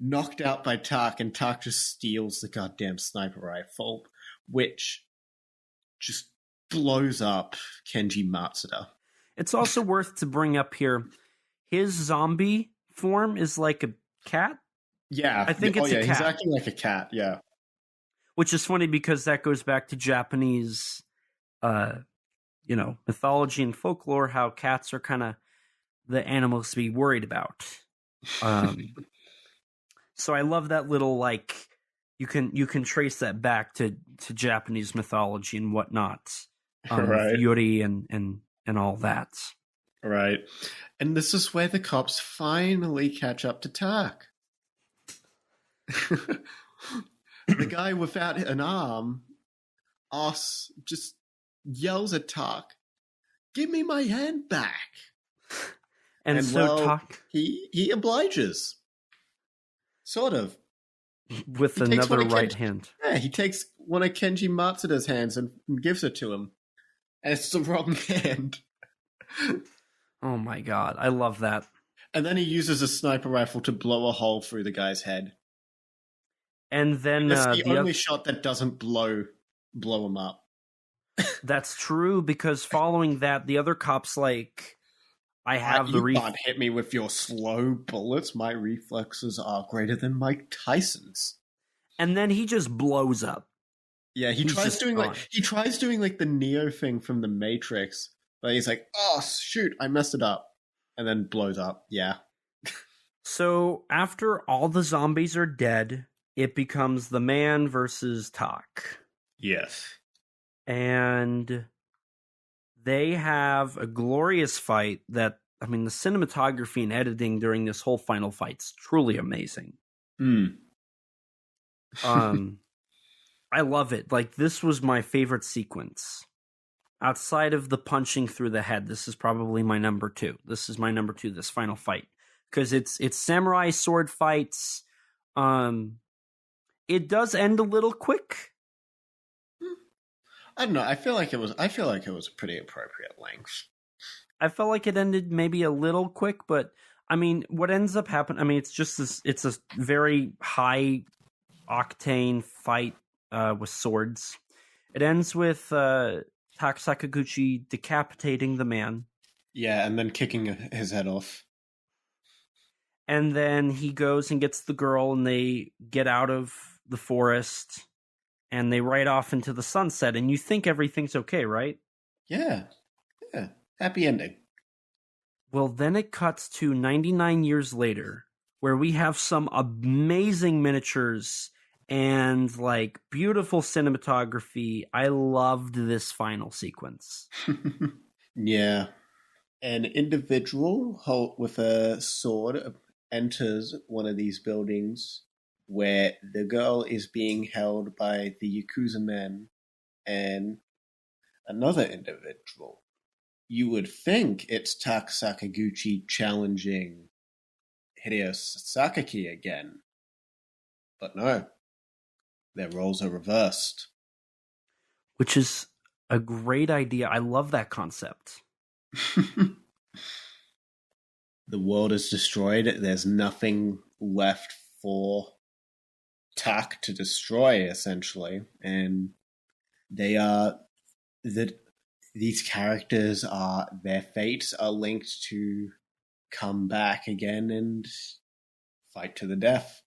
knocked out by Tak, and Tak just steals the goddamn sniper rifle, which just blows up Kenji Matsuda. It's also worth to bring up here, his zombie form is like a cat. Yeah. I think it's a cat. He's acting like a cat, yeah. Which is funny because that goes back to Japanese, mythology and folklore, how cats are kind of the animals to be worried about. So I love that little, like, you can trace that back to Japanese mythology and whatnot. Right. Yuri and all that. Right. And this is where the cops finally catch up to Tak. The guy without an arm, just yells at Tak, "Give me my hand back!" And so Tak, he obliges, sort of, with another right hand. Yeah, he takes one of Kenji Matsuda's hands and gives it to him, and it's the wrong hand. Oh my god, I love that. And then he uses a sniper rifle to blow a hole through the guy's head. And then it's the only shot that doesn't blow him up. That's true, because following that, the other cops, like, I have You can't hit me with your slow bullets. My reflexes are greater than Mike Tyson's. And then he just blows up. Yeah, he tries doing like the Neo thing from the Matrix, but he's like, "Oh shoot, I messed it up," and then blows up. Yeah. So after all the zombies are dead, it becomes the man versus Tak. Yes. And they have a glorious fight that, I mean, the cinematography and editing during this whole final fight's truly amazing. I love it. Like, this was my favorite sequence. Outside of the punching through the head, this is probably my number 2. This is my number 2, this final fight. Because it's samurai sword fights. It does end a little quick. I don't know. I feel like it was a pretty appropriate length. I felt like it ended maybe a little quick, but I mean, what ends up happening? I mean, it's just this. It's a very high octane fight with swords. It ends with Tak Sakaguchi decapitating the man. Yeah, and then kicking his head off. And then he goes and gets the girl, and they get out of the forest, and they ride off into the sunset. And you think everything's okay, right? Yeah. Happy ending. Well, then it cuts to 99 years later, where we have some amazing miniatures and like beautiful cinematography. I loved this final sequence. Yeah. An individual with a sword enters one of these buildings where the girl is being held by the Yakuza men and another individual. You would think it's Tak Sakaguchi challenging Hideo Sakaki again. But no. Their roles are reversed. Which is a great idea. I love that concept. The world is destroyed. There's nothing left for Tak to destroy, essentially. And these characters their fates are linked to come back again and fight to the death.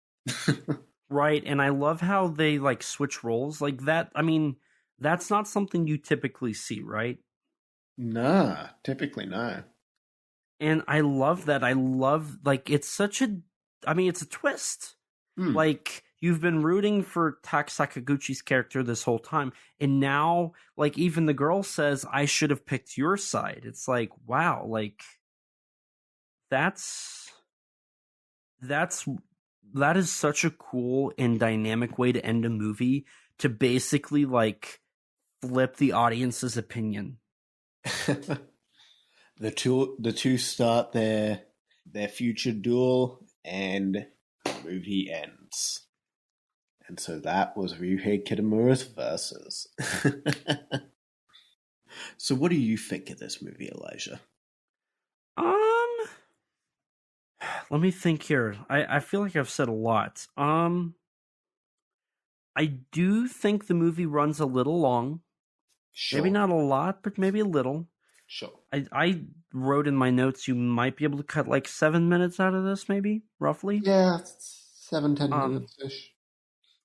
Right, and I love how they like switch roles like that. I mean, that's not something you typically see, right? Nah, typically no. And I love that. I love, like, it's a twist. Like, you've been rooting for Tak Sakaguchi's character this whole time, and now, like, even the girl says, I should have picked your side. It's like, wow, like, that is such a cool and dynamic way to end a movie, to basically, like, flip the audience's opinion. The two start their future duel, and the movie ends. And so that was Ryuhei Kitamura's Versus. So what do you think of this movie, Elijah? Let me think here. I feel like I've said a lot. I do think the movie runs a little long. Sure. Maybe not a lot, but maybe a little. Sure. I wrote in my notes you might be able to cut like 7 minutes out of this, maybe, roughly. Yeah, 7-10 minutes-ish.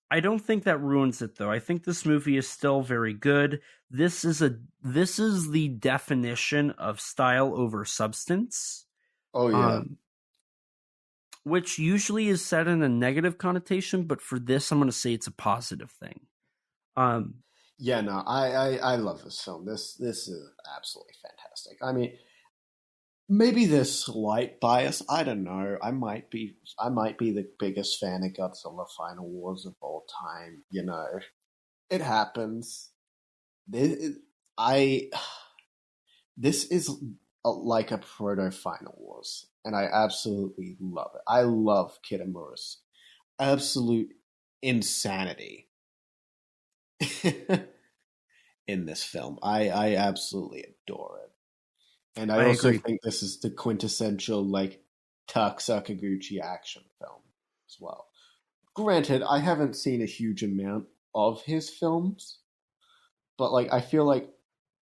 I don't think that ruins it, though. I think this movie is still very good. This is the definition of style over substance. Oh, yeah. Which usually is said in a negative connotation, but for this, I'm going to say it's a positive thing. Yeah, no, I love this film. This is absolutely fantastic. I mean, maybe there's slight bias. I don't know. I might be the biggest fan of Godzilla Final Wars of all time. You know, it happens. This is like a proto Final Wars, and I absolutely love it. I love Kitamura's absolute insanity in this film. I absolutely adore it. And I also agree. think this is the quintessential, like, Tak Sakaguchi action film as well. Granted, I haven't seen a huge amount of his films, but, like, I feel like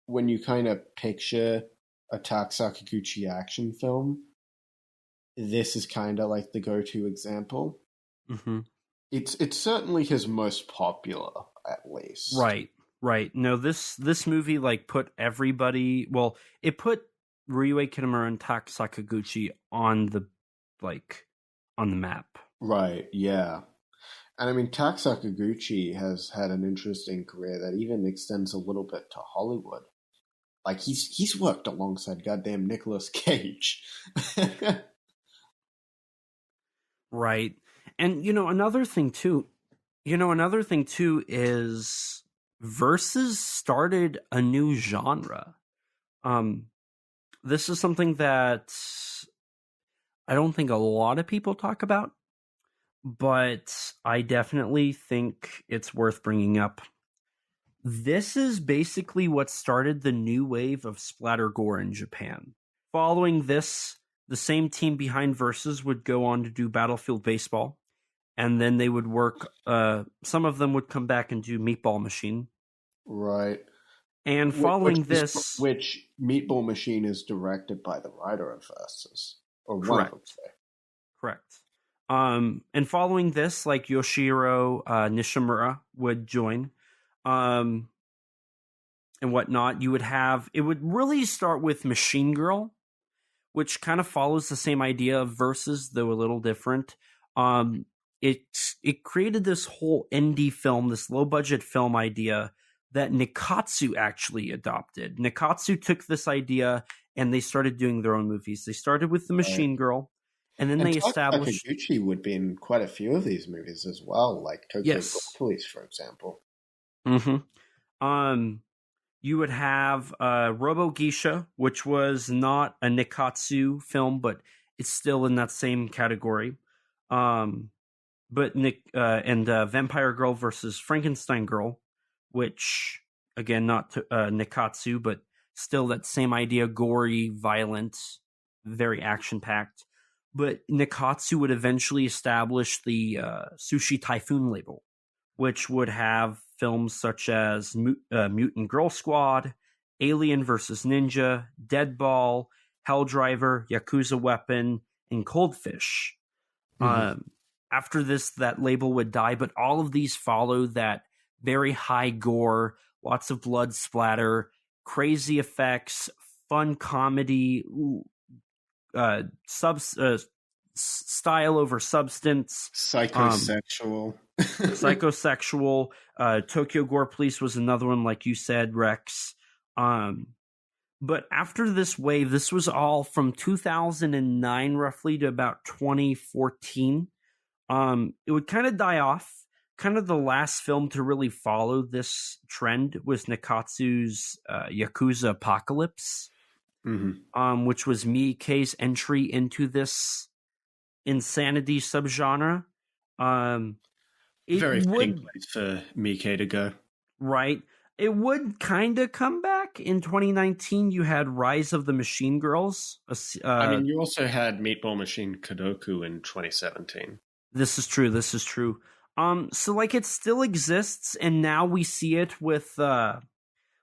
when you kind of picture attack Sakaguchi action film, this is kind of like the go-to example. Mm-hmm. It's certainly his most popular, at least. Right. No, this movie like put everybody. Well, it put Ryuei Kitamura and Tak Sakaguchi on the map. Right. Yeah. And I mean, Tak Sakaguchi has had an interesting career that even extends a little bit to Hollywood. Like he's worked alongside goddamn Nicolas Cage. Right. And another thing too is Versus started a new genre. This is something that I don't think a lot of people talk about, but I definitely think it's worth bringing up. This is basically what started the new wave of splatter gore in Japan. Following this, the same team behind Versus would go on to do Battlefield Baseball, and then they would work, some of them would come back and do Meatball Machine. Right. And following which Meatball Machine is directed by the writer of Versus. Or correct. One of them, say. Correct. And following this, like Yoshihiro Nishimura would join, and whatnot. It would really start with Machine Girl, which kind of follows the same idea of Versus, though a little different. It created this whole indie film, this low budget film idea that Nikkatsu actually adopted. Nikkatsu took this idea and they started doing their own movies. They started with the Machine Girl, and then they established. Sakaguchi would be in quite a few of these movies as well, like Tokyo Police, for example. Mm-hmm. You would have Robo Geisha, which was not a Nikkatsu film, but it's still in that same category. But Vampire Girl versus Frankenstein Girl, which again not Nikkatsu, but still that same idea: gory, violent, very action packed. But Nikkatsu would eventually establish the Sushi Typhoon label, which would have films such as Mutant Girl Squad, Alien vs. Ninja, Deadball, Helldriver, Yakuza Weapon, and Coldfish. Mm-hmm. After this, that label would die, but all of these follow that very high gore, lots of blood splatter, crazy effects, fun comedy, style over substance, psychosexual. Tokyo Gore Police was another one, like you said, Rex. But after this wave, this was all from 2009 roughly to about 2014. It would kind of die off. Kind of the last film to really follow this trend was Nikkatsu's Yakuza Apocalypse, which was Miike's entry into this insanity subgenre. Very fitting place for Miike to go. Right. It would kind of come back in 2019. You had Rise of the Machine Girls. You also had Meatball Machine Kadoku in 2017. This is true. So like it still exists, and now we see it with. Let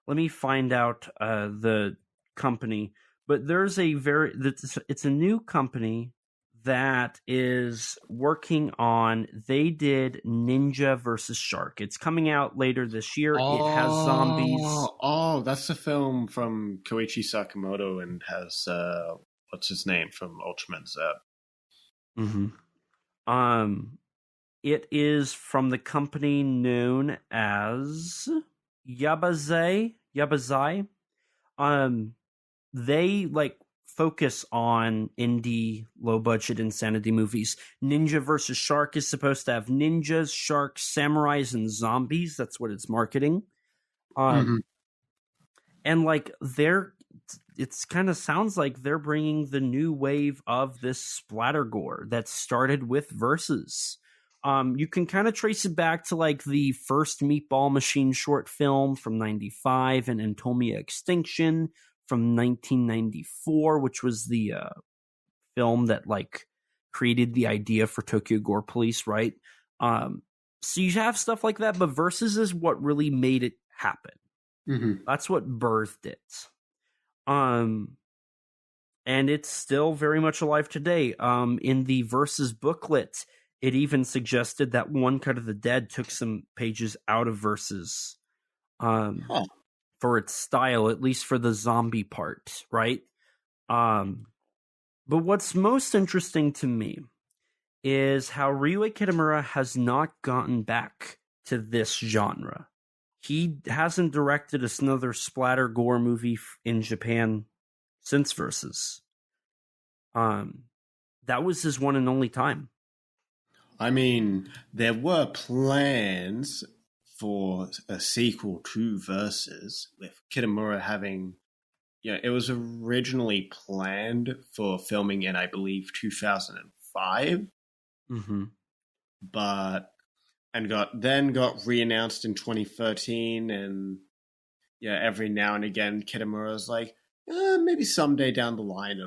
me find out the company, but there's it's a new company that is working on. They did Ninja versus Shark. It's coming out later this year. It has zombies. Oh, that's the film from Koichi Sakamoto and has what's his name from Ultraman Z. Mm-hmm. It is from the company known as Yabazai. They focus on indie, low-budget insanity movies. Ninja vs. Shark is supposed to have ninjas, sharks, samurais, and zombies. That's what it's marketing. And it's kind of sounds like they're bringing the new wave of this splatter gore that started with Versus. You can kind of trace it back to the first Meatball Machine short film from 95 and Entomia Extinction from 1994, which was the film that created the idea for Tokyo Gore Police, right? So you have stuff like that, but Versus is what really made it happen. That's what birthed it. And it's still very much alive today. In the Versus booklet, it even suggested that One Cut of the Dead took some pages out of Versus for its style, at least for the zombie part, right? But what's most interesting to me is how Ryuhei Kitamura has not gotten back to this genre. He hasn't directed another splatter gore movie in Japan since Versus. That was his one and only time. I mean, there were plans for a sequel to Versus, with Kitamura having... Yeah, it was originally planned for filming in, I believe, 2005. Mm-hmm. But... And got re-announced in 2013, and yeah, every now and again, Kitamura's like, maybe someday down the line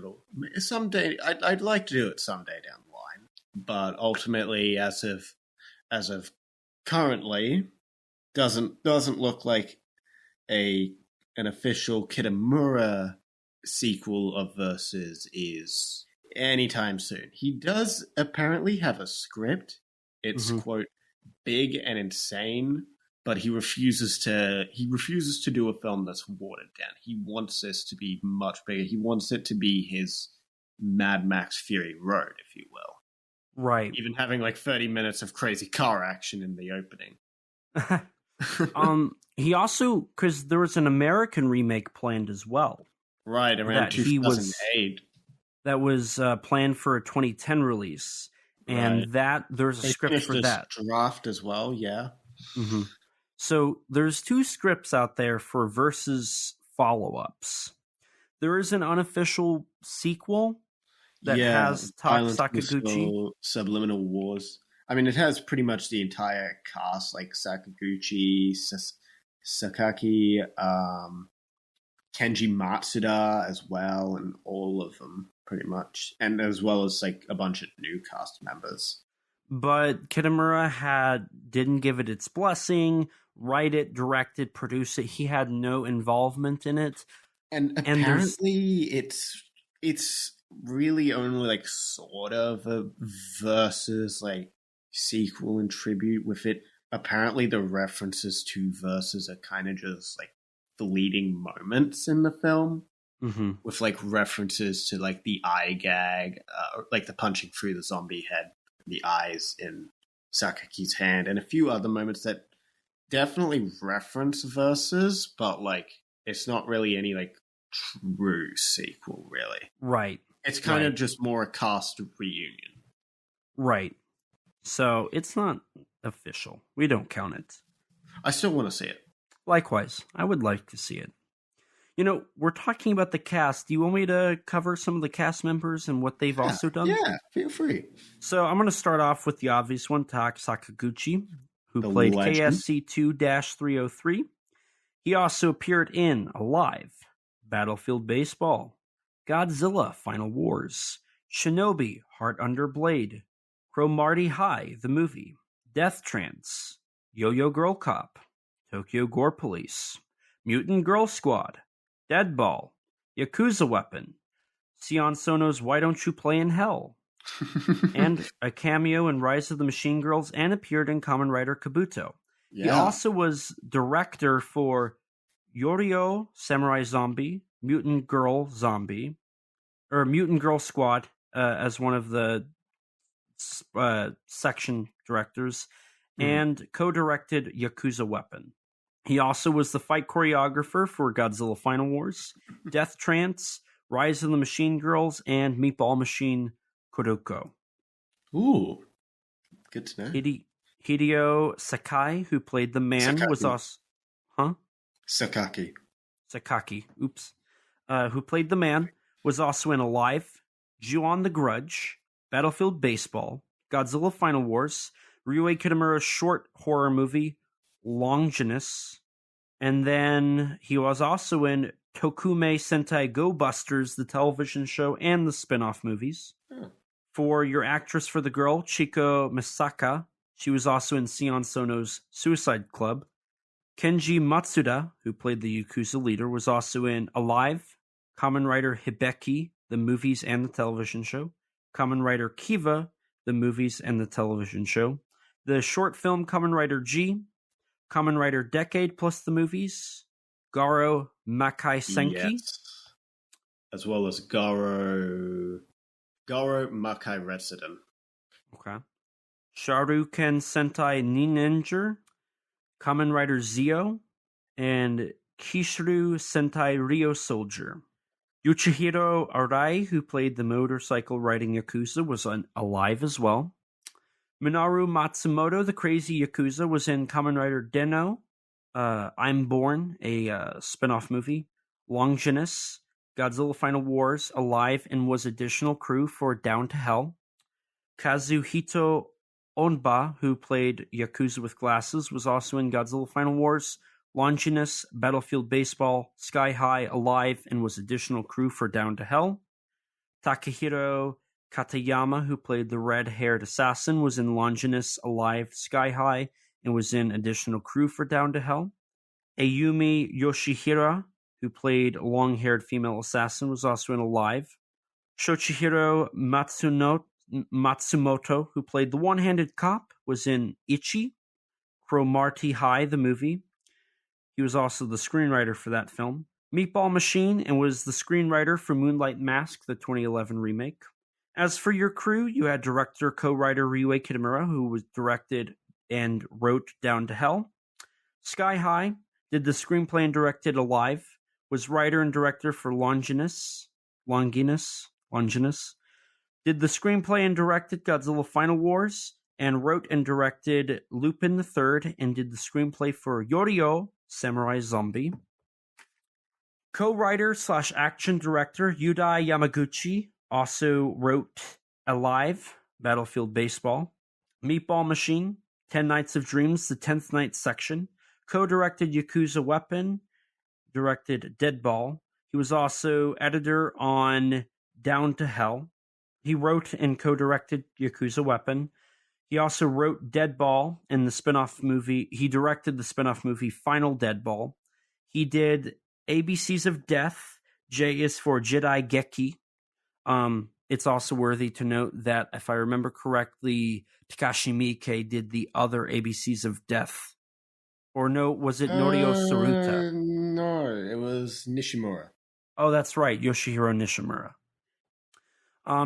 I'd like to do it someday down the line. But ultimately, as of currently, doesn't look like an official Kitamura sequel of Versus is anytime soon. He does apparently have a script. It's quote, big and insane, but he refuses to do a film that's watered down. He wants this to be much bigger. He wants it to be his Mad Max Fury Road, if you will. Right. Even having like 30 minutes of crazy car action in the opening. He also, because there was an American remake planned as well. Right, around 2008. That was planned for a 2010 release. And right. There's a script for that. Draft as well, yeah. Mm-hmm. So there's 2 scripts out there for Versus follow-ups. There is an unofficial sequel that has Sakaguchi. Subliminal Wars. I mean, it has pretty much the entire cast, like Sakaguchi, Sakaki, Kenji Matsuda as well, and all of them. Pretty much, and as well as like a bunch of new cast members. But Kitamura didn't give it its blessing, write it, direct it, produce it. He had no involvement in it. And apparently it's really only like sort of a Versus like sequel and tribute with it. Apparently the references to Versus are kind of just like the leading moments in the film. Mm-hmm. With like references to like the eye gag, like the punching through the zombie head, the eyes in Sakaki's hand, and a few other moments that definitely reference Versus, but like it's not really any like true sequel, really. Right. It's kind of just more a cast reunion. Right. So it's not official. We don't count it. I still want to see it. Likewise, I would like to see it. You know, we're talking about the cast. Do you want me to cover some of the cast members and what they've also done? Yeah, feel free. So I'm going to start off with the obvious one, Sakaguchi, who played KSC-2-303. He also appeared in Alive, Battlefield Baseball, Godzilla, Final Wars, Shinobi, Heart Under Blade, Cromartie High, the movie, Death Trance, Yo-Yo Girl Cop, Tokyo Gore Police, Mutant Girl Squad, Deadball, Yakuza Weapon, Sion Sono's Why Don't You Play in Hell, and a cameo in Rise of the Machine Girls, and appeared in Kamen Rider Kabuto. Yeah. He also was director for Yorio Samurai Zombie, Mutant Girl Squad, as one of the section directors, and co-directed Yakuza Weapon. He also was the fight choreographer for Godzilla Final Wars, Death Trance, Rise of the Machine Girls, and Meatball Machine Kuroko. Ooh, good to know. Hideo Sakai, who played the man, was also... Huh? Sakaki. Oops. Who played the man, was also in Alive, Ju-on the Grudge, Battlefield Baseball, Godzilla Final Wars, Ryuhei Kitamura's short horror movie, Longinus, and then he was also in Tokume Sentai Go Busters, the television show, and the spin-off movies. For your actress for the girl, Chiko Misaka, she was also in Sion Sono's Suicide Club. Kenji Matsuda, who played the Yakuza leader, was also in Alive, Kamen Rider Hibeki, the movies and the television show. Kamen Rider Kiva, the movies and the television show. The short film Kamen Rider G. Kamen Rider Decade plus the movies. Garo Makai Senki. Yes. As well as Garo Makai Resident. Okay. Sharuken Sentai Ninja. Kamen Rider Zio. And Kishuru Sentai Rio Soldier. Yuchihiro Arai, who played the motorcycle riding Yakuza, was alive as well. Minoru Matsumoto, the crazy Yakuza, was in Kamen Rider Den-O, I'm Born, a spin-off movie, Longinus, Godzilla Final Wars, alive and was additional crew for Down to Hell. Kazuhito Onba, who played Yakuza with glasses, was also in Godzilla Final Wars, Longinus, Battlefield Baseball, Sky High, alive and was additional crew for Down to Hell. Takahiro Katayama, who played the red-haired assassin, was in Longinus, alive, Sky High, and was in additional crew for Down to Hell. Ayumi Yoshihira, who played a long-haired female assassin, was also in Alive. Shochihiro Matsumoto, who played the one-handed cop, was in Ichi, Cromarty High, the movie. He was also the screenwriter for that film. Meatball Machine, and was the screenwriter for Moonlight Mask, the 2011 remake. As for your crew, you had director, co-writer Ryue Kitamura, who was directed and wrote Down to Hell. Sky High did the screenplay and directed Alive, was writer and director for Longinus, did the screenplay and directed Godzilla Final Wars, and wrote and directed Lupin the Third, and did the screenplay for Yorio, Samurai Zombie. Co-writer / action director Yudai Yamaguchi also wrote Alive, Battlefield Baseball, Meatball Machine, 10 Nights of Dreams, the 10th Night Section, co-directed Yakuza Weapon, directed Deadball. He was also editor on Down to Hell. He wrote and co-directed Yakuza Weapon. He also wrote Deadball in the spin-off movie. He directed the spin-off movie Final Deadball. He did ABCs of Death. J is for Jedi Geki. It's also worthy to note that, if I remember correctly, Takashi Miike did the other ABCs of Death. Or no, was it Norio Saruta? No, it was Nishimura. Oh, that's right, Yoshihiro Nishimura.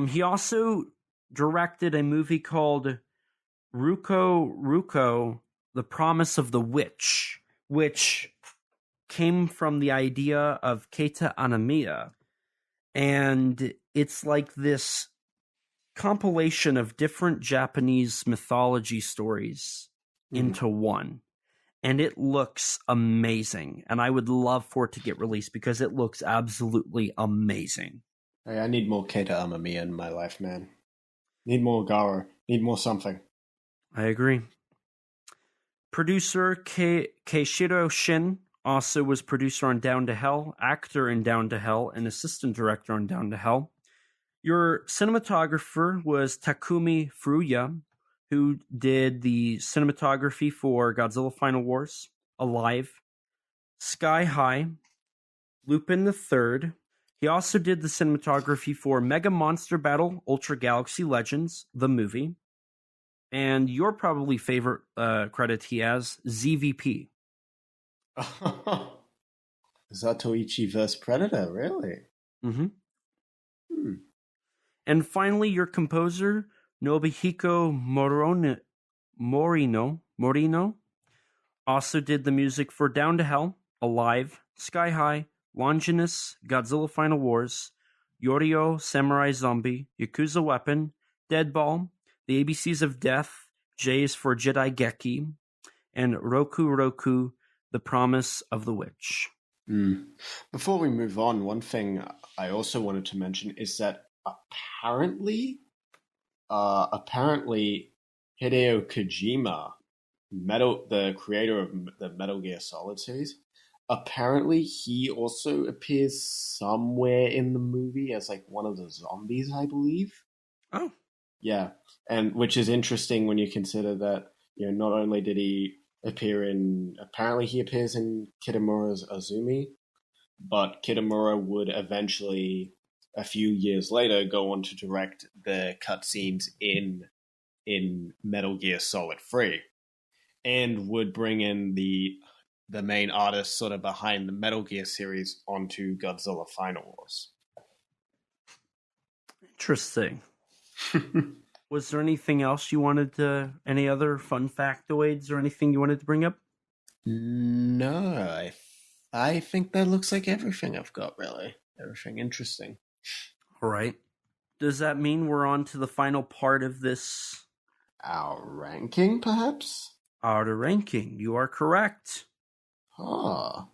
He also directed a movie called Ruko, The Promise of the Witch, which came from the idea of Keita Anamiya. And it's like this compilation of different Japanese mythology stories into one. And it looks amazing. And I would love for it to get released because it looks absolutely amazing. Hey, I need more Keita Amamiya in my life, man. Need more Garo. Need more something. I agree. Producer Keishiro Shin also was producer on Down to Hell, actor in Down to Hell, and assistant director on Down to Hell. Your cinematographer was Takumi Furuya, who did the cinematography for Godzilla Final Wars, Alive, Sky High, Lupin the Third. He also did the cinematography for Mega Monster Battle Ultra Galaxy Legends, the movie. And your probably favorite credit he has, ZVP. Zatoichi vs. Predator, really? Mm-hmm. And finally, your composer, Nobuhiko Morino, also did the music for Down to Hell, Alive, Sky High, Longinus, Godzilla Final Wars, Yorio, Samurai Zombie, Yakuza Weapon, Deadball, The ABCs of Death, J is for Jedi Geki, and Roku, The Promise of the Witch. Before we move on, one thing I also wanted to mention is that apparently Hideo Kojima, the creator of the Metal Gear Solid series, apparently he also appears somewhere in the movie as like one of the zombies, I believe. Oh. Yeah, and which is interesting when you consider that, you know, not only did he apparently he appears in Kitamura's Azumi, but Kitamura would eventually a few years later go on to direct the cutscenes in Metal Gear Solid 3, and would bring in the main artist sort of behind the Metal Gear series onto Godzilla Final Wars. Interesting. Was there anything else you wanted to, any other fun factoids or anything you wanted to bring up? No, I think that looks like everything I've got, really. Everything interesting. All right. Does that mean we're on to the final part of this? Our ranking, perhaps? Our ranking. You are correct. Ah.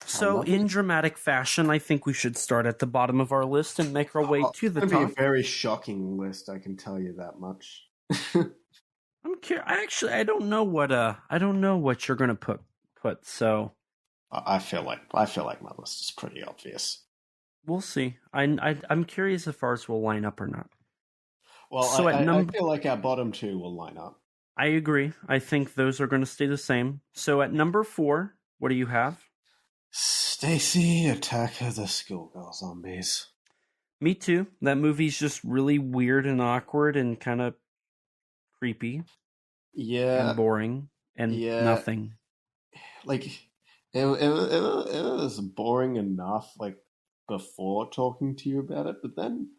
So, in dramatic fashion, I think we should start at the bottom of our list and make our way to the top. It's going to be a very shocking list, I can tell you that much. I'm curious. I don't know what you're going to put. So, I feel like my list is pretty obvious. We'll see. I'm curious if ours will line up or not. Well, so I feel like our bottom two will line up. I agree. I think those are going to stay the same. So at number 4, what do you have? Stacy, Attack of the Schoolgirl Zombies. Me too. That movie's just really weird and awkward and kind of creepy. Yeah. And boring and nothing. Like, it was boring enough, like, before talking to you about it, but then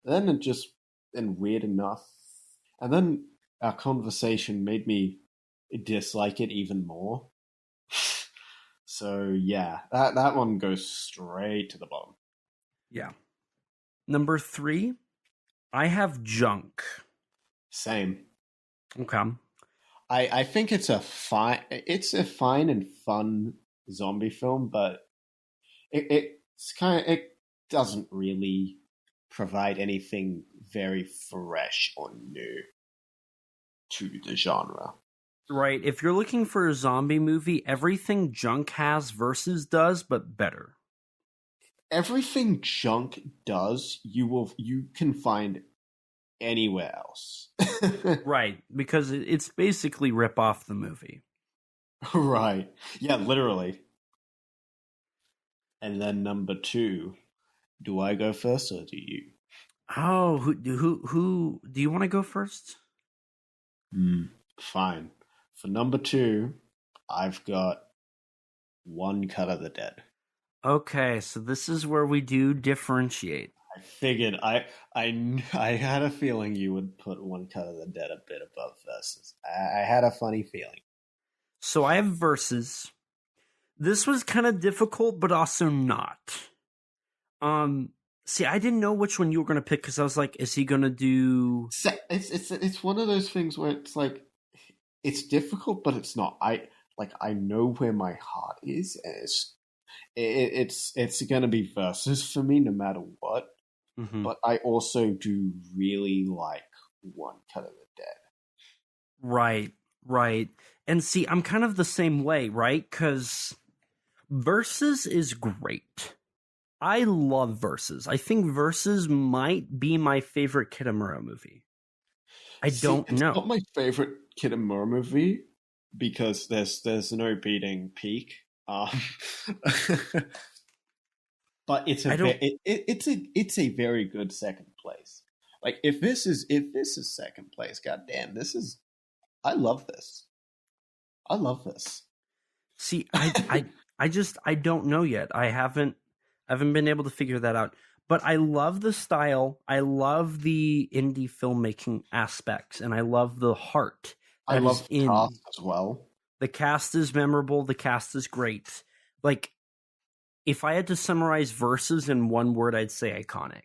it just, and weird enough. And then our conversation made me dislike it even more. So, yeah, that one goes straight to the bottom. Yeah. Number 3, I have Junk. Same. Okay. I think it's a fine and fun zombie film, but it doesn't really provide anything very fresh or new to the genre. Right. If you're looking for a zombie movie, everything Junk has Versus does, but better. Everything Junk does, you can find anywhere else. Right, because it's basically rip off the movie. Right. Yeah, literally. And then number 2, do I go first or do you? Oh, who do you want to go first? Fine. For number 2, I've got One Cut of the Dead. Okay, so this is where we do differentiate. I figured I had a feeling you would put One Cut of the Dead a bit above Versus. I had a funny feeling. So I have Versus. This was kind of difficult, but also not. See, I didn't know which one you were going to pick because I was like, is he going to do... It's one of those things where it's like, it's difficult, but it's not. I know where my heart is, and it's going to be Versus for me no matter what. Mm-hmm. But I also do really like One Cut of the Dead. Right. And see, I'm kind of the same way, right? Because Versus is great. I love Versus. I think Versus might be my favorite Kitamura movie. I don't know. It's not my favorite Kitamura movie because there's no beating Peak. But it's a very good second place. Like if this is second place, goddamn, I love this. I love this. See, I don't know yet. I haven't been able to figure that out. But I love the style. I love the indie filmmaking aspects, and I love the heart. I love the cast as well. The cast is memorable. The cast is great. Like, if I had to summarize Versus in one word, I'd say iconic.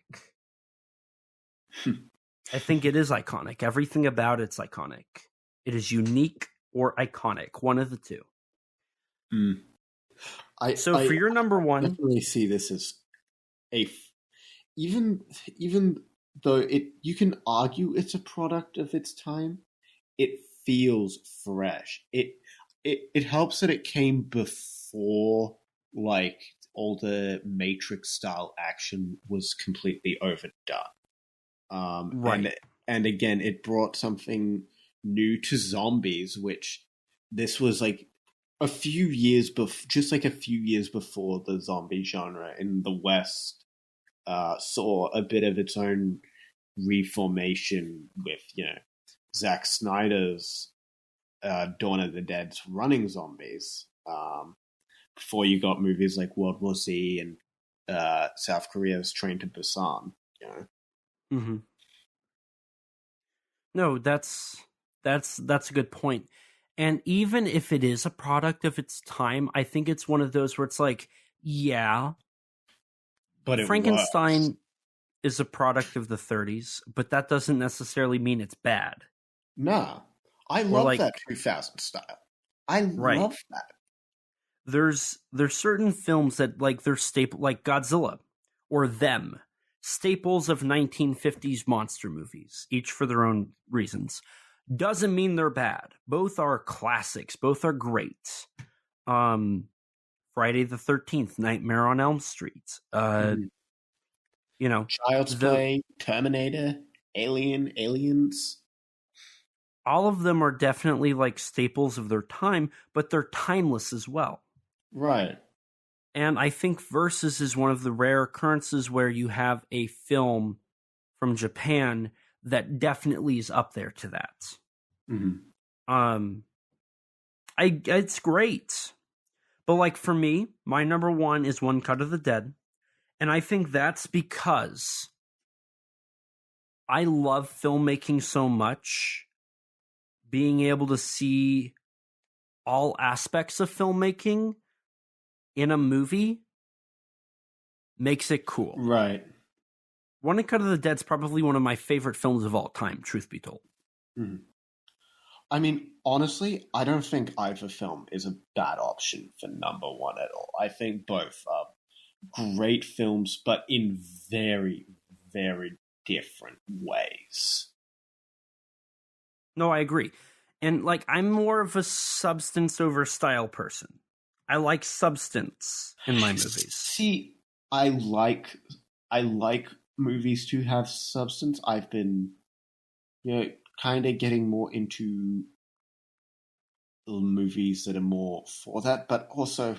I think it is iconic. Everything about it's iconic. It is unique or iconic. One of the two. For your number 1... I definitely see this as even though you can argue it's a product of its time, it feels fresh. It helps that it came before like all the Matrix style action was completely overdone. Right. And again, it brought something new to zombies, which this was like a few years before the zombie genre in the West saw a bit of its own reformation with, Zack Snyder's Dawn of the Dead's running zombies. Before you got movies like World War Z and South Korea's Train to Busan. Mm-hmm. No, that's a good point. And even if it is a product of its time, I think it's one of those where it's like, yeah, but Frankenstein works. is a product of the 30s, but that doesn't necessarily mean it's bad. Nah, I love that 2000 style. I love that. There's certain films that they're staple, like Godzilla or Them, staples of 1950s monster movies, each for their own reasons. Doesn't mean they're bad. Both are classics. Both are great. Friday the 13th, Nightmare on Elm Street. Child's Play, Terminator, Aliens. All of them are definitely staples of their time, but they're timeless as well. Right. And I think Versus is one of the rare occurrences where you have a film from Japan that definitely is up there to that. Mm-hmm. It's great. But for me, my number one is One Cut of the Dead. And I think that's because I love filmmaking so much. Being able to see all aspects of filmmaking in a movie makes it cool. Right. One Cut of the Dead's probably one of my favorite films of all time, truth be told. Mm-hmm. I mean, honestly, I don't think either film is a bad option for number one at all. I think both are great films, but in very, very different ways. No, I agree. And I'm more of a substance over style person. I like substance in my movies. See, I like movies to have substance. I've been, kind of getting more into movies that are more for that, but also,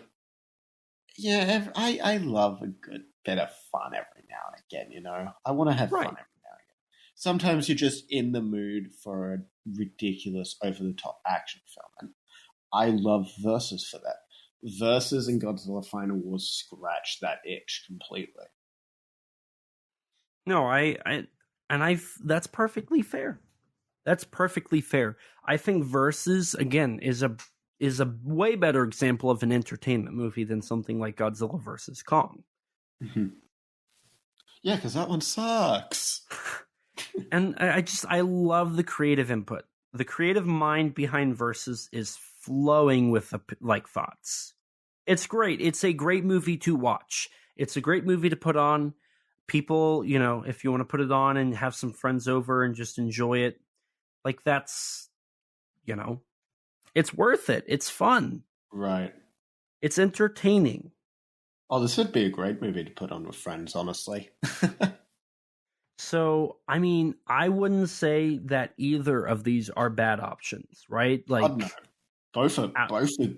I love a good bit of fun every now and again, I want to have fun every now and again. Sometimes you're just in the mood for a ridiculous, over-the-top action film, and I love Versus for that. Versus and Godzilla Final Wars scratch that itch completely. No, that's perfectly fair. That's perfectly fair. I think Versus, again, is a way better example of an entertainment movie than something like Godzilla vs. Kong. Mm-hmm. Yeah, because that one sucks. And I love the creative input. The creative mind behind Versus is flowing with thoughts. It's great. It's a great movie to watch. It's a great movie to put on. People, if you want to put it on and have some friends over and just enjoy it, that's, it's worth it. It's fun. Right. It's entertaining. Oh, this would be a great movie to put on with friends, honestly. So, I mean, I wouldn't say that either of these are bad options, right? No. Both are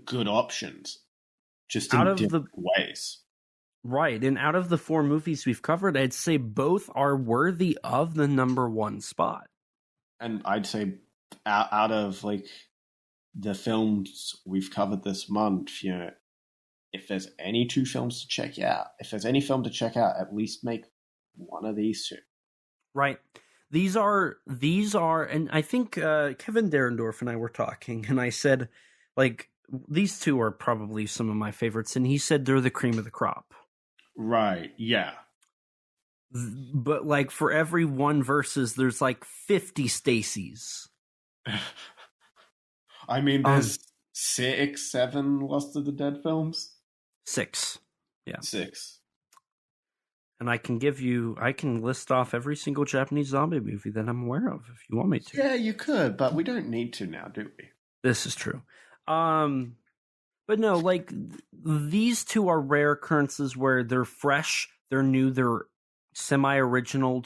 good options, just in different ways. Right, and out of the four movies we've covered, I'd say both are worthy of the number one spot. And I'd say out of the films we've covered this month, if there's any two films to check out, if there's any film to check out, at least make one of these two. Right. These are, and I think Kevin Derendorf and I were talking, and I said, these two are probably some of my favorites, and he said they're the cream of the crop. Right, yeah. But for every one Versus, there's 50 Stacys. I mean, there's 6, 7 Lost of the Dead films? 6. Yeah. 6. And I can list off every single Japanese zombie movie that I'm aware of if you want me to. Yeah, you could, but we don't need to now, do we? This is true. But no, these two are rare occurrences where they're fresh, they're new, they're semi-original,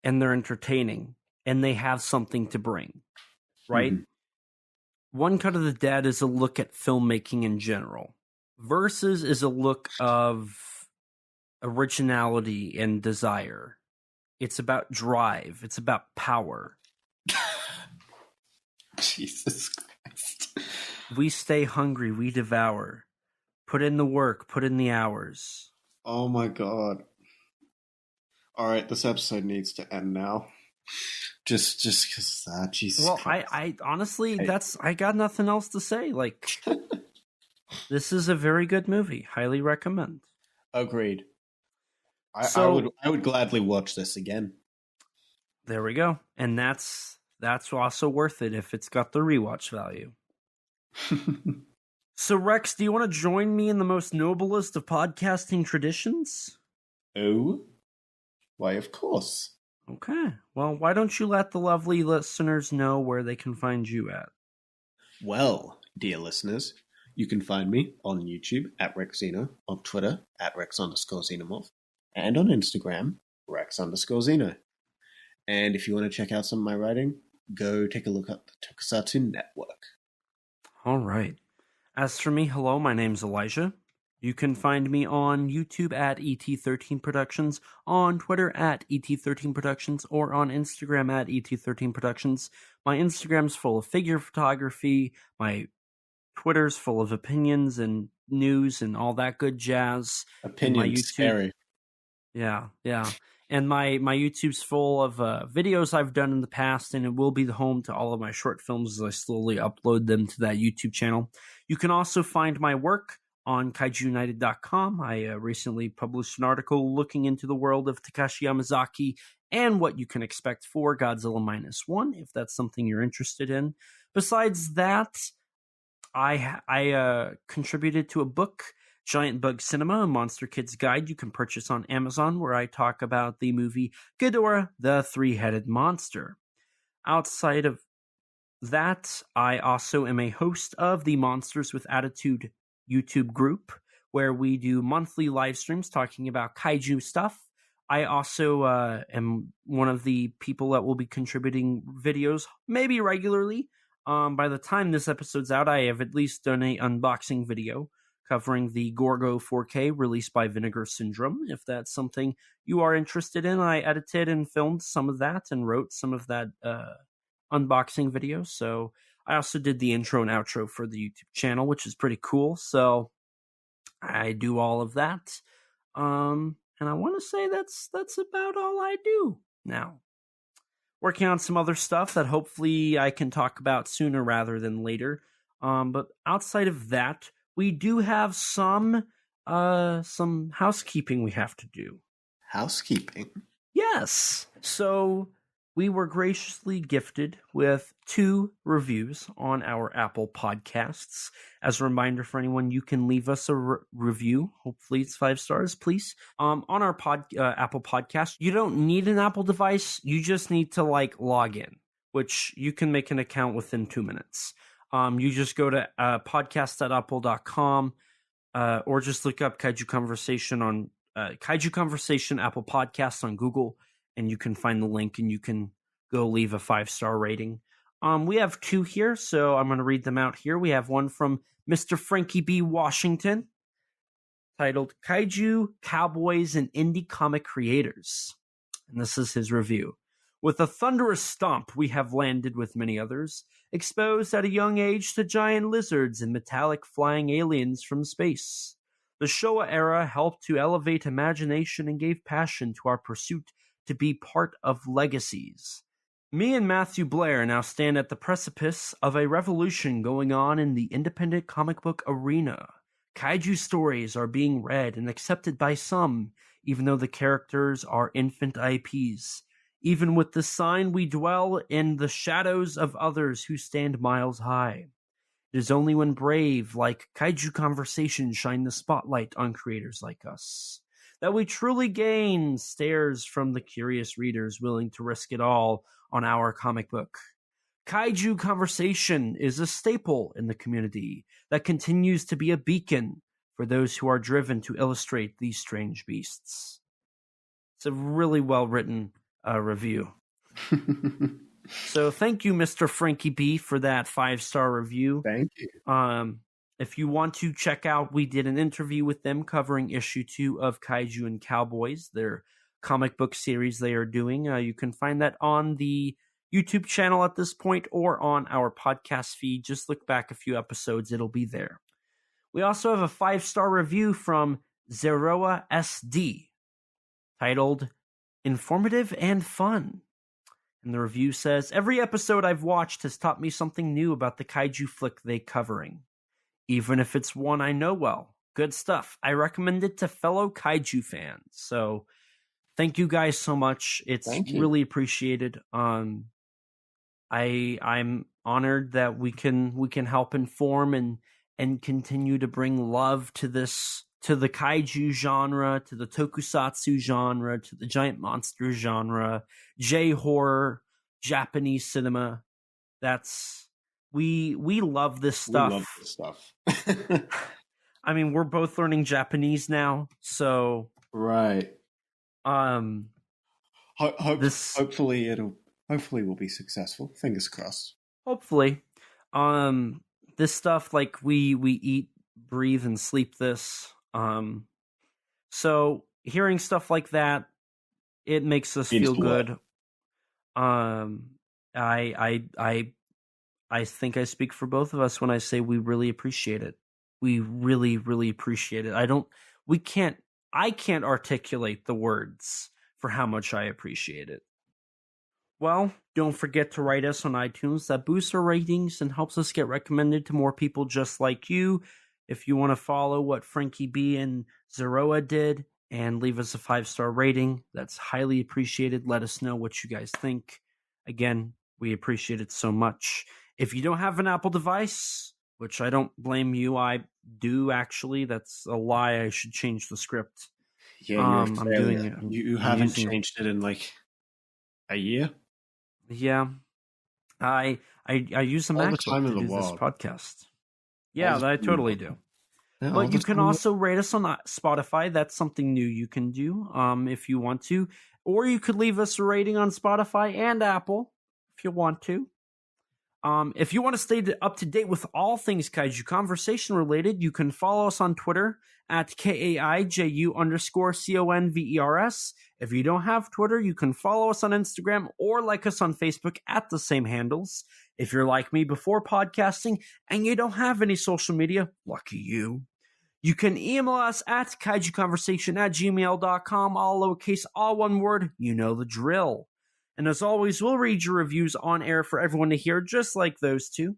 and they're entertaining, and they have something to bring, right? Mm-hmm. One Cut of the Dead is a look at filmmaking in general. Versus is a look of originality and desire. It's about drive. It's about power. Jesus Christ. We stay hungry. We devour. Put in the work. Put in the hours. Oh my god. Alright, this episode needs to end now. Just because of that, Jesus Well, Christ. I honestly, I got nothing else to say. Like, this is a very good movie. Highly recommend. Agreed. I would gladly watch this again. There we go. And that's also worth it if it's got the rewatch value. So, Rex, do you want to join me in the most noblest of podcasting traditions? Oh? Why, of course. Okay. Well, why don't you let the lovely listeners know where they can find you at? Well, dear listeners, you can find me on YouTube at RexXeno, on Twitter at Rex_Xenomorph, and on Instagram, Rex_Xeno. And if you want to check out some of my writing, go take a look at the Tokusatsu Network. All right. As for me, hello, my name's Elijah. You can find me on YouTube at ET13 Productions, on Twitter at ET13 Productions, or on Instagram at ET13 Productions. My Instagram's full of figure photography. My Twitter's full of opinions and news and all that good jazz. Opinions, scary. Yeah. And my YouTube's full of videos I've done in the past, and it will be the home to all of my short films as I slowly upload them to that YouTube channel. You can also find my work on KaijuUnited.com. I recently published an article looking into the world of Takashi Yamazaki and what you can expect for Godzilla -1, if that's something you're interested in. Besides that, I contributed to a book, Giant Bug Cinema, a Monster Kid's Guide you can purchase on Amazon, where I talk about the movie Ghidorah, the Three-Headed Monster. Outside of that, I also am a host of the Monsters with Attitude YouTube group, where we do monthly live streams talking about kaiju stuff. I also am one of the people that will be contributing videos, maybe regularly. By the time this episode's out, I have at least done an unboxing video covering the Gorgo 4K released by Vinegar Syndrome. If that's something you are interested in, I edited and filmed some of that and wrote some of that unboxing video. So I also did the intro and outro for the YouTube channel, which is pretty cool. So I do all of that. And I want to say that's about all I do now. Working on some other stuff that hopefully I can talk about sooner rather than later. But outside of that, we do have some housekeeping we have to do. Housekeeping? Yes. So we were graciously gifted with 2 reviews on our Apple Podcasts. As a reminder for anyone, you can leave us a review. Hopefully it's 5 stars, please. On our Apple Podcast, you don't need an Apple device. You just need to log in, which you can make an account within 2 minutes. You just go to podcast.apple.com or just look up Kaiju Conversation on Kaiju Conversation Apple Podcasts on Google, and you can find the link and you can go leave a 5-star rating. We have 2 here, so I'm going to read them out here. We have one from Mr. Frankie B. Washington titled Kaiju, Cowboys, and Indie Comic Creators. And this is his review. With a thunderous stomp, we have landed with many others, exposed at a young age to giant lizards and metallic flying aliens from space. The Showa era helped to elevate imagination and gave passion to our pursuit to be part of legacies. Me and Matthew Blair now stand at the precipice of a revolution going on in the independent comic book arena. Kaiju stories are being read and accepted by some, even though the characters are infant IPs. Even with the sign, we dwell in the shadows of others who stand miles high. It is only when brave, like Kaiju Conversation, shine the spotlight on creators like us that we truly gain stares from the curious readers willing to risk it all on our comic book. Kaiju Conversation is a staple in the community that continues to be a beacon for those who are driven to illustrate these strange beasts. It's a really well-written review. So thank you, Mr. Frankie B, for that 5-star review. Thank you. If you want to check out, we did an interview with them covering issue 2 of Kaiju and Cowboys, their comic book series they are doing. You can find that on the YouTube channel at this point or on our podcast feed. Just look back a few episodes, it'll be there. We also have a 5-star review from Zeroa SD titled Informative and Fun. And the review says, every episode I've watched has taught me something new about the kaiju flick they covering. Even if it's one I know well. Good stuff. I recommend it to fellow kaiju fans. So thank you guys so much. It's really appreciated. I'm honored that we can help inform and continue to bring love to this, to the kaiju genre, to the tokusatsu genre, to the giant monster genre, J-horror, Japanese cinema. We love this stuff. We love this stuff. I mean, we're both learning Japanese now, so right. Hopefully we'll be successful. Fingers crossed. Hopefully. This stuff, like, we eat, breathe, and sleep this. So hearing stuff like that, it makes us feel good. I think I speak for both of us when I say we really appreciate it. We really, really appreciate it. I can't articulate the words for how much I appreciate it. Well, don't forget to write us on iTunes. That boosts our ratings and helps us get recommended to more people just like you. If you want to follow what Frankie B and Zeroa did and leave us a 5-star rating, that's highly appreciated. Let us know what you guys think. Again, we appreciate it so much. If you don't have an Apple device, which I don't blame you, I do actually. That's a lie. I should change the script. Yeah, I'm doing it. You haven't changed it in like a year. Yeah, I use a MacBook to do this podcast. Yeah, I totally do. Yeah, but you can also rate us on Spotify. That's something new you can do if you want to. Or you could leave us a rating on Spotify and Apple if you want to. If you want to stay up to date with all things Kaiju Conversation related, you can follow us on Twitter at KAIJU_CONVERS. If you don't have Twitter, you can follow us on Instagram or like us on Facebook at the same handles. If you're like me before podcasting and you don't have any social media, lucky you. You can email us at kaijuconversation@gmail.com, all lowercase, all one word, you know the drill. And as always, we'll read your reviews on air for everyone to hear, just like those two.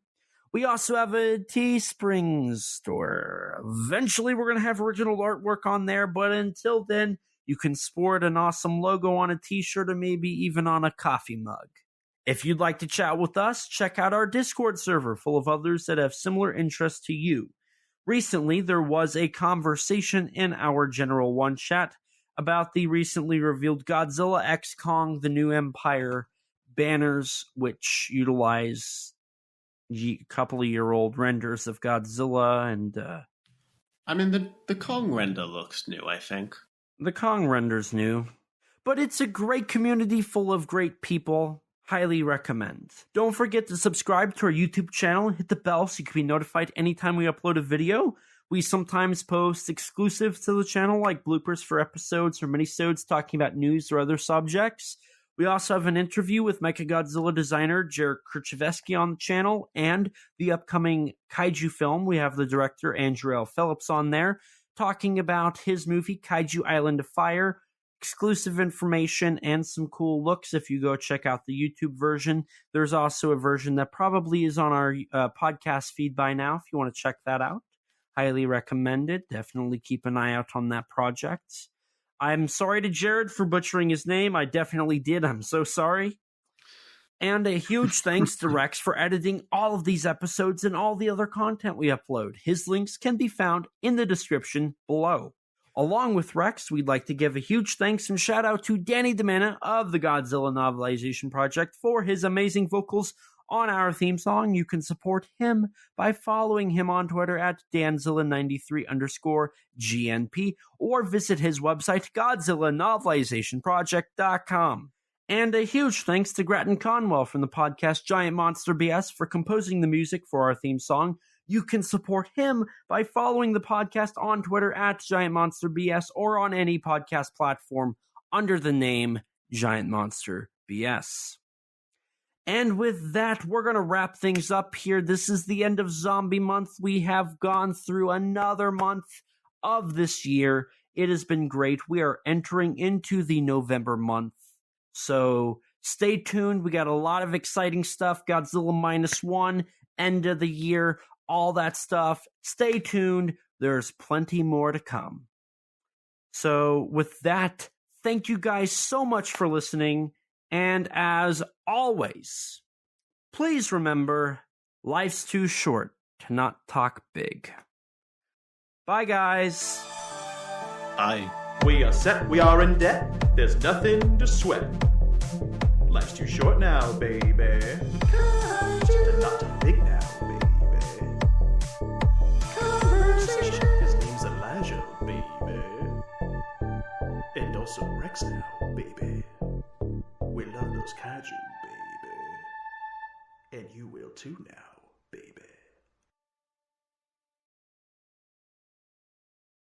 We also have a Teespring store. Eventually, we're going to have original artwork on there, but until then, you can sport an awesome logo on a t-shirt or maybe even on a coffee mug. If you'd like to chat with us, check out our Discord server full of others that have similar interests to you. Recently, there was a conversation in our General One chat about the recently revealed Godzilla x Kong The New Empire banners, which utilize couple-of-year-old renders of Godzilla. And I mean, the Kong render looks new, I think. The Kong render's new. But it's a great community full of great people. Highly recommend. Don't forget to subscribe to our YouTube channel and hit the bell so you can be notified anytime we upload a video. We sometimes post exclusives to the channel, like bloopers for episodes or minisodes talking about news or other subjects. We also have an interview with Mechagodzilla designer Jared Krzyzewski on the channel, and the upcoming Kaiju film. We have the director Andrew L. Phillips on there talking about his movie Kaiju Island of Fire. Exclusive information and some cool looks if you go check out the YouTube version. There's also a version that probably is on our podcast feed by now if you want to check that out. Highly recommend it. Definitely keep an eye out on that project. I'm sorry to Jared for butchering his name. I definitely did. I'm so sorry. And a huge thanks to Rex for editing all of these episodes and all the other content we upload. His links can be found in the description below. Along with Rex, we'd like to give a huge thanks and shout out to Danny DeMana of the Godzilla Novelization Project for his amazing vocals on our theme song. You can support him by following him on Twitter at Danzilla93_GNP or visit his website, GodzillaNovelizationProject.com. And a huge thanks to Grattan Conwell from the podcast Giant Monster BS for composing the music for our theme song. You can support him by following the podcast on Twitter at GiantMonsterBS or on any podcast platform under the name Giant Monster BS. And with that, we're going to wrap things up here. This is the end of Zombie Month. We have gone through another month of this year. It has been great. We are entering into the November month. So stay tuned. We got a lot of exciting stuff. Godzilla -1, end of the year, all that stuff. Stay tuned. There's plenty more to come. So with that, thank you guys so much for listening. And as always, please remember, life's too short to not talk big. Bye, guys. Aye. We are set, we are in debt, there's nothing to sweat. Life's too short now, baby. To not talk big now, baby. Conversation. His name's Elijah, baby. And also Rex now, baby. We love those kaiju, baby. And you will too now, baby.